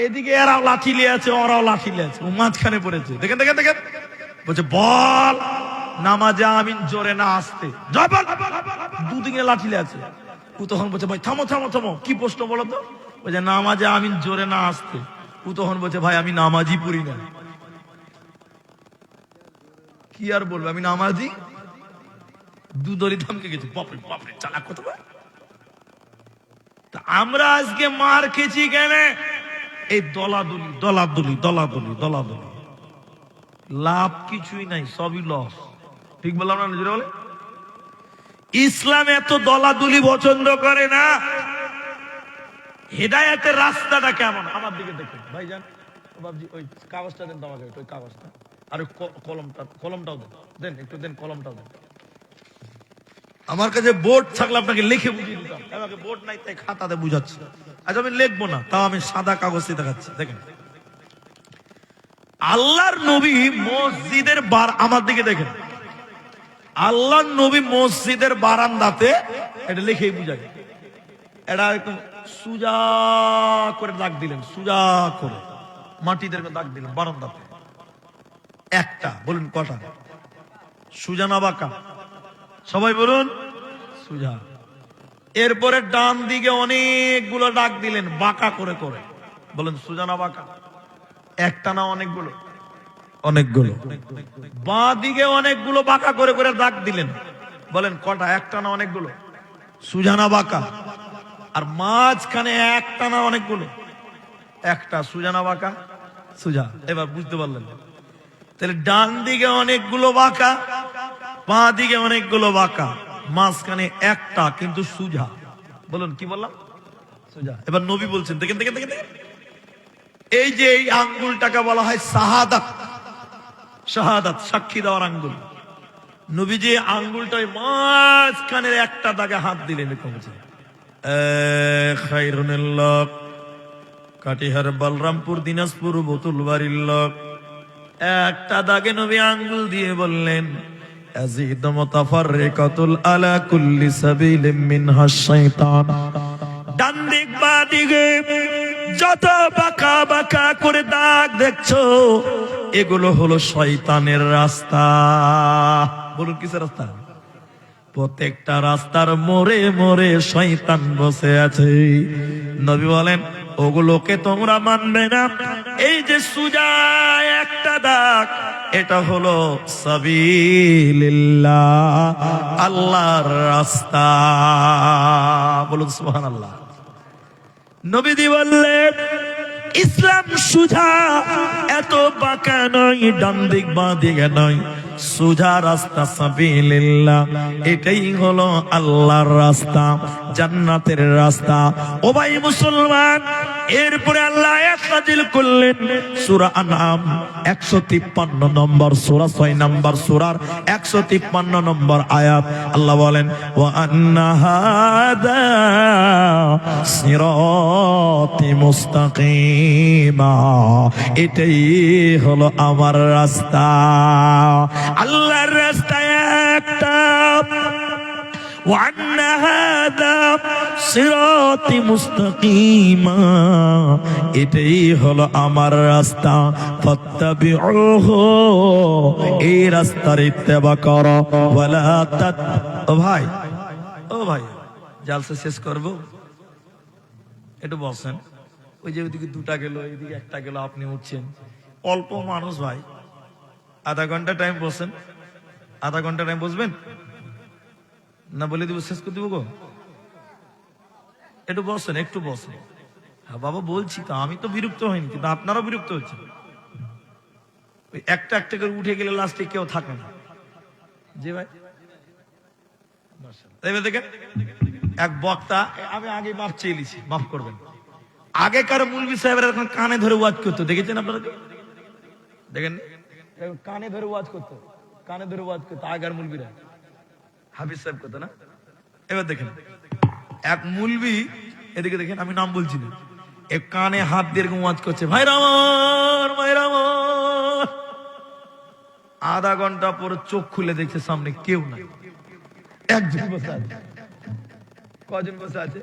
[SPEAKER 1] এদিকে এরাও লাঠি নিয়ে আছে, ওরাও লাঠি নিয়ে আছে, ও মাঝখানে পড়েছে। দেখেন দেখেন দেখেন, বলছে বল নামাজে আমিন জোরে না আসতে, দুদিকে লাঠি নিয়ে আছে। ও তখন বলছে ভাই থামো থামো থামো, কি প্রশ্ন বলো তো? বলছে নামাজে আমিন জোরে না আসতে। ও তখন বলছে ভাই আমি নামাজই পড়ি না। কি আর বলবো, আমি নামাজি। দুদলি থমকে গেছে, বাপরে বাপরে চালাক কথা। আমরা আজকে মার খেয়েছি কেন? এই দলাদলি দলাদলি দলাদলি দলাদলি, লাভ কিছুই নাই, সবই লস। ঠিক বললাম না? নিজেরা বলে ইসলাম এত দলাদলি পছন্দ করে না। হেদায়েতের রাস্তাটা কেমন আমার দিকে দেখুন ভাইজান। বাবজি ওই কাগজটা দেন তোমাকে, ওই কাগজটা আর কলমটাও দেন, দেন একটু দেন, কলমটাও দেন। আমার কাছে বোর্ড থাকলে আপনাকে লিখে বুঝিয়ে দিতাম, আমাকে বোর্ড নাই তাই খাতাতে বুঝাচ্ছি। আজ আমি লিখবো না, তাও আমি সাদা কাগজে দেখাচ্ছি। দেখেন আল্লাহর নবী মসজিদের আমার দিকে দেখেন, আল্লাহর নবী মসজিদের বারান্দাতে এটা লিখেই বুঝায়। এটা একদম সুজা করে দাগ দিলেন, সুজা করে মাটিতে দাগ দিলেন বারান্দাতে। একটা বলুন কটা? সুজা না বাঁকা? সবাই বলুন সুজা। এরপরে ডান দিকে অনেকগুলো দাগ দিলেন বাঁকা করে করে, বলেন সুজা না বাঁকা? একটা না অনেকগুলো? অনেকগুলো। বাঁ দিকে অনেকগুলো বাঁকা করে করে দাগ দিলেন, বলেন কটা? একটা না অনেকগুলো? সুজা না বাঁকা? আর মাঝখানে একটা না অনেকগুলো? একটা। সুজা না বাঁকা? সুজা। এবার বুঝতে পারলেন? তাহলে ডান দিকে অনেকগুলো বাঁকা, বাঁ দিকে অনেকগুলো বাঁকা, মাঝখানে একটা কিন্তু সুজা। বলুন কি বললাম? সুজা। এবার নবী বলছেন দেখেন দেখেন দেখেন, এই যে এই আঙ্গুলটাকে বলা হয় শাহাদাত। শাহাদাত সাক্ষী দেওয়ার আঙ্গুল। নবী যে আঙ্গুলটা মাঝখানের একটা দাগে হাত দিলেন, খায়রুনের লোক, কাটিহার বলরামপুর দিনাজপুর বতুলবাড়ির লোক। একটা দাগে নবী আঙ্গুল দিয়ে বললেন আযীদু মুতাফাররিকাতুল আলা কুল্লি সাবিলিম মিনহাশ শাইতান। ডান দিক বাঁ দিকে যত বাঁকা বাঁকা করে দাগ দেখছো, এগুলো হলো শয়তানের রাস্তা। বলুন কিসের রাস্তা? প্রত্যেকটা রাস্তার মোড়ে মোড়ে শয়তান বসে আছে। নবী বলেন ওগুলোকে তোমরা মানবে না। এই যে সুজা একটা দাগ, এটা হলো সাবিলিল্লাহ, আল্লাহর রাস্তা। বলুন সুবহানাল্লাহ। নবীজি বললেন ইসলাম সুজা, এত বাঁকা নয়, ডান দিক বাঁ দিকে নয়, সুজা রাস্তা সাবিলিল্লাহ। এটাই হলো আল্লাহর রাস্তা, জান্নাতের রাস্তা। ও ভাই মুসলমান, এরপরে আল্লাহ আয়াত নাযিল করলেন সূরা আনআম 153 নম্বর সূরা, 6 নম্বর সূরার 153 নম্বর আয়াত। আল্লাহ বলেন ওয়া আন্না হাদা সিরাতি মুস্তাকিমা, এটাই হলো আমার রাস্তা। আল্লাহর রাস্তা একটা, وأن هذا صراطي মুস্তাকিমা, এটাই হলো আমার রাস্তা, ফাত্তাবিউহু, এই রাস্তার ইত্তেবা করো, ওয়ালা ও ভাই, ও ভাই, জালসা শেষ করব, একটু বসেন। ওই যে ওইদিকে দুটা গেল, এইদিকে একটা গেল, আপনি উঠছেন, অল্প মানুষ ভাই, আধা ঘন্টা টাইম বসেন, আধা ঘন্টা টাইম বসবেন না, বলে দিব শেষ করে দিব গো, একটু বসেন, একটু বসেন। হ্যাঁ বাবা বলছি তো, আমি তো বিরক্ত হইনি, কিন্তু আপনারাও বিরক্ত হচ্ছেন। ওই একটা একটা করে উঠে গেলে লাস্টে কেউ থাকে না। জি ভাই, এবার দেখেন এক বক্তা, আমি আগে মাফ চেয়ে নিছি, মাফ করবেন। আগেকার মুলবি সাহেবরা এখন কানে ধরে ওয়াজ করতো, দেখেছেন আপনারা? দেখেন কানে ধরে ওয়াজ করতো, কানে ধরে ওয়াজ করতো আগের মুলবিরা, হাফিজ সাহেব করতো না। এবার দেখেন এক মুলবি, এদিকে দেখেন, আমি নাম বলছি না, এক কানে হাত দিয়ে ওয়াজ করছে, ভাইরা আমার, ভাইরা আমার। আধা ঘন্টা পরে চোখ খুলে দেখছে সামনে কেউ নাই, একজন বসে আছে। কজন বসে আছে?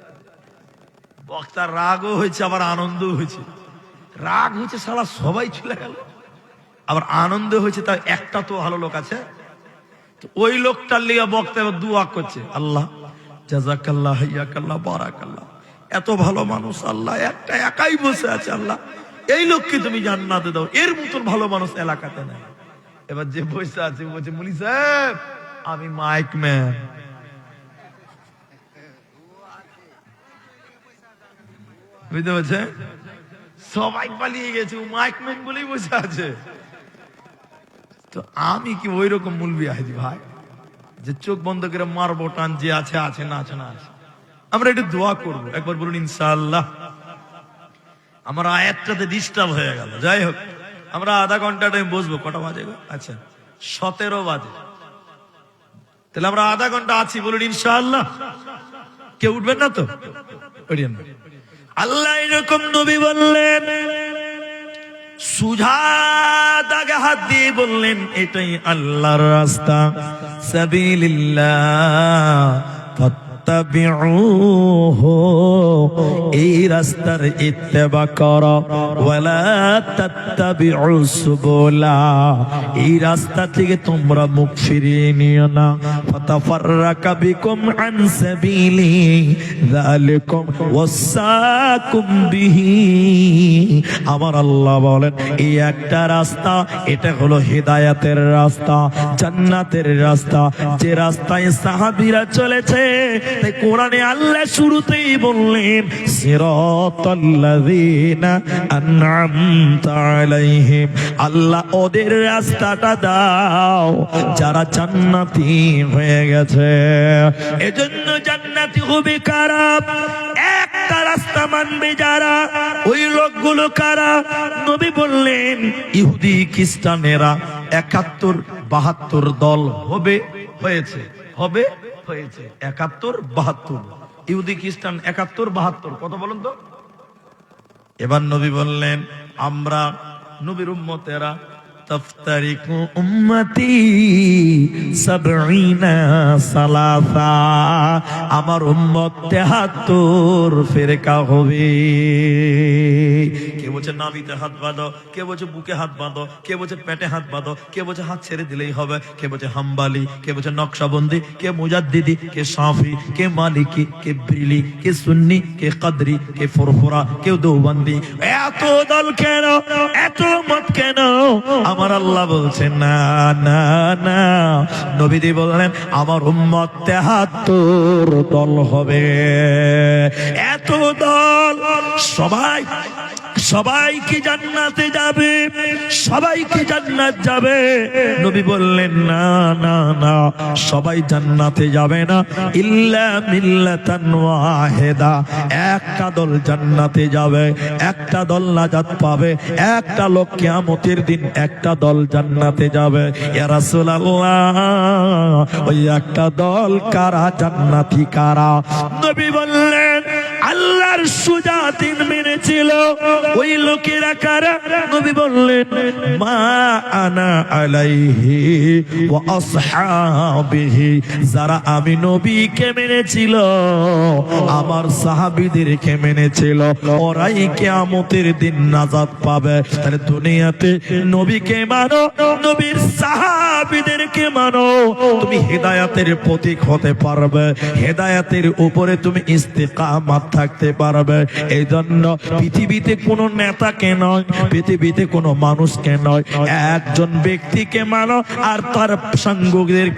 [SPEAKER 1] বক্তার রাগও হয়েছে, আবার আনন্দ হয়েছে। রাগ হয়েছে সারা সবাই চলে গেল, আবার আনন্দ হয়েছে তার একটা তো ভালো লোক আছে। তো ওই লোকটার লিগে বক্তা এবার দুয়া করছে, আল্লাহ জাযাকাল্লাহ, হাইয়াকাল্লাহ, বারাকাল্লাহ, এত ভালো মানুষ আল্লাহ, একটা একাই বসে আছে, আল্লাহ এই লোককে তুমি জান্নাতে দাও, এর মতন ভালো মানুষ এলাকাতে নাই। এবার যে বসে আছে বলছে, মুলি সাহেব আমি মাইক ম্যান। বুঝতে পারছেন? সবাই পালিয়ে গেছে, ও মাইক ম্যান বলেই বসে আছে। তো আমি কি ওই রকম মুলবি আছি ভাই, যে চোখ বন্ধ করে মারবো টান, যে আছে আছে, না আছে না আছে। আমরা একটু দোয়া করবো, একবার বলুন ইনশাআল্লাহ। আমার আয়াতটাতে ডিস্টার্ব হয়ে গেল, যাই হোক আমরা আধা ঘন্টা টাইম বসবো। কটা বাজে গো? আচ্ছা 17 বাজে, তাহলে আমরা আধা ঘন্টা আছি, বলুন ইনশাআল্লাহ। কেউ উঠবেন না তো? উঠিয়েন না। আল্লাহ এরকম নবী বললেন, সুজা দাগে হাত দিয়ে বললেন, এটাই আল্লাহর রাস্তা, সাবিলিল্লাহ ফাত্তাবিউহু, এই রাস্তার ইত্তেবা করো, ওয়ালা তাত্তাবিউস সুবুলা, এই রাস্তা থেকে তোমরা মুখ ফিরিয়ে নিও না, ফাতাফাররাকা বিকুম আন সাবিলি যালিকুম ওয়াসাকুম বিহি। আমার আল্লাহ বলেন, এই একটা রাস্তা, এটা হলো হিদায়াতের রাস্তা, জান্নাতের রাস্তা, যে রাস্তায় সাহাবীরা চলেছে। তাই কোরআনে আল্লাহ শুরুতেই বললেন, সিরাতাল্লাযীনা আন'আমতা আলাইহিম, আল্লাহ ওদের রাস্তাটা দাও যারা জান্নাতি হয়ে গেছে। এজন্য জান্নাতি হবে কারা? একটা রাস্তা মানবে যারা, ওই লোকগুলো কারা? নবী বললেন, ইহুদি খ্রিস্টানেরা 71 72 দল হবে, হয়েছে, হবে, হয়েছে 71 72। ইহুদি খ্রিস্টান 71 72, কত বলুন তো? এবার নবী বললেন, আমরা নবীর উম্মতেরা, তাফতারিকু উম্মতি 70 সালাসা, আমার উম্মত 73 ফিরকা হবে। কে বলছে নাভিতে হাত বাঁধো, কে বলছে বুকে হাত বাঁধো, কে বলছে পেটে হাত বাঁধো, কে বলছে হাত ছেড়ে দিলেই হবে, কে বলছে হাম্বালি, কে বলছে নকশবন্দি, কে মুজাদ্দিদি, কে শাফি, কে মালিকি, কে ব্রিলি, কে সুন্নি, কে কদরি, কে ফুরফুরা, কেউ দেওবন্দি। এত দল কেন, এত মত কেন? আমার আল্লাহ বলছেন না না না, নবীজি বললেন আমার উম্মত 73 দল হবে। এত দল, সবাই সবাইকে জান্নাতে যাবে, সবাইকে জান্নাত যাবে। নবী বললেন না না না, সবাই জান্নাতে যাবে না, ইল্লা মিল্লাতান ওয়াহিদা, একটা দল জান্নাতে যাবে, একটা দল নাজাত পাবে, একটা লোক কিয়ামতের দিন একটা দল জান্নাতে যাবে। ইয়া রাসূলুল্লাহ, ওই একটা দল কারা? জান্নাতি কারা? নবী বললেন, আল্লাহর সোজা দিন মেনেছিল ওই লোকেরা কারা? নবী বললেন মা আনা আলাইহি ওয়া আসহাবিহি, যারা আমি নবীকে মেনেছিল, আমার সাহাবীদেরকে মেনেছিল, ওরাই কিয়ামতের দিন নাজাত পাবে। তাহলে দুনিয়াতে নবীকে মানো, নবীর সাহাবীদেরকে মানো, তুমি হেদায়েতের প্রতীক হতে পারবে, হেদায়েতের উপরে তুমি ইস্তিকামাত থাকতে পারবে। এই জন্য পৃথিবীতে কোনো নেতাকে নয়, পৃথিবীতে কোনো মানুষকে নয়, একজন ব্যক্তিকে মানো আর তার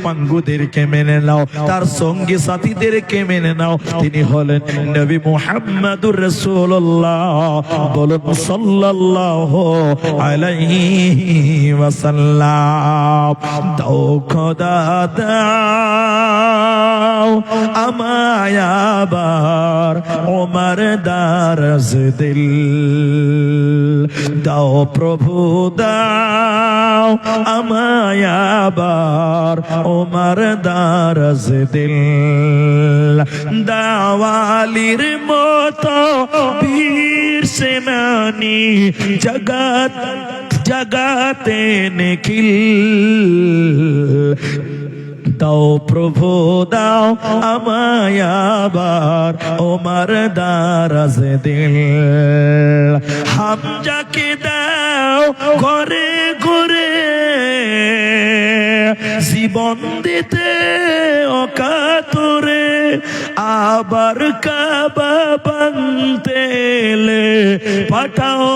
[SPEAKER 1] পাঙ্গুদেরকে মেনে নাও, তার সঙ্গী সাথীদেরকে মেনে নাও। তিনি হলেন নবী মুহাম্মদুর রাসূলুল্লাহ। বলুন সাল্লাল্লাহু আলাইহি ওয়াসাল্লাম। দাও খোদা দাও আমায় আবার ওমর দারাজ দিল, দাও প্রভু দাও আমায় আবার ওমর দারাজ দিল, দাওয়ালির মতো বীর সেনানি জগৎ জগাতে নিখিল, দাও প্রভু দাও আমায় আবার ওমর দারাজ দিল, হামজাকে দাও ঘরে ঘরে জীবন দিতে অকাতরে, আবার কাবা বানতে পাঠাও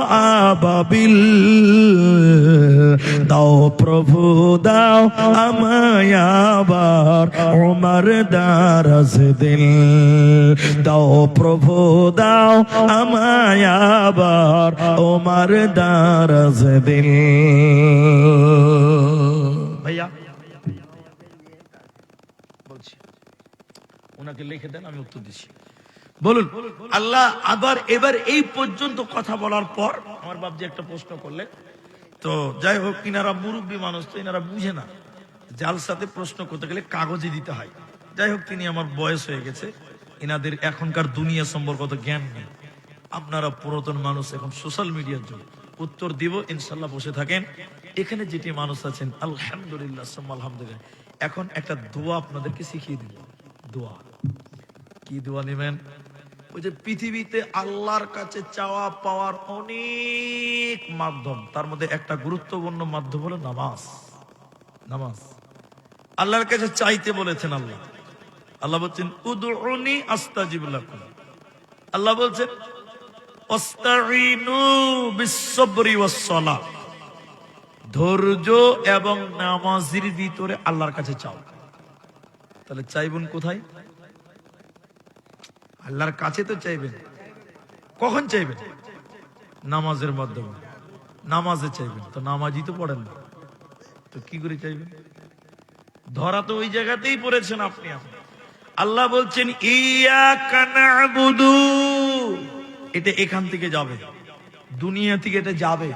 [SPEAKER 1] আবাবিল, দাও প্রভু দাও আমায় আবার ওমর দারাজ দিল, দাও প্রভু দাও আমায় আবার ওমর দারাজ দিল। ভাইয়া বলছি, ওনাকে লিখে দেন, আমি উত্তর দিচ্ছি। বলুন আল্লাহ আবার এবার এই পর্যন্ত কথা বলার পর আমার বাপজি একটা প্রশ্ন করলেন, তো যাই হোক, ইনারা মুরব্বী মানুষ তো ইনারা বুঝে না, জালসাতে প্রশ্ন করতে গেলে কাগজে দিতে হয়। যাই হোক, তিনি আমার বয়স হয়ে গেছে, ইনাদের এখনকার দুনিয়া সম্পর্কে অত জ্ঞান নেই। আপনারা পুরাতন মানুষ, এখন সোশ্যাল মিডিয়ার যুগ, উত্তর দিব ইনশাল্লাহ, বসে থাকেন। এখানে যেটি মানুষ আছেন আলহামদুলিল্লাহ আলহামদুলিল্লাহ। এখন একটা দোয়া আপনাদেরকে শিখিয়ে দিব। দোয়া কি দোয়া নেবেন? ওই যে পৃথিবীতে আল্লাহর কাছে চাওয়া পাওয়ার অনেক মাধ্যম, তার মধ্যে একটা গুরুত্বপূর্ণ মাধ্যম হলো নামাজ। নামাজ আল্লাহর কাছে চাইতে বলেছেন আল্লাহ। আল্লাহ বলছেন উদউনি আস্তাজিব লাকুম। আল্লাহ বলছেন আস্তাঈনু বিস-সাবরি ওয়াস-সালাহ, ধৈর্য এবং নামাজের ভিতরে আল্লাহর কাছে চাও। তাহলে চাইবেন কোথায়? আল্লাহর কাছে তো চাইবেন। কখন চাইবেন? নামাজের মাধ্যমে। নামাজে চাইবেন, তো নামাজই তো পড়েন না, তো কি করে চাইবেন? ধরা তো ওই জায়গাতেই পড়েছেন আপনি। আল্লাহ বলছেন ইয়াকা না'বুদু, এটা এখান থেকে যাবে, দুনিয়া থেকে এটা যাবে।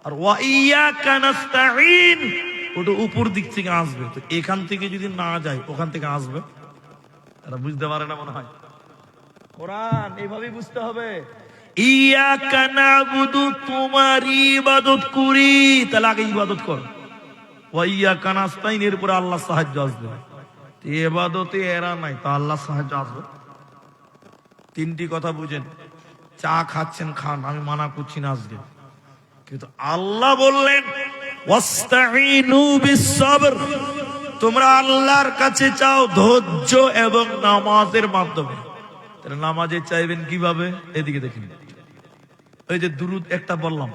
[SPEAKER 1] আর ওয়া ইয়াকা নাস্তাঈন, ওটা উপর দিক থেকে আসবে। তো এখান থেকে যদি না যায়, ওখান থেকে আসবে। তারা বুঝতে পারে না মনে হয়। কোরআন এইভাবেই বুঝতে হবে। ইয়াকা না'বুদু, তোমার ইবাদত করি, তাহলে আগে ইবাদত কর। ওয়া ইয়াকা নাস্তাঈন, এরপরে আল্লাহ সাহায্য আসবে। ইবাদতে এরা নাই, তা আল্লাহ সাহায্য আসবে। তিনটি কথা বুঝেন। চা খাচ্ছেন খান, আমি মানা করছি না আজকে, কিন্তু আল্লাহ বললেন ওয়াস্তাঈনু বিস-সাবর, তোমরা আল্লাহর কাছে চাও ধৈর্য এবং নামাজের মাধ্যমে। তাহলে নামাজে চাইবেন কিভাবে? এদিকে দেখেন, ওই যে দুরুদ একটা বললাম,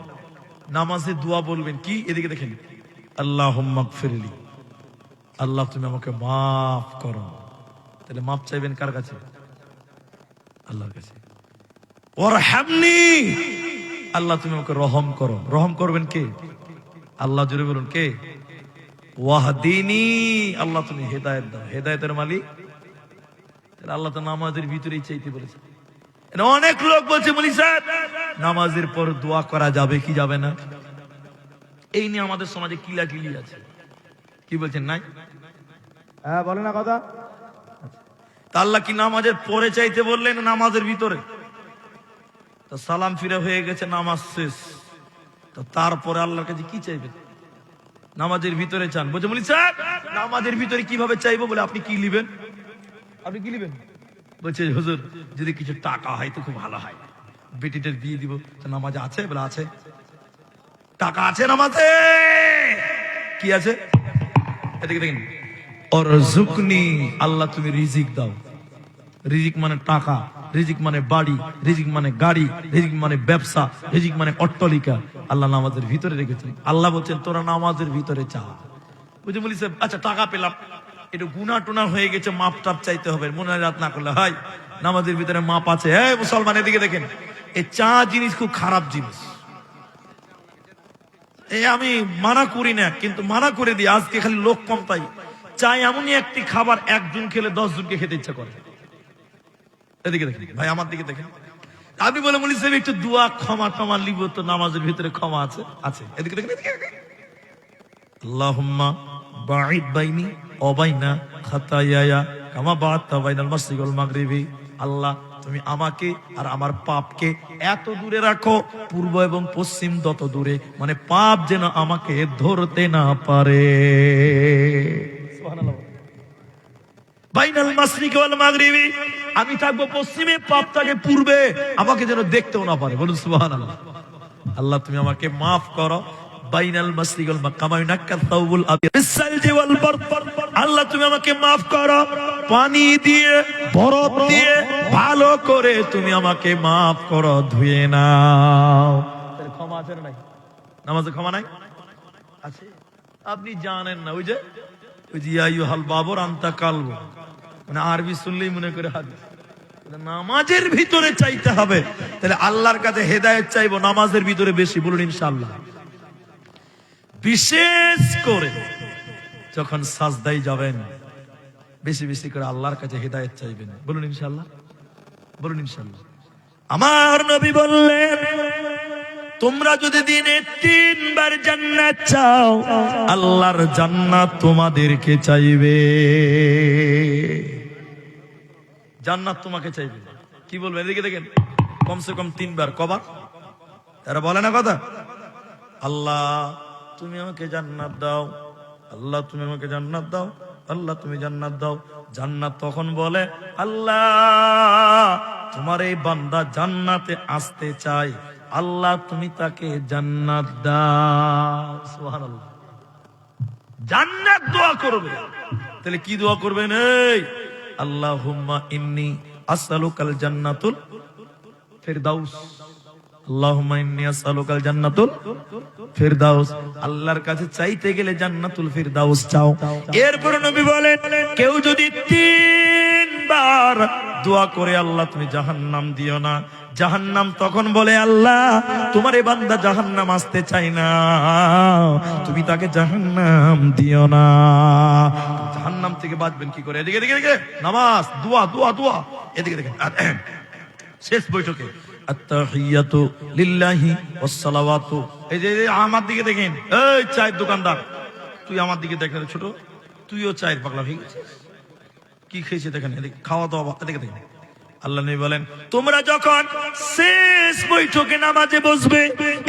[SPEAKER 1] নামাজে দোয়া বলবেন কি? এদিকে দেখেন, আল্লাহুম্মা গফিরলি, আল্লাহ তুমি আমাকে মাফ করো। তাহলে মাফ চাইবেন কার কাছে? আল্লাহর কাছে। ওয়ারহামনি, আল্লাহ তুমি আমাকে রহম করো। রহম করবেন কে? আল্লাহ। জোরে বলুন কে? ওয়াহদিনী, আল্লাহ তুমি হেদায়েত দাও। হেদায়েতের মালিক আল্লাহ। তো নামাজের ভিতরেই চাইতে বলেছে। অনেক লোক বলছে মুলি স্যার নামাজের পর দোয়া করা যাবে কি যাবে না, এই নিয়ে আমাদের সমাজে কিলাকিলি আছে। কি বলছেন? নাই? হ্যাঁ বলে না কথা। তা আল্লাহ কি নামাজের পরে চাইতে বললেন নামাজের ভিতরে? তা সালাম ফিরে হয়ে গেছে, নামাজ শেষ, তো তারপরে আল্লাহর কাছে কি চাইবেন? নামাজের ভিতরে চান। বলছে বলি স্যার নামাজের ভিতরে কিভাবে চাইবো? বলে আপনি কি লিবেন? আপনি কি লিবেন? বলছে হুজুর যদি কিছু টাকা হয় তো খুব ভালো হয়, বেটিটার বিয়ে দিব। তো নামাজে আছে? বলে আছে। টাকা আছে নামাজে? কি আছে? এদিকে দেখেন, অরযুকনি, আল্লাহ তুমি রিজিক দাও। রিজিক মানে টাকা, রিজিক মানে বাড়ি, রিজিক মানে গাড়ি, রিজিক মানে ব্যবসা, রিজিক মানে অট্টালিকা। আল্লাহ নামাজের ভিতরে রেখেছেন। আল্লাহ বলছেন তোরা নামাজের ভিতরে চা। বুঝে বলিস আচ্ছা টাকা পেলাম, একটু গুনাহ টুনা হয়ে গেছে, মাপ টাপ চাইতে হবে, মনে রাত না করলে হয়। নামাজের ভিতরে মাপ আছে। এই মুসলমান এদিকে দেখেন, এই চা জিনিস খুব খারাপ জিনিস। আমি মানা করি না, কিন্তু মানা করে দিই আজকে খালি লোক কম তাই। চা এমনই একটি খাবার, একজন খেলে 10 জনকে খেতে ইচ্ছা করে। এদিকে দেখেন ভাই, আমার দিকে দেখেন। আপনি বলে বলি সাহেব একটু দোয়া ক্ষমা টমা লিব, তো নামাজের ভিতরে ক্ষমা আছে? আছে। এদিকে দেখেন, আল্লাহুম্মা বাঈদ বাইনি ওয়া বাইনা খাতায়ায়া কামা বা'আদতা বাইনাল মাশরিকি ওয়াল মাগরিবি। আল্লাহ তুমি আমাকে আর আমার পাপকে এত দূরে রাখো, পূর্ব এবং পশ্চিম তত দূরে, মানে পাপ যেন আমাকে ধরতে না পারে। সুবহানাল্লাহ। বাইনাল মাশরিকি ওয়াল মাগরিবি, আমি থাকবো পশ্চিমে, পাপ থাকে পূর্বে, আমাকে যেন দেখতেও না পারে। বলুন সুবহানাল্লাহ। আল্লাহ তুমি আমাকে মাফ করো। বাইনাল মাশরিকি ওয়াল মাগরিবি কামা ইউনাক্কা সাওবুল আবিয়াদ বিসালজি ওয়াল বারদ। আল্লাহ তুমি আমাকে মাফ করো, পানি দিয়ে বরফ দিয়ে ভালো করে তুমি আমাকে মাফ করো, ধুয়ে নাও। তাহলে ক্ষমা আছে না নাই? নামাজে ক্ষমা নাই? আছে। আপনি জানেন না, ওই যে ইয়া আইয়ুহাল বাবর আনতা কালব, মানে আরবি শুনলেই মনে করে হাদিস। নামাজের ভিতরে চাইতে হবে। তাহলে আল্লাহর কাছে হেদায়েত চাইবো নামাজের ভিতরে বেশি। বলুন ইনশাআল্লাহ। বিশেষ করে যখন সাজদায় যাবেন বেশি বেশি করে আল্লাহর কাছে হেদায়েত চাইবেন। বলুন ইনশাআল্লাহ। বলুন ইনশাআল্লাহ। আমার নবী বললেন তোমরা যদি দিনে 3 বার জান্নাত চাও, আল্লাহর জান্নাত তোমাদেরকে চাইবে। জান্নাত তোমাকে চাইবে। কি বলবে? এদিকে দেখেন, কমসে কম 3 বার। কবার? এরা বলে না কথা, আল্লাহ তুমি আমাকে জান্নাত দাও, আল্লাহ তুমি আমাকে জান্নাত দাও, আল্লাহ তুমি জান্নাত দাও। জান্নাত তখন বলে আল্লাহ তোমার এই বান্দা জান্নাতে আসতে চায়, আল্লাহ তুমি তাকে জান্নাত দাও। সুবহানাল্লাহ। জান্নাত দোয়া করবে। তাহলে কি দোয়া করবেন? এই আল্লাহুম্মা ইন্নী আসআলুকাল জান্নাতুল ফিরদাউস। আল্লাহুম্মা ইন্নী আসআলুকাল জান্নাতুল ফিরদাউস। আল্লাহর কাছে চাইতে গেলে জান্নাতুল ফিরদাউস চাও। এরপর নবী বলেন কেউ যদি 3 বার দোয়া করে আল্লাহ তুমি জাহান্নাম দিও না, জাহান্নাম তখন বলে আল্লাহ তোমার এই বান্দা জাহান্নাম আসতে চায় না, তুমি তাকে জাহান্নাম দিও না। জাহান্নাম থেকে বাঁচবেন কি করে? এদিকে এদিকে এদিকে নামাজ, দোয়া দোয়া দোয়া। এদিকে দেখেন শেষ বৈঠকে আত্তাহিয়াতু লিল্লাহি ওয়াস সালাওয়াতু। এই যে আমার দিকে দেখেন, এই চায়ের দোকানদার তুই আমার দিকে দেখেন, ছোট তুইও চায়ের পাগলা হয়ে গেছিস। কি খেয়েছে দেখেন, এদিকে খাওয়া দাওয়া। এদিকে দেখেন আল্লাহ নবী বলেন তোমরা যখন শেষ বৈঠকে নামাজে বসবে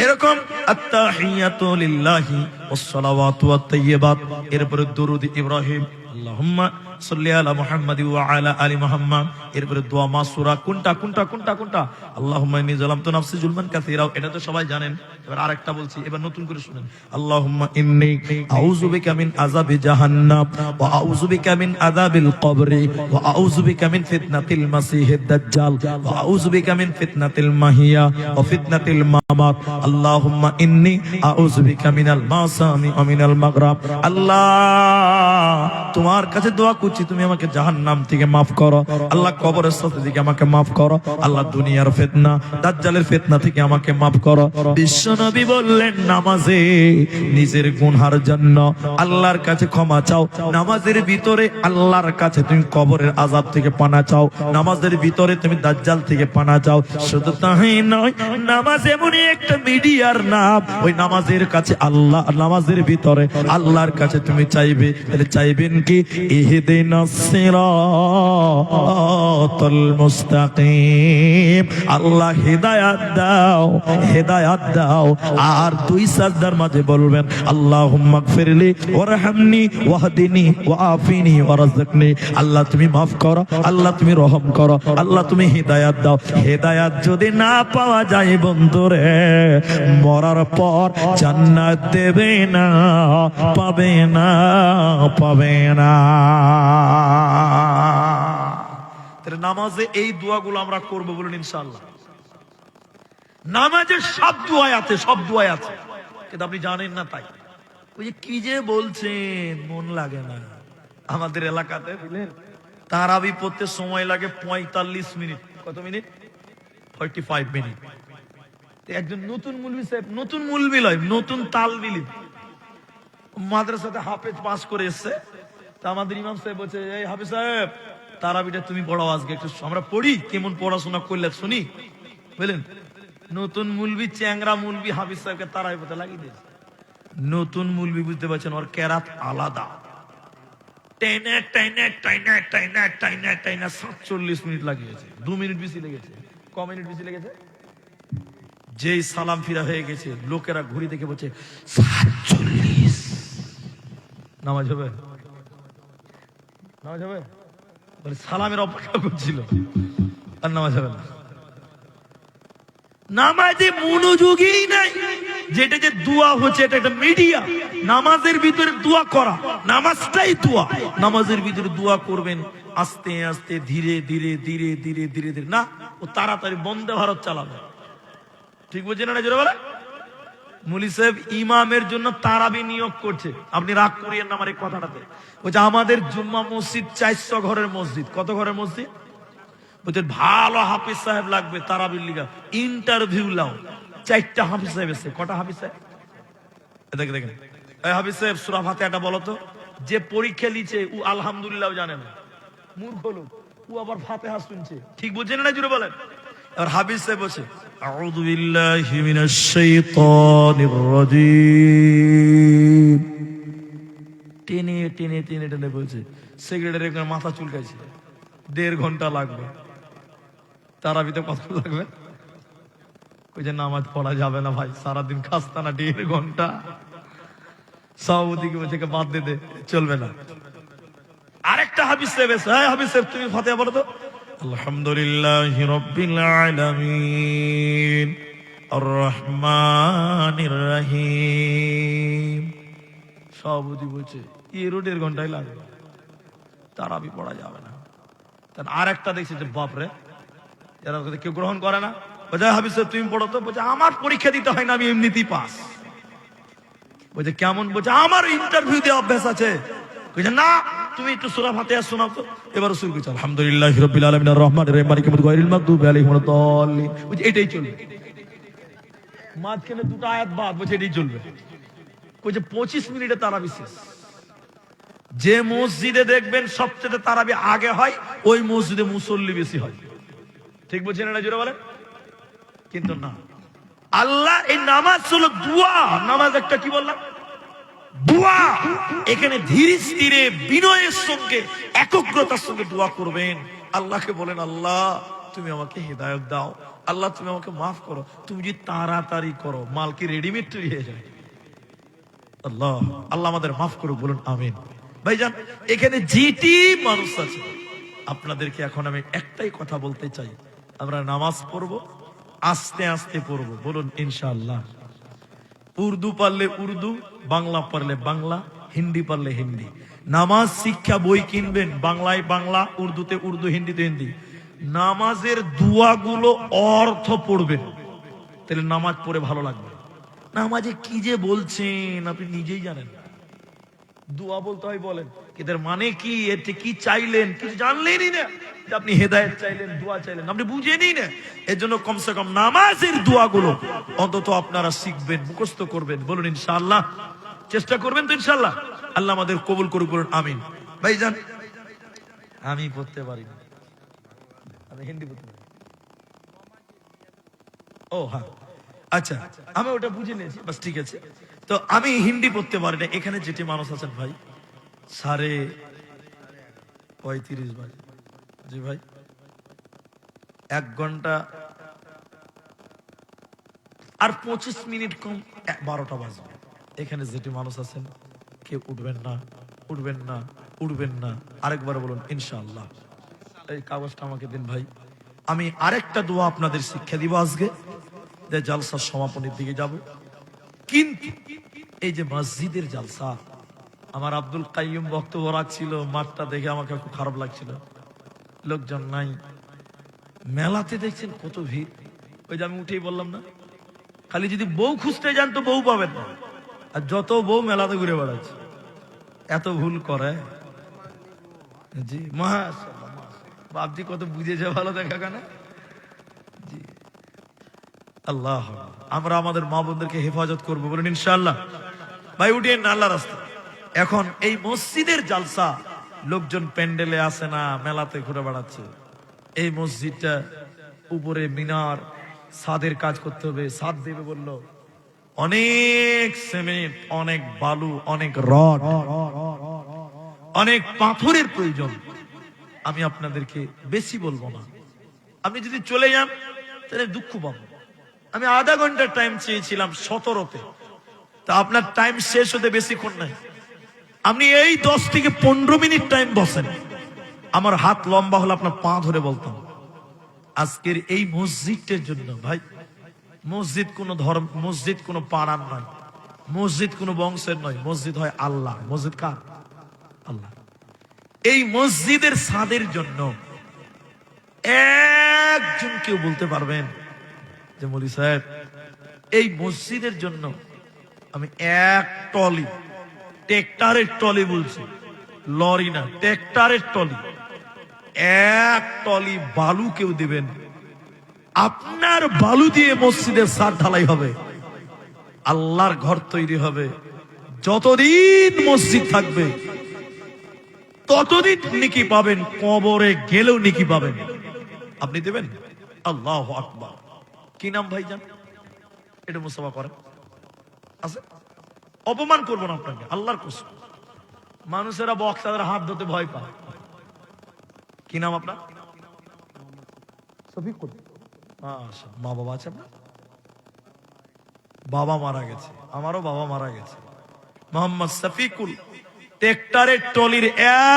[SPEAKER 1] এরকম আত্তাহিয়াতু লিল্লাহি ওয়াস সালাওয়াতু ওয়াত তাইয়্যিবাত, এরপরে দরুদ ইব্রাহিম আল্লাহুম্মা সাল্লি আলা মুহাম্মাদি ওয়া আলা আলি মুহাম্মাদ, এরপরে দোয়া মাসুরা। কোনটা কোনটা কোনটা কোনটা? আল্লাহুম্মা ইন্নী যালামতু নাফসি জুলমান কাসীরা। এটা তো সবাই জানেন। এবার আরেকটা বলছি, এবার নতুন করে শুনেন। আল্লাহুম্মা ইন্নী আউযু বিকা মিন আযাবি জাহান্নাম ওয়া আউযু বিকা মিন আযাবিল কবরি ওয়া আউযু বিকা মিন ফিতনাতিল মাসিহিদ দাজ্জাল ওয়া আউযু বিকা মিন ফিতনাতিল মাহিয়া ওয়া ফিতনাতিল মামাত। আল্লাহুম্মা ইন্নী আউযু বিকা মিনাল মাসামি ওয়া মিনাল মাগরাব। আল্লাহ তোমার কাছে দোয়া করছি তুমি আমাকে জাহান্নাম থেকে মাফ করো, আল্লাহ কবরের সাথে থেকে আমাকে মাফ করো, আল্লাহ দুনিয়ার ফিতনা দাজ্জালের ফিতনা থেকে আমাকে মাফ করো। বিশ্বনবী বললেন নামাজে নিজের গুনাহের জন্য আল্লাহর কাছে ক্ষমা চাও, নামাজের ভিতরে আল্লাহর কাছে তুমি কবরের আযাব থেকে পানা চাও, নামাজের ভিতরে তুমি দাজ্জাল থেকে পানা চাও। শুধু তাই নয়, নামাজ এমন একটা মিডিয়ার নাম। ওই নামাজের কাছে আল্লাহ, নামাজের ভিতরে আল্লাহর কাছে তুমি চাইবে, তাহলে চাইবেন কি? ইহদিনাস সিরাতাল মুস্তাকিম, আল্লাহ হেদায়াত দাও, হেদায়াত দাও। আর দুই সাজদার মাঝে বলবেন আল্লাহুম্মা গফিরলি ওয়ারহামনি ওয়াহদিনি ওয়াআফিনি ওয়ারযুকনি, আল্লাহ তুমি মাফ করো, আল্লাহ তুমি রহম করো, আল্লাহ তুমি হেদায়াত দাও। হেদায়াত যদি না পাওয়া যায় বন্ধুরে, মরার পর জান্নাত দেবে না, পাবে না, পাবে না। তাহলে নামাজে এই দোয়াগুলো আমরা করবো, বলুন ইনশাআল্লাহ। নামাজের সব দোয়া আছে, সব দোয়া আছে, কিন্তু আপনি জানেন না। তাই ওই যে কি যে বলছেন, মন লাগে না। আমাদের এলাকাতে বুঝলেন, তারাবি পড়তে সময় লাগে 45 মিনিট। কত মিনিট? 45 মিনিট। একজন নতুন মুলবি সাহেব, নতুন মুলবি লয়, নতুন তালবিলি, মাদ্রাসাতে হাফেজ পাস করে এসছে। তা আমাদের ইমাম সাহেব বলছে, এই হাফেজ সাহেব, তারাবিটা তুমি পড়াও আজকে, একটু আমরা পড়ি, কেমন পড়াশোনা করলে শুনি। বুঝলেন, নতুন মুলবি, চ্যাংরা মুলবি হাফেজ সাহেবকে তারাবি পড়তে লাগিয়ে দিয়েছে। নতুন মুলবি, বুঝতে পারছেন, ওর কেরাত আলাদা। টেনে টেনে টেনে টেনে টেনে টেনে 47 মিনিট লাগিয়েছে। 2 মিনিট বেশি লেগেছে। ক মিনিট বেশি লেগেছে? যেই সালাম ফিরা হয়ে গেছে, লোকেরা ঘুরি দেখে বলছে 47। নামাজ হবে? নামাজ হবে? বলে সালামের অপেক্ষা করছিল, আর নামাজ হবে না। নামাজে মনোযোগই নাই। যেটা যে দোয়া হচ্ছে, এটা একটা মিডিয়া। নামাজের ভিতরে দোয়া করা, নামাজটাই দোয়া। নামাজের ভিতরে দোয়া করবেন আস্তে আস্তে, ধীরে ধীরে ধীরে ধীরে ধীরে ধীরে, না ও তাড়াতাড়ি বন্দে ভারত চালাবে। ঠিক বলছেন না? জোরে বলে। মুলি সাহেব ইমামের জন্য তারাবি নিয়োগ করছে। আপনি রাগ করিয়েন না আমার এই কথাটাতে। বলছে আমাদের জুম্মা মসজিদ 400 ঘরের মসজিদ। কত ঘরের মসজিদ? বলছে ভালো হাফিজ সাহেব লাগবে তারাবির লিগা, ইন্টারভিউ লাও। 4টা হাফিজ সাহেব এসে। কটা হাফিজ সাহেব? দেখে দেখেন, এই হাফিজ সাহেব সূরা ফাতিহাটা বলো তো। যে পরীক্ষা লিছে ও আলহামদুলিল্লাহ জানে না, মূর্খ লোক। ও আবার ফাতিহা শুনছে। ঠিক বুঝছেন না? জুড়ে বলেন। আর হাফিজ সাহেব বলছে আউযু বিল্লাহি মিনাশ শাইতানির রাজীম, টেনে টেনে টেনে টেনে বলছে। সেক্রেটারি মাথা চুলকাইছে। 1.5 ঘন্টা লাগবে। তারাবিতে কত লাগবে? ওই যে নামাজ পড়া যাবে না ভাই, সারাদিন খাস্তা না, 1.5 ঘন্টা। সভাপতিকে বলছে বাদ দে, চলবে না। আরেকটা হাফিজ সাহেব এসে, হ্যাঁ হাফিজ সাহেব তুমি ফাতিহা পড়ো তো। আলহামদুলিল্লাহি রাব্বিল আলামিন আর রহমানির রহিম। সভাপতি বলছে এরও 1.5 ঘন্টাই লাগবে, তারাবি পড়া যাবে না। তার আরেকটা দেখছে যে বাপরে, এরা কেউ গ্রহণ করে না। বলছে হাফিজ সাহেব তুমি পড়ো তো। বলছে আমার পরীক্ষা দিতে হয় না, আমি এমনিতেই পাস। বলছে কেমন? বলছে আমার ইন্টারভিউ দেওয়া অভ্যাস আছে। বলছে না, তুমি একটু সূরা ফাতিহা শোনাও তো। এবার শুরু করছে আলহামদুলিল্লাহি রাব্বিল আলামিন আর রহমানির রহিম মালিকিল ইয়াউমিদ্দিন গায়রিল মাগদুবি আলাইহিম ওয়ালাদ দাল্লিন। বলছে এটাই চলবে। মাঝখানে 2টা আয়াত বাদ, বলছে এটাই চলবে। বলছে 25 মিনিটে তারাবি শেষ। যে মসজিদে দেখবেন সবচেয়ে তারাবি আগে হয়, ওই মসজিদে মুসল্লি বেশি হয়। ঠিক বলছেন না? জোরে বলেন। কিন্তু না, আল্লাহ এই নামাজ হলো দোয়া। নামাজ একটা কি বললাম? দোয়া। এখানে ধীরে ধীরে বিনয়ের সঙ্গে, একগ্রতার সঙ্গে দোয়া করবেন। আল্লাহকে বলেন আল্লাহ তুমি আমাকে হেদায়েত দাও, আল্লাহ তুমি আমাকে মাফ করো। তুমি যদি তাড়াতাড়ি করো, মাল কি রেডিমেড তৈরি হয়ে যায়? আল্লাহ আল্লাহ আমাদের মাফ করুক, বলুন আমিন। ভাইজান এখানে যেটি মানুষ আছে, আপনাদেরকে এখন আমি একটাই কথা বলতে চাই, আমরা নামাজ পড়বো, আস্তে আস্তে পড়বো, বলুন ইনশাআল্লাহ। উর্দু পারলে উর্দু, বাংলা পারলে বাংলা, হিন্দি পারলে হিন্দি। নামাজ শিক্ষা বই কিনবেন, বাংলায় বাংলা, উর্দুতে উর্দু, হিন্দিতে হিন্দি। নামাজের দোয়াগুলো অর্থ পড়বেন, তাহলে নামাজ পড়ে ভালো লাগবে। নামাজে কি যে বলছেন আপনি নিজেই জানেন। দোয়া বলতে হয় বলেন, এদের মানে কি, এতে কি চাইলেন কিছু জানলেনই না। আপনি হেদায়েত চাইলেন, দোয়া চাইলেন, আপনি বুঝেনই না। এর জন্য কমসে কম নামাজের দোয়াগুলো অন্তত আপনারা শিখবেন, মুখস্থ করবেন, বলুন ইনশাআল্লাহ। চেষ্টা করবেন তো ইনশাআল্লাহ। আল্লাহ আমাদের কবুল করুক, বলুন আমিন। ভাইজান আমি পড়তে পারি না, আমি হিন্দি পড়তে পারি। ও হ্যাঁ, আচ্ছা, আমি ওটা বুঝে নিয়েছি, বাস ঠিক আছে। তো আমি হিন্দি পড়তে পারি না। এখানে যেটি মানুষ আছেন ভাই, 35:30 বাজে। জি ভাই, 1 ঘন্টা আর 25 মিনিট কম 12টা বাজবে। এখানে যেটি মানুষ আছেন, কেউ উঠবেন না, উঠবেন না, উঠবেন না। আরেকবার বলুন ইনশাআল্লাহ। এই কাগজটা আমাকে দিন ভাই। আমি আরেকটা দোয়া আপনাদের শিক্ষা দিব আজকে, যে জালসার সমাপনের দিকে যাব। কিন্তু এই যে মসজিদের জালসা, আমার আব্দুল কাইয়ুম বক্তব্য রাখছিল, মাঠটা দেখে আমাকে খুব খারাপ লাগছিল, লোকজন নাই। মেলাতে দেখছেন কত ভিড়। ওই যে আমি উঠেই বললাম না, খালি যদি বউ খুঁজতে যান তো বউ পাবেন না, আর যত বউ মেলাতে ঘুরে বেড়াচ্ছে। এত ভুল করে। জি মাশাআল্লাহ, বাপজি কত বুঝেছে, ভালো দেখা কেন। জি আল্লাহ, আমরা আমাদের মা বোনদেরকে হেফাজত করবো, বলেন ইনশাআল্লাহ। ভাই উঠিয়ে না আল্লাহ রাস্তা। এখন এই মসজিদের জালসা, লোকজন প্যান্ডেলে আসে না, মেলাতে ঘুরে বেড়াচ্ছে। এই মসজিদটা উপরে মিনার, ছাদের কাজ করতে হবে, ছাদ দেবে বললো, অনেক সিমেন্ট, অনেক বালু, অনেক রড, অনেক পাথরের প্রয়োজন। আমি আপনাদেরকে বেশি বলবো না, আপনি যদি চলে যান তাহলে দুঃখ পাবো। আমি আধা ঘন্টার টাইম চেয়েছিলাম 17তে, তা আপনার টাইম শেষ হতে বেশিক্ষণ নাই। আপনি এই 10 থেকে 15 মিনিট টাইম বসেন, আমার হাত লম্বা হলে আপনার পা ধরে বলতাম। আজকের এই মসজিদটার জন্য ভাই, মসজিদ কোন ধর্ম, মসজিদ কোন পাড়ার নয়, মসজিদ কোন বংশের নয়, মসজিদ হয় আল্লাহ। মসজিদ কার? আল্লাহ। এই মসজিদের ছাদের জন্য একজন কেউ বলতে পারবেন যে মৌলী সাহেব, এই মসজিদের জন্য আমি এক টলি, ট্রেক্টরের টলি বলছি, লরি না, ট্রেক্টরের টলি, এক টলি বালু কেউ দিবেন? আপনার বালু দিয়ে মসজিদের ছাদ ঢালাই হবে, আল্লাহর ঘর তৈরি হবে। যতদিন মসজিদ থাকবে ততদিন নেকি পাবেন, কবরে গেলেও নেকি পাবেন। আপনি দেবেন? আল্লাহু আকবার। কি নাম ভাইজান? এটা মুসাফা করেন আছে, অপমান করবো না আপনাকে, আল্লাহর কসম। মানুষেরা বক্তাদের হাত ধরতে ভয় পায়। কি নাম আপনার? শফিকুল। মা বাবা আছে আপনার? বাবা মারা গেছে, আমারও বাবা মারা গেছে। মোহাম্মদ শফিকুল ট্রেক্টরের টলির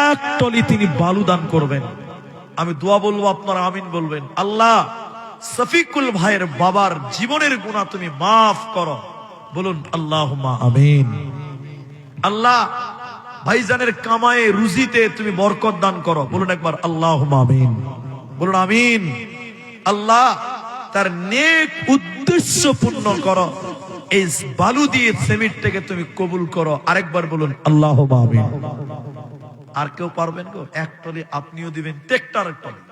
[SPEAKER 1] এক টলি তিনি বালু দান করবেন। আমি দোয়া বলবো, আপনারা আমিন বলবেন। আল্লাহ শফিকুল ভাইয়ের বাবার জীবনের গুনাহ তুমি মাফ করো, বলুন আল্লাহুম্মা আমিন। আল্লাহ ভাইজানের কামায়ে রুজিতে তুমি বরকত দান করো, বলুন একবার আল্লাহুম্মা আমিন, বলুন আমিন। আল্লাহ তার নেক উদ্দেশ্য পূর্ণ করো, এই বালু দিয়ে সিমেন্টটাকে তুমি কবুল করো। আরেকবার বলুন আল্লাহুম্মা আমিন। আর কেউ পারবেন গো? এক টলি আপনিও দিবেন, ট্রেক্টরের টলি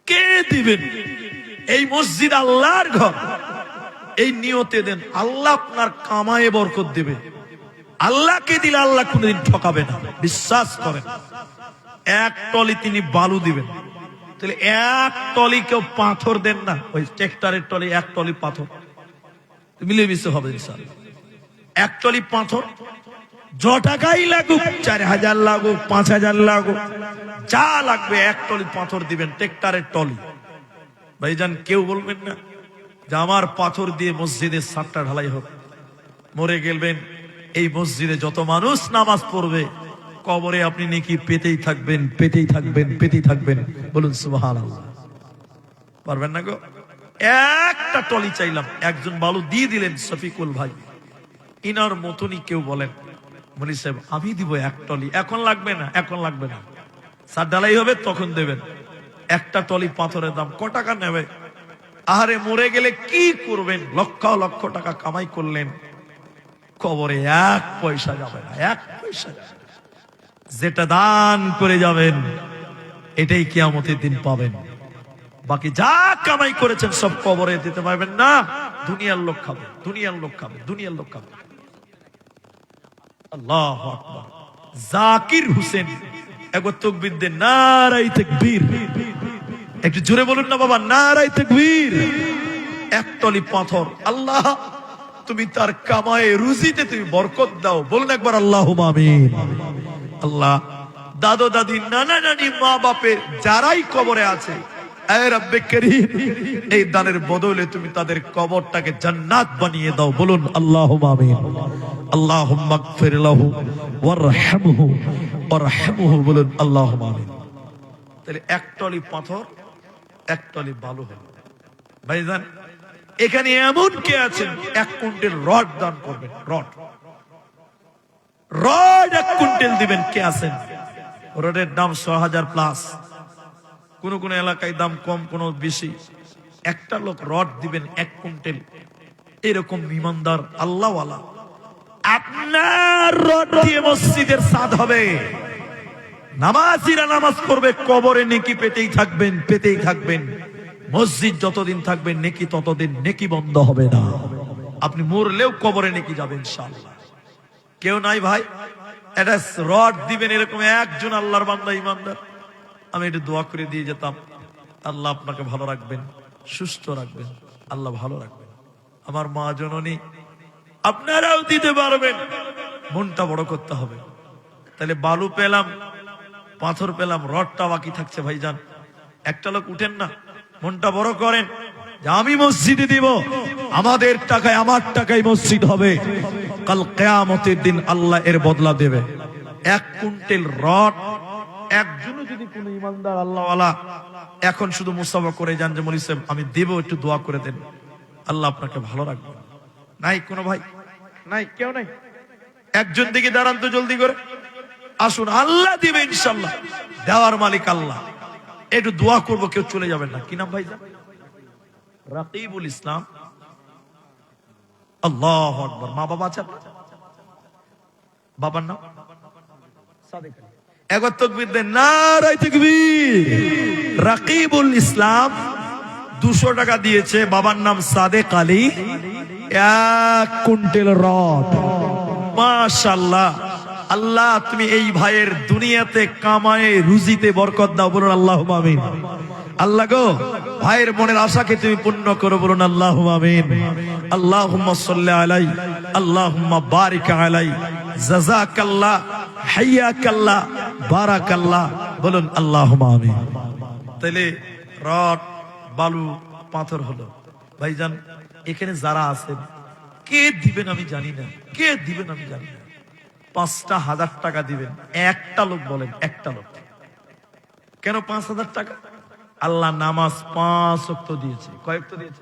[SPEAKER 1] কে দিবেন? এই মসজিদ আল্লাহর ঘর, এই নিয়তে দেন, আল্লাহ আপনার কামায়ে বরকত দিবে। আল্লাহকে দিলে আল্লাহ কোনদিন ঠকাবে না, বিশ্বাস করেন। এক টলি তিনি বালু দিবেন, তাহলে এক টলি কেউ পাথর দেন না, ওই ট্রেক্টরের টলি এক টলি পাথর মিলেমিশে হবে ইনশাআল্লাহ। এক টলি পাথর য টাকাই লাগুক, 4000 লাগুক, 5000 লাগুক, যা লাগবে এক টলি পাথর দিবেন, ট্রেক্টরের টলি। ভাইজান কেউ বলবেন না যে আমার পাথর দিয়ে মসজিদের ছাদটা ঢালাই হোক। মরে গেলবেন, এই মসজিদে যত মানুষ নামাজ পড়বে, কবরে আপনি নেকি পেতেই থাকবেন, পেতেই থাকবেন, পেতেই থাকবেন, বলুন সুবহানাল্লাহ। পারবেন না গো? একটা টলি চাইলাম, একজন বালু দিয়ে দিলেন শফিকুল ভাই। ইনার মতনই কেউ বলেন মনি সাহেব আমি দিব এক টলি, এখন লাগবে না, এখন লাগবে না, ছাদ ঢালাই হবে তখন দেবেন। একটা টলি পাথরের দাম ক টাকা নেবে? আহারে মরে গেলে কি করবেন? লক্ষ লক্ষ টাকা কামাই করলেন, কবরে এক পয়সা যাবে না, এক পয়সা যাবে না। যেটা দান করে যাবেন এটাই কিয়ামতের দিন পাবেন। বাকি যা কামাই করেছেন সব কবরে দিতে পারবেন না। দুনিয়ার লোক খাবে, দুনিয়ার লোক খাবে, দুনিয়ার লোক খাবে। আল্লাহু আকবার। জাকির হোসেন একবার তাকবীর দেন, নারায়ে তাকবীর। একটু জোরে বলুন না বাবা, নারায়ে তাকবীর। একটলি পাথর, আল্লাহ তুমি তার কামায়ে রুজিতে তুমি বরকত দাও। বলুন একবার আল্লাহুম্মা আমিন। আল্লাহ দাদা দাদি নানা নানি মা বাপের যারাই কবরে আছে, এ রব্বে করিম এই দানের বদলে তুমি তাদের কবরটাকে জান্নাত বানিয়ে দাও। বলুন আল্লাহুম্মা আমিন। আল্লাহুম্মা গফির লাহু ওয়ারহামহু ওয়ারহামহু। বলুন আল্লাহুম্মা আমিন। তাহলে একটলি পাথর একটলি বালু হলো। ভাইজান এখানে এমন কে আছেন 1 কুইন্টাল রড দান করবেন? রড 1 কুইন্টাল দিবেন কে আছেন? রডের দাম 6000 প্লাস, কোন কোন এলাকায় দাম কম, কোন বেশি। একটা লোক রড দিবেন 1 কুইন্টাল, এরকম ইমানদার আল্লাহওয়ালা আপনার রড দিয়ে মসজিদের ছাদ হবে। নামাজিরা নামাজ পড়বে, কবরে নেকি পেতেই থাকবেন, পেতেই থাকবেন। মসজিদ যতদিন থাকবে নেকি ততদিন নেকি বন্ধ হবে না। আপনি মরলেও কবরে নেকি যাবেন ইনশাআল্লাহ। কেউ নাই ভাই এটা রড দিবেন এরকম একজন আল্লাহর বান্দা ইমানদার, আমি একটু দোয়া করে দিয়ে যেতাম, আল্লাহ আপনাকে ভালো রাখবেন, সুস্থ রাখবেন, আল্লাহ ভালো রাখবেন। আমার মা জননী আপনারাও দিতে পারবেন, মনটা বড় করতে হবে। তাহলে বালু পেলাম, পাথর পেলাম, রডটা বাকি থাকছে। ভাইজান একটা লোক উঠেন না, মনটা বড় করেন যে আমি মসজিদে দিব, আমাদের টাকায় আমার টাকায় মসজিদ হবে। কাল কিয়ামতের দিন আল্লাহ এর বদলা দেবে। 1 কুইন্টাল রড একজনও যদি কোনো ইমানদার আল্লাহওয়ালা এখন শুধু মুসাফা করে যান যে মৌলভী সাহেব আমি দেব, একটু দোয়া করে দেন, আল্লাহ আপনাকে ভালো রাখবে। নাই কোনো ভাই? নাই, কেউ নাই? একজন দিকে দাঁড়ান তো জলদি করে, আসুন, আল্লাহ দিবে ইনশাআল্লাহ, দেওয়ার মালিক আল্লাহ। একটু দোয়া করবো, কেউ চলে যাবেন না। কি নাম ভাইজান? রাকিবুল ইসলাম। আল্লাহু আকবার। মা বাবা আছে আপনার? বাবার নাম? সাদেক আলী। একবার তাকবীর দেন, নারায়ে তাকবীর। রাকিবুল ইসলাম 200 টাকা দিয়েছে, বাবার নাম সাদেক আলী। 1 quintal rod. মাশাআল্লাহ। আল্লাহ তুমি এই ভাইয়ের দুনিয়াতে কামায়ে রুজিতে বরকত দাও। বলুন আল্লাহুম্মা আমিন। আল্লাহ গো ভাইয়ের মনের আশাকে তুমি পূর্ণ করো। বলুন আল্লাহুম্মা আমিন। আল্লাহুম্মা সাল্লি আলাইহি, আল্লাহুম্মা বারিক আলাইহি, জাযাকাল্লাহ, হাইয়াকাল্লাহ, বারাকাল্লাহ। বলুন আল্লাহুম্মা আমিন। তাহলে রড, বালু, পাথর হলো। ভাইজান এখানে যারা আছেন কে দিবেন আমি জানি না, কে দিবেন আমি জানি না। 5,000 টাকা দিবেন একটা লোক, বলেন একটা লোক। কেন 5,000 টাকা? আল্লাহ নামাজ 5 ওয়াক্ত দিয়েছে। কয় ওয়াক্ত দিয়েছে?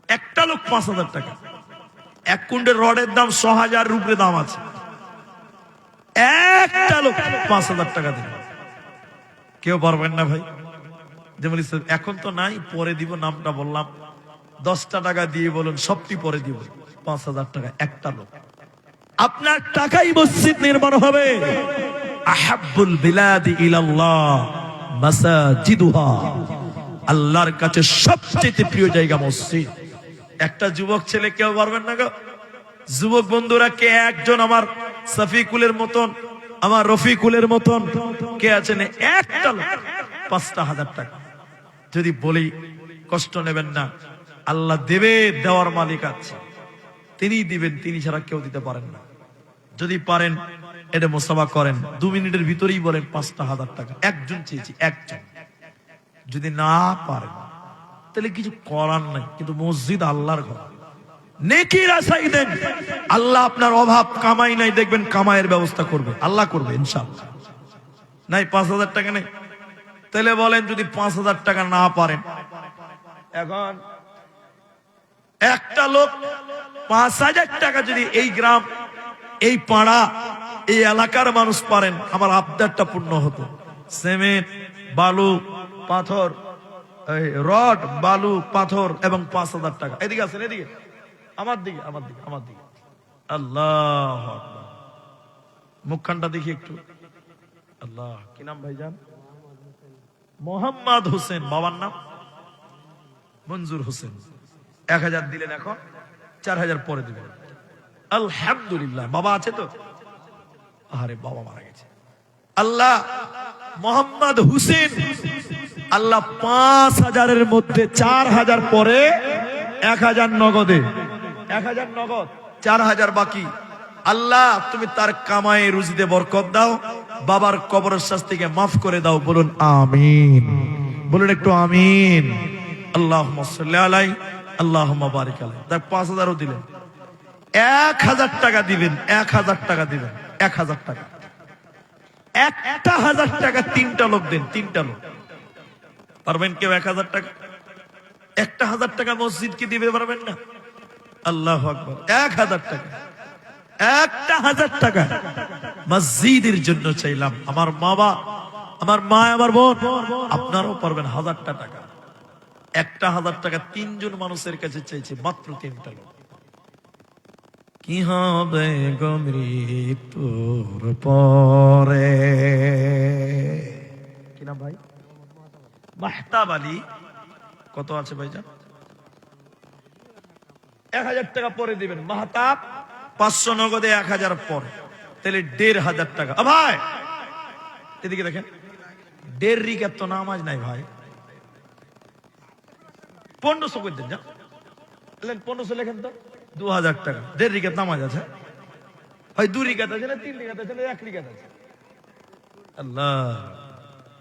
[SPEAKER 1] একটা লোক 5,000 টাকা। 1 কুইন্টাল রডের দাম 6,000 রুপির দাম আছে। একটা লোক 5,000 টাকা দিবেন। কেউ পারবেন না ভাই? যেমন এখন তো নাই, পরে দিব, নামটা বললাম। 10টা টাকা দিয়ে বলুন সবটি পরে দিব। 5,000 টাকা একটা লোক। আপনার টাকাই মসজিদ নির্মাণ হবে। আহাব্বুল বিলাদি ইলাল্লাহ মাসাজিদুহা। আল্লাহর কাছে সবচেয়ে প্রিয় জায়গা মসজিদ। একটা যুবক ছেলে কেউ পারবেন না গো? যুবক বন্ধুরা কে একজন আমার সফিকুলের মতন, আমার রফিকুলের মতন কে আছেন? একটা লোক 5,000 টাকা। যদি বলি কষ্ট নেবেন না, আল্লাহ দেবে, দেওয়ার মালিক আছে, তিনি দিবেন, তিনি ছাড়া কেউ দিতে পারেন না। যদি পারেন এটা মুসাফা করেন, 2 মিনিটের ভিতরেই বলেন 5,000 টাকা। একজন চেয়েছি, একজন। যদি না পারেন তাহলে কিছু করার নাই, কিন্তু মসজিদ আল্লাহর ঘর, নেকির আশাই দেন। আল্লাহ আপনার অভাব কামাই নাই দেখবেন কামাইয়ের ব্যবস্থা করবে, আল্লাহ করবে ইনশাআল্লাহ। নাই 5,000 টাকা নেই, তাহলে বলেন যদি 5,000 টাকা না পারেন, এখন একটা লোক 5,000 টাকা যদি এই গ্রাম, এই পাড়া, এই এলাকার মানুষ পারেন, আমার আবদারটা পূর্ণ হতো। সিমেন্ট, বালু, পাথর, রড, বালু, পাথর এবং 5,000 টাকা। এদিকে আছেন, এদিকে আমার দিকে, আমার দিকে, আমার দিকে। আল্লাহু আকবার। মুখখানটা দেখি একটু। আল্লাহ, কি নাম ভাইজান? মোহাম্মদ হোসেন। বাবার নাম মঞ্জুর হোসেন। 1,000 দিলেন, এখন 4,000 পরে দিবেন। আলহামদুলিল্লাহ। বাবা আছে তো? আরে বাবা মারা গেছে। আল্লাহ মোহাম্মদ হোসেন, আল্লাহ 5,000-এর মধ্যে 4,000 পরে 1000 নগদে, 1000 নগদ, 4000 বাকি। আল্লাহ তুমি তার কামায়ে রুজিতে বরকত দাও, বাবার কবরের শাস্তিকে মাফ করে দাও। বলুন আমিন, বলুন একটু আমিন। আল্লাহুম্মা সাল্লি আলাইহি আল্লাহুম্মা বারিক আলাইহি। তার 5000ও দিলেন, 1000 টাকা দিবেন, 1000 টাকা দিবেন, 1000 টাকা, একটা 1000 টাকা তিনটা লোক দেন, তিনটা লোক। পারবেন কেউ 1000 টাকা? একটা 1000 টাকা মসজিদ কি দিবে পারবেন না? আল্লাহু আকবার। 1000 টাকা, একটা 1000 টাকা মসজিদের জন্য চাইলাম। আমার বাবা, আমার মা, আমার বোন, আপনারাও পারবেন 1000টা টাকা। একটা 1000 টাকা তিনজন মানুষের কাছে চাইছে, মাত্র তিনটা লোক। কি হবে গো মৃত্যুর পরে? কি নাম ভাই? মাহতাব আলী। কত আছে ভাইজান? 1000 টাকা পরে দিবেন। মাহতাব 500 নগদে, 1000 পরে, তাহলে 1500 টাকা। ভাই এদিকে দেখেন, 1.5 রিকাত তো নামাজ নাই ভাই। 1500 করে দেন, যা 1500 লেখেন তো, 2000 টাকা। 1.5 রিকাত নামাজ আছে, হয় 2 রিকাত আছে, না 3 রিকাত আছে, না 1 রিকাত আছে। আল্লাহ।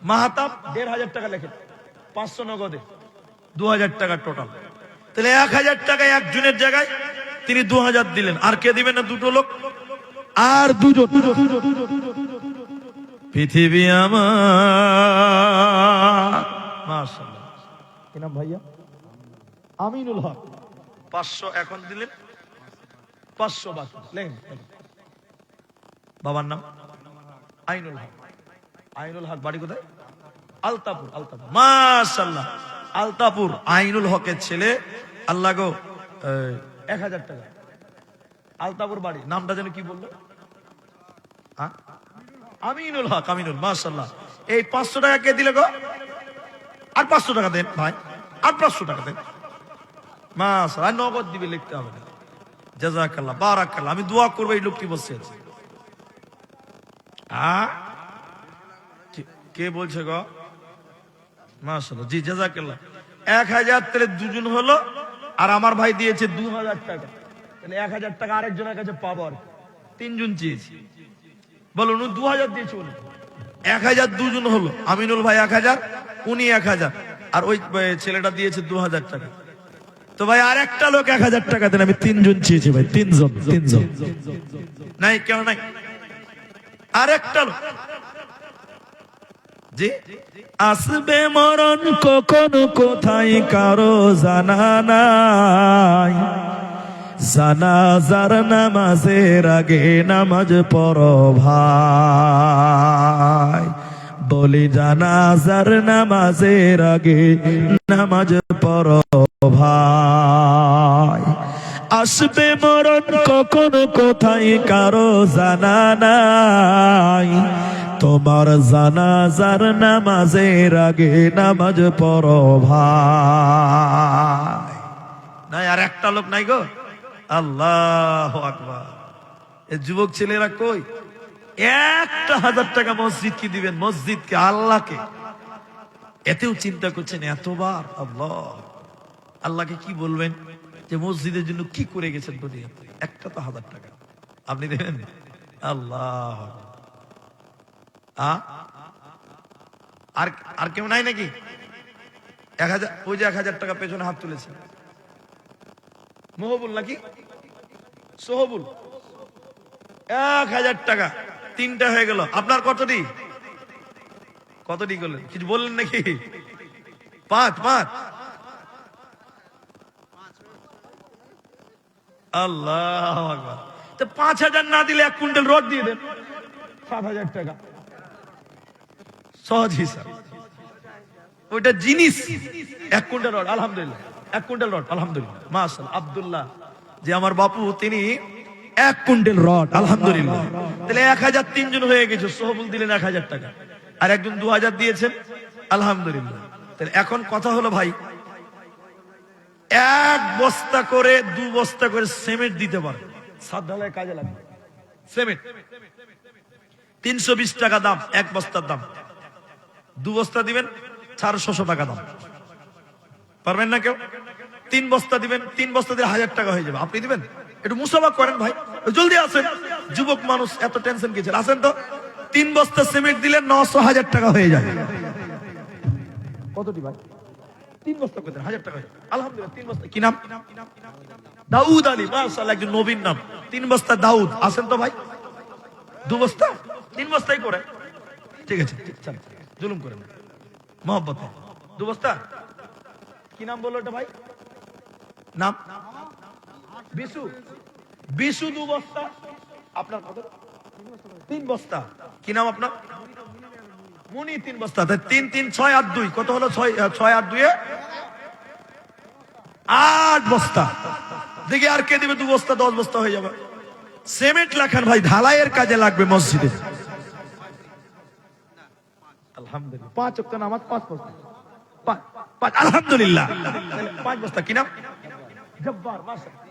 [SPEAKER 1] মাহতাব 1500 টাকা লেখেন, 500 নগদে, 2000 টাকা টোটাল। তাহলে 1000 টাকায় একজনের জায়গায় তিনি 2000 দিলেন। আর কে দিবেন না? দুটো লোক, আর দুজন। পৃথিবী আমার। মাশাআল্লাহ। কি নাম ভাইয়া? আমিনুল হক। 500 এখন দিলেন, 500 বাকি। লেখেন। বাবার নাম? আইনুল হক। আইনুল হক বাড়ি কোথায়? আলতাপুর। আলতাপুর, মাশাআল্লাহ। আলতাপুর আইনুল হকের ছেলে। আল্লাহ গো, 1000 টাকা। আলতাপুর বাড়ি, নামটা যেন কি বললো? আমিনুল হক। আমিনুল, মাশাআল্লাহ। এই 500 টাকা কে দিলে গো? আর 500 টাকা দেন ভাই, আর 500 টাকা দেন। মাশাআল্লাহ। নগদ দিবে, লিখতে হবে না। জাযাকাল্লাহ, বারাকাল্লাহ। আমি দোয়া করবো এই লোকটি বসে আছে। কে বলছে গো? মাশাআল্লাহ, জি জাযাকাল্লাহ। 1000 তাহলে দুজন হলো, আর আমার ভাই দিয়েছে 2000 টাকা। তাহলে 1000 টাকা আরেকজনের কাছে পাবো। আর তিনজন চেয়েছি, বলুন 2000 দিয়েছে উনি। 1000 দুজন হলো, আমিনুল ভাই 1000, উনি 1000, আর ওই ছেলেটা দিয়েছে 2000 টাকা। তো ভাই আর একটা লোক 1000 টাকা দেন। আমি তিনজন চেয়েছি ভাই, তিনজন। নাই কেন নাই? আর একটা লোক। জি। আসবে মরণ কখন কোথায় কারো জানা নাই, জানাজার নামাজের আগে নামাজ পড়ো ভাই। বলি জানাজার নামাজের আগে নামাজ পড়ো ভাই। আসবে মরণ কখন কোথায় কারো জানা নাই, তোমার জানাজার নামাজের আগে নামাজ পড়ো ভাই। নাই আর একটা লোক নাই গো? আল্লাহু আকবার। এই যুবক ছেলেরা কই? একটা 1000 টাকা মসজিদ কি দিবেন? মসজিদকে, আল্লাহকে। এতেও চিন্তা করছেন এতবার? আল্লাহ, আল্লাহকে কি বলবেন যে মসজিদের জন্য কি করে গেছেন দুনিয়াতে? একটা তো 1000 টাকা আপনি দেবেন? আল্লাহ। আর কেউ নাই নাকি? 1000, ওই যে 1000 টাকা পেছনে হাত তুলেছে মহবুল নাকি সোহবুল, 1000 টাকা। তিনটা হয়ে গেল। আপনার কতটি করলেন? কিছু বললেন নাকি? 5 আল্লাহ। 5000 না দিলে 1 কুইন্টাল রড দিয়ে দেন, 7000 টাকা। সহজ হিসাব। ওইটা জিনিস 1 কুইন্টাল রড, আলহামদুলিল্লাহ। 1 কুইন্টাল রড, আলহামদুলিল্লাহ, মাশাআল্লাহ। আব্দুল্লাহ যে আমার বাপু, তিনি 1 কুইন্টাল রড, আলহামদুলিল্লাহ। তাহলে 1000 তিনজন হয়ে গেছে। সোহবুল দিলেন 1000 টাকা, আর একজন 2000 দিয়েছেন, আলহামদুলিল্লাহ। তাহলে এখন কথা হলো ভাই, 1 বস্তা করে 2 বস্তা করে সিমেন্ট দিতে পারে, ছাদ ঢালাই কাজে লাগবে। সিমেন্ট 320 টাকা দাম, 1 বস্তার দাম। 2 বস্তা দিবেন, 400 টাকা দাম। পারবেন না কেউ? 3 বস্তা দিবেন, 3 বস্তা দিলে 1000 টাকা হয়ে যাবে। আপনি দিবেন? একটু মুসাফা করেন ভাই, জলদি আসেন। যুবক মানুষ, এত টেনশন কি ছিল? আসেন তো। 3 বস্তা সিমেন্ট দিলে 900 টাকা হয়ে যায়। কতটি ভাই? 3 বস্তা করতেন 1000 টাকা। আলহামদুলিল্লাহ 3 বস্তা। কি নাম? দাউদ আলী, মাশাআল্লাহ, একজন নবীর নাম। 3 বস্তা দাউদ। আসেন তো ভাই। 2 বস্তা, 3 বস্তাই করে। ঠিক আছে, জুলুম করেন মহব্বতে। 2 বস্তা। কি নাম বললো এটা ভাই? নাম বিশু। বিশু 2 বস্তা। আপনার কত? 3 বস্তা। কি নাম আপনার? মুনি। 3 বস্তা। 3 3 6 আর 2 কত হলো? 6 আর 2 8 বস্তা। দেখি আর কে দিবে 2 বস্তা? 10 বস্তা হয়ে যাবে। সিমেন্ট লাখান ভাই, ঢালাইয়ের কাজে লাগবে মসজিদে। আলহামদুলিল্লাহ 5 ওয়াক্ত নামাজ 5 বস্তা। 5 আলহামদুলিল্লাহ। 5 বস্তা। কি নাম? জব্বার। মাশাআল্লাহ,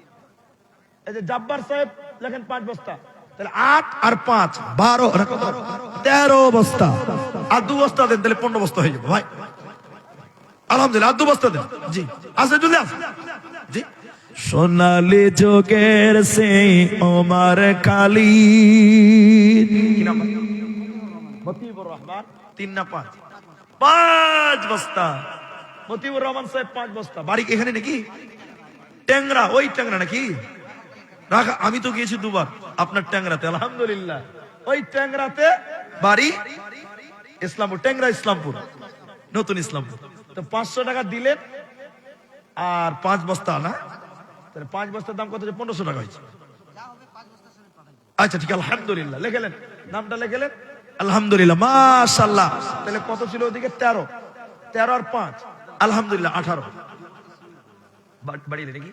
[SPEAKER 1] এই যে জব্বার সাহেব লেখেন 5 বস্তা। তাহলে 8 আর 5 12 13 বস্তা। আর 2 বস্তা দেন, তাহলে 15 বস্তা হয়ে যাবে ভাই। আলহামদুলিল্লাহ, আর 2 বস্তা দেন। জি আসে, জলদি আসেন। জি। সোনালী যোগের সেই ওমর কালী। কি নাম? মতিউর রহমান। 3 না 5? 5 বস্তা। মতিউর রহমান সাহেব 5 বস্তা। বাড়ি এখানে নাকি? ট্যাংরা। ওই ট্যাংরা নাকি? রাখা, আমি তো গিয়েছি 2 বার আপনার ট্যাংরাতে। আলহামদুলিল্লাহ, ওই ট্যাংরাতে বাড়ি। ইসলামপুর, ট্যাংরা ইসলামপুর, নতুন ইসলামপুর। তো 500 টাকা দিলেন আর 5 বস্তা না? তাহলে 5 বস্তার দাম কত? 1500 টাকা হয়েছে। আচ্ছা ঠিক, আলহামদুলিল্লাহ। লেখেলেন, নামটা লেখেলেন। আলহামদুলিল্লাহ, মাশাআল্লাহ। তাহলে কত ছিল ওদিকে? 13। 13 আর 5 আলহামদুলিল্লাহ 18। বাড়িলে নাকি?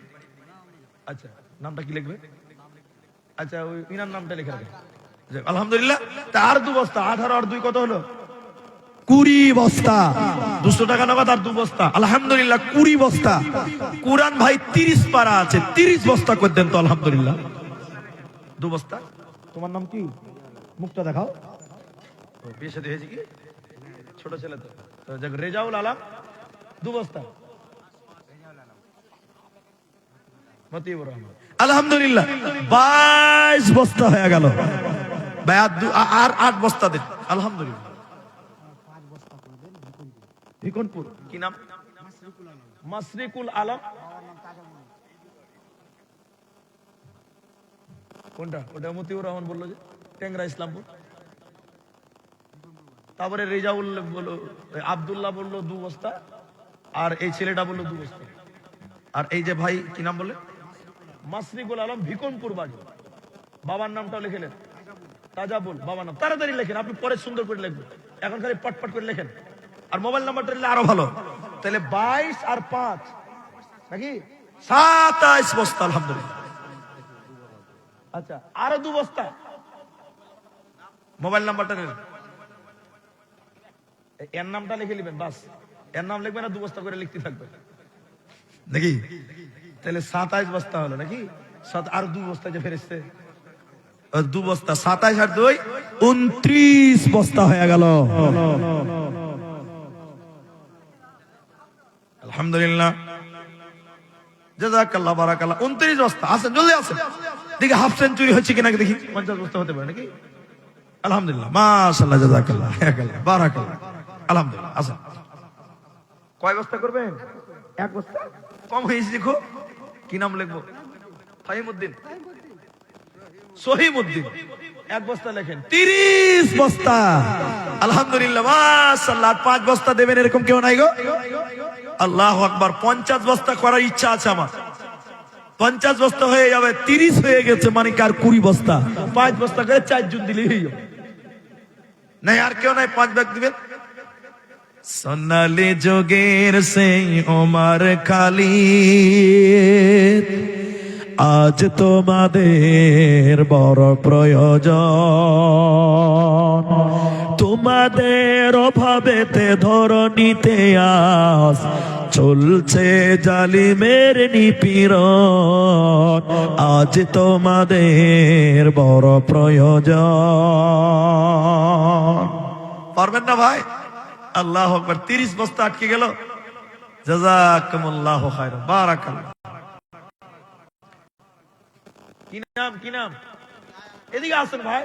[SPEAKER 1] আচ্ছা, নামটা কি লিখবে? আচ্ছা, ওই ইনার নামটা লিখে রাখেন। আলহামদুলিল্লাহ। তা আর 2 বস্তা। 18 আর 2 কত হলো? 20 বস্তা। 200 টাকা নগদ আর 2 বস্তা। আলহামদুলিল্লাহ 20 বস্তা। কুরআন ভাই 30 পারা আছে, 30 বস্তা করে দেন তো। আলহামদুলিল্লাহ 2 বস্তা। তোমার নাম কি? মুখটা দেখাও। বিয়ে শাদী হয়েছে কি? ছোট ছেলে তো। রেজাউল আলম 2 বস্তা। মতিউর রহমান। আলহামদুলিল্লাহ 22 বস্তা হয়ে গেল ভাই। আর 8 বস্তা দেন। আলহামদুলিল্লাহ। ভিকনপুর। কি নাম? মাসরিকুল আলম। কোনটা? ওটা মতিউর রহমান বললো যে ট্যাংরা ইসলামপুর। তারপরে রেজাউল বললো, আব্দুল্লাহ বললো 2 বস্তা। আর এই ছেলেটা বললো 2 বস্তা। আর এই যে ভাই কি নাম বললেন? মাসরিকুল আলম, ভিকনপুর বাড়ি। বাবার নামটাও লিখেলেন, তাজাবুল। বাবার নাম তাড়াতাড়ি লেখেন, আপনি পরে সুন্দর করে লিখবেন। এখন খালি পটপট করে লেখেন। আর মোবাইল নাম্বারটা নিলে আরো ভালো। তাহলে 22 আর 5 নাকি 27 বস্তা। আলহামদুলিল্লাহ। আচ্ছা, আরো 2 বস্তা। মোবাইল নাম্বারটা নেবেন, এর নামটা লিখে নেবেন। বাস, এর নাম লিখবেন না, 2 বস্তা করে লিখতে থাকবেন নাকি? তাহলে 27 বস্তা হলো নাকি? আর 2 বস্তা যে ফেরেশতে 2 বস্তা। 27 আর 2 29 বস্তা হয়ে গেল। আলহামদুলিল্লাহ, জাযাকাল্লাহ, বারাকাল্লাহ। 29 বস্তা। আসেন, জলদি আসেন। দেখি হাফ সেঞ্চুরি হচ্ছে কিনা দেখি। 50 বস্তা হতে পারে নাকি? আলহামদুলিল্লাহ, মাশাআল্লাহ, জাযাকাল্লাহ, বারাকাল্লাহ। আলহামদুলিল্লাহ। আসেন। কয় বস্তা করবেন? 1 বস্তা। কম হয়েছে দেখো। কি নাম লিখবো? ফাহিমউদ্দিন, সহিমউদ্দিন। 1 বস্তা লেখেন। 30 বস্তা। আলহামদুলিল্লাহ, মাশাআল্লাহ। 5 বস্তা দেবেন এরকম কেউ নাই গো? আল্লাহু আকবার। 50 বস্তা করার ইচ্ছা আছে আমার। 50 বস্তা হয়ে যাবে, 30 হয়ে গেছে, মানে কার 20 বস্তা। 5 বস্তা করে 4 জন দিলেই হয়ে যাবে। নাই আর কেউ নাই? 5 ভাগ দিবেন। সোনালী যোগের সেই ওমর কালী, আজ তোমাদের বড় প্রয়োজন। তোমাদের অভাবেতে ধরণীতে আজ চলছে জালিমের নিপীড়ন। আজ তোমাদের বড় প্রয়োজন। পারবেন না ভাই? আল্লাহু আকবার। 30 বস্তা আটকে গেল। জাযাকুমুল্লাহু খায়রান, বারাকাল্লাহ। কি নাম, কি নাম? এদিকে আসুন ভাই।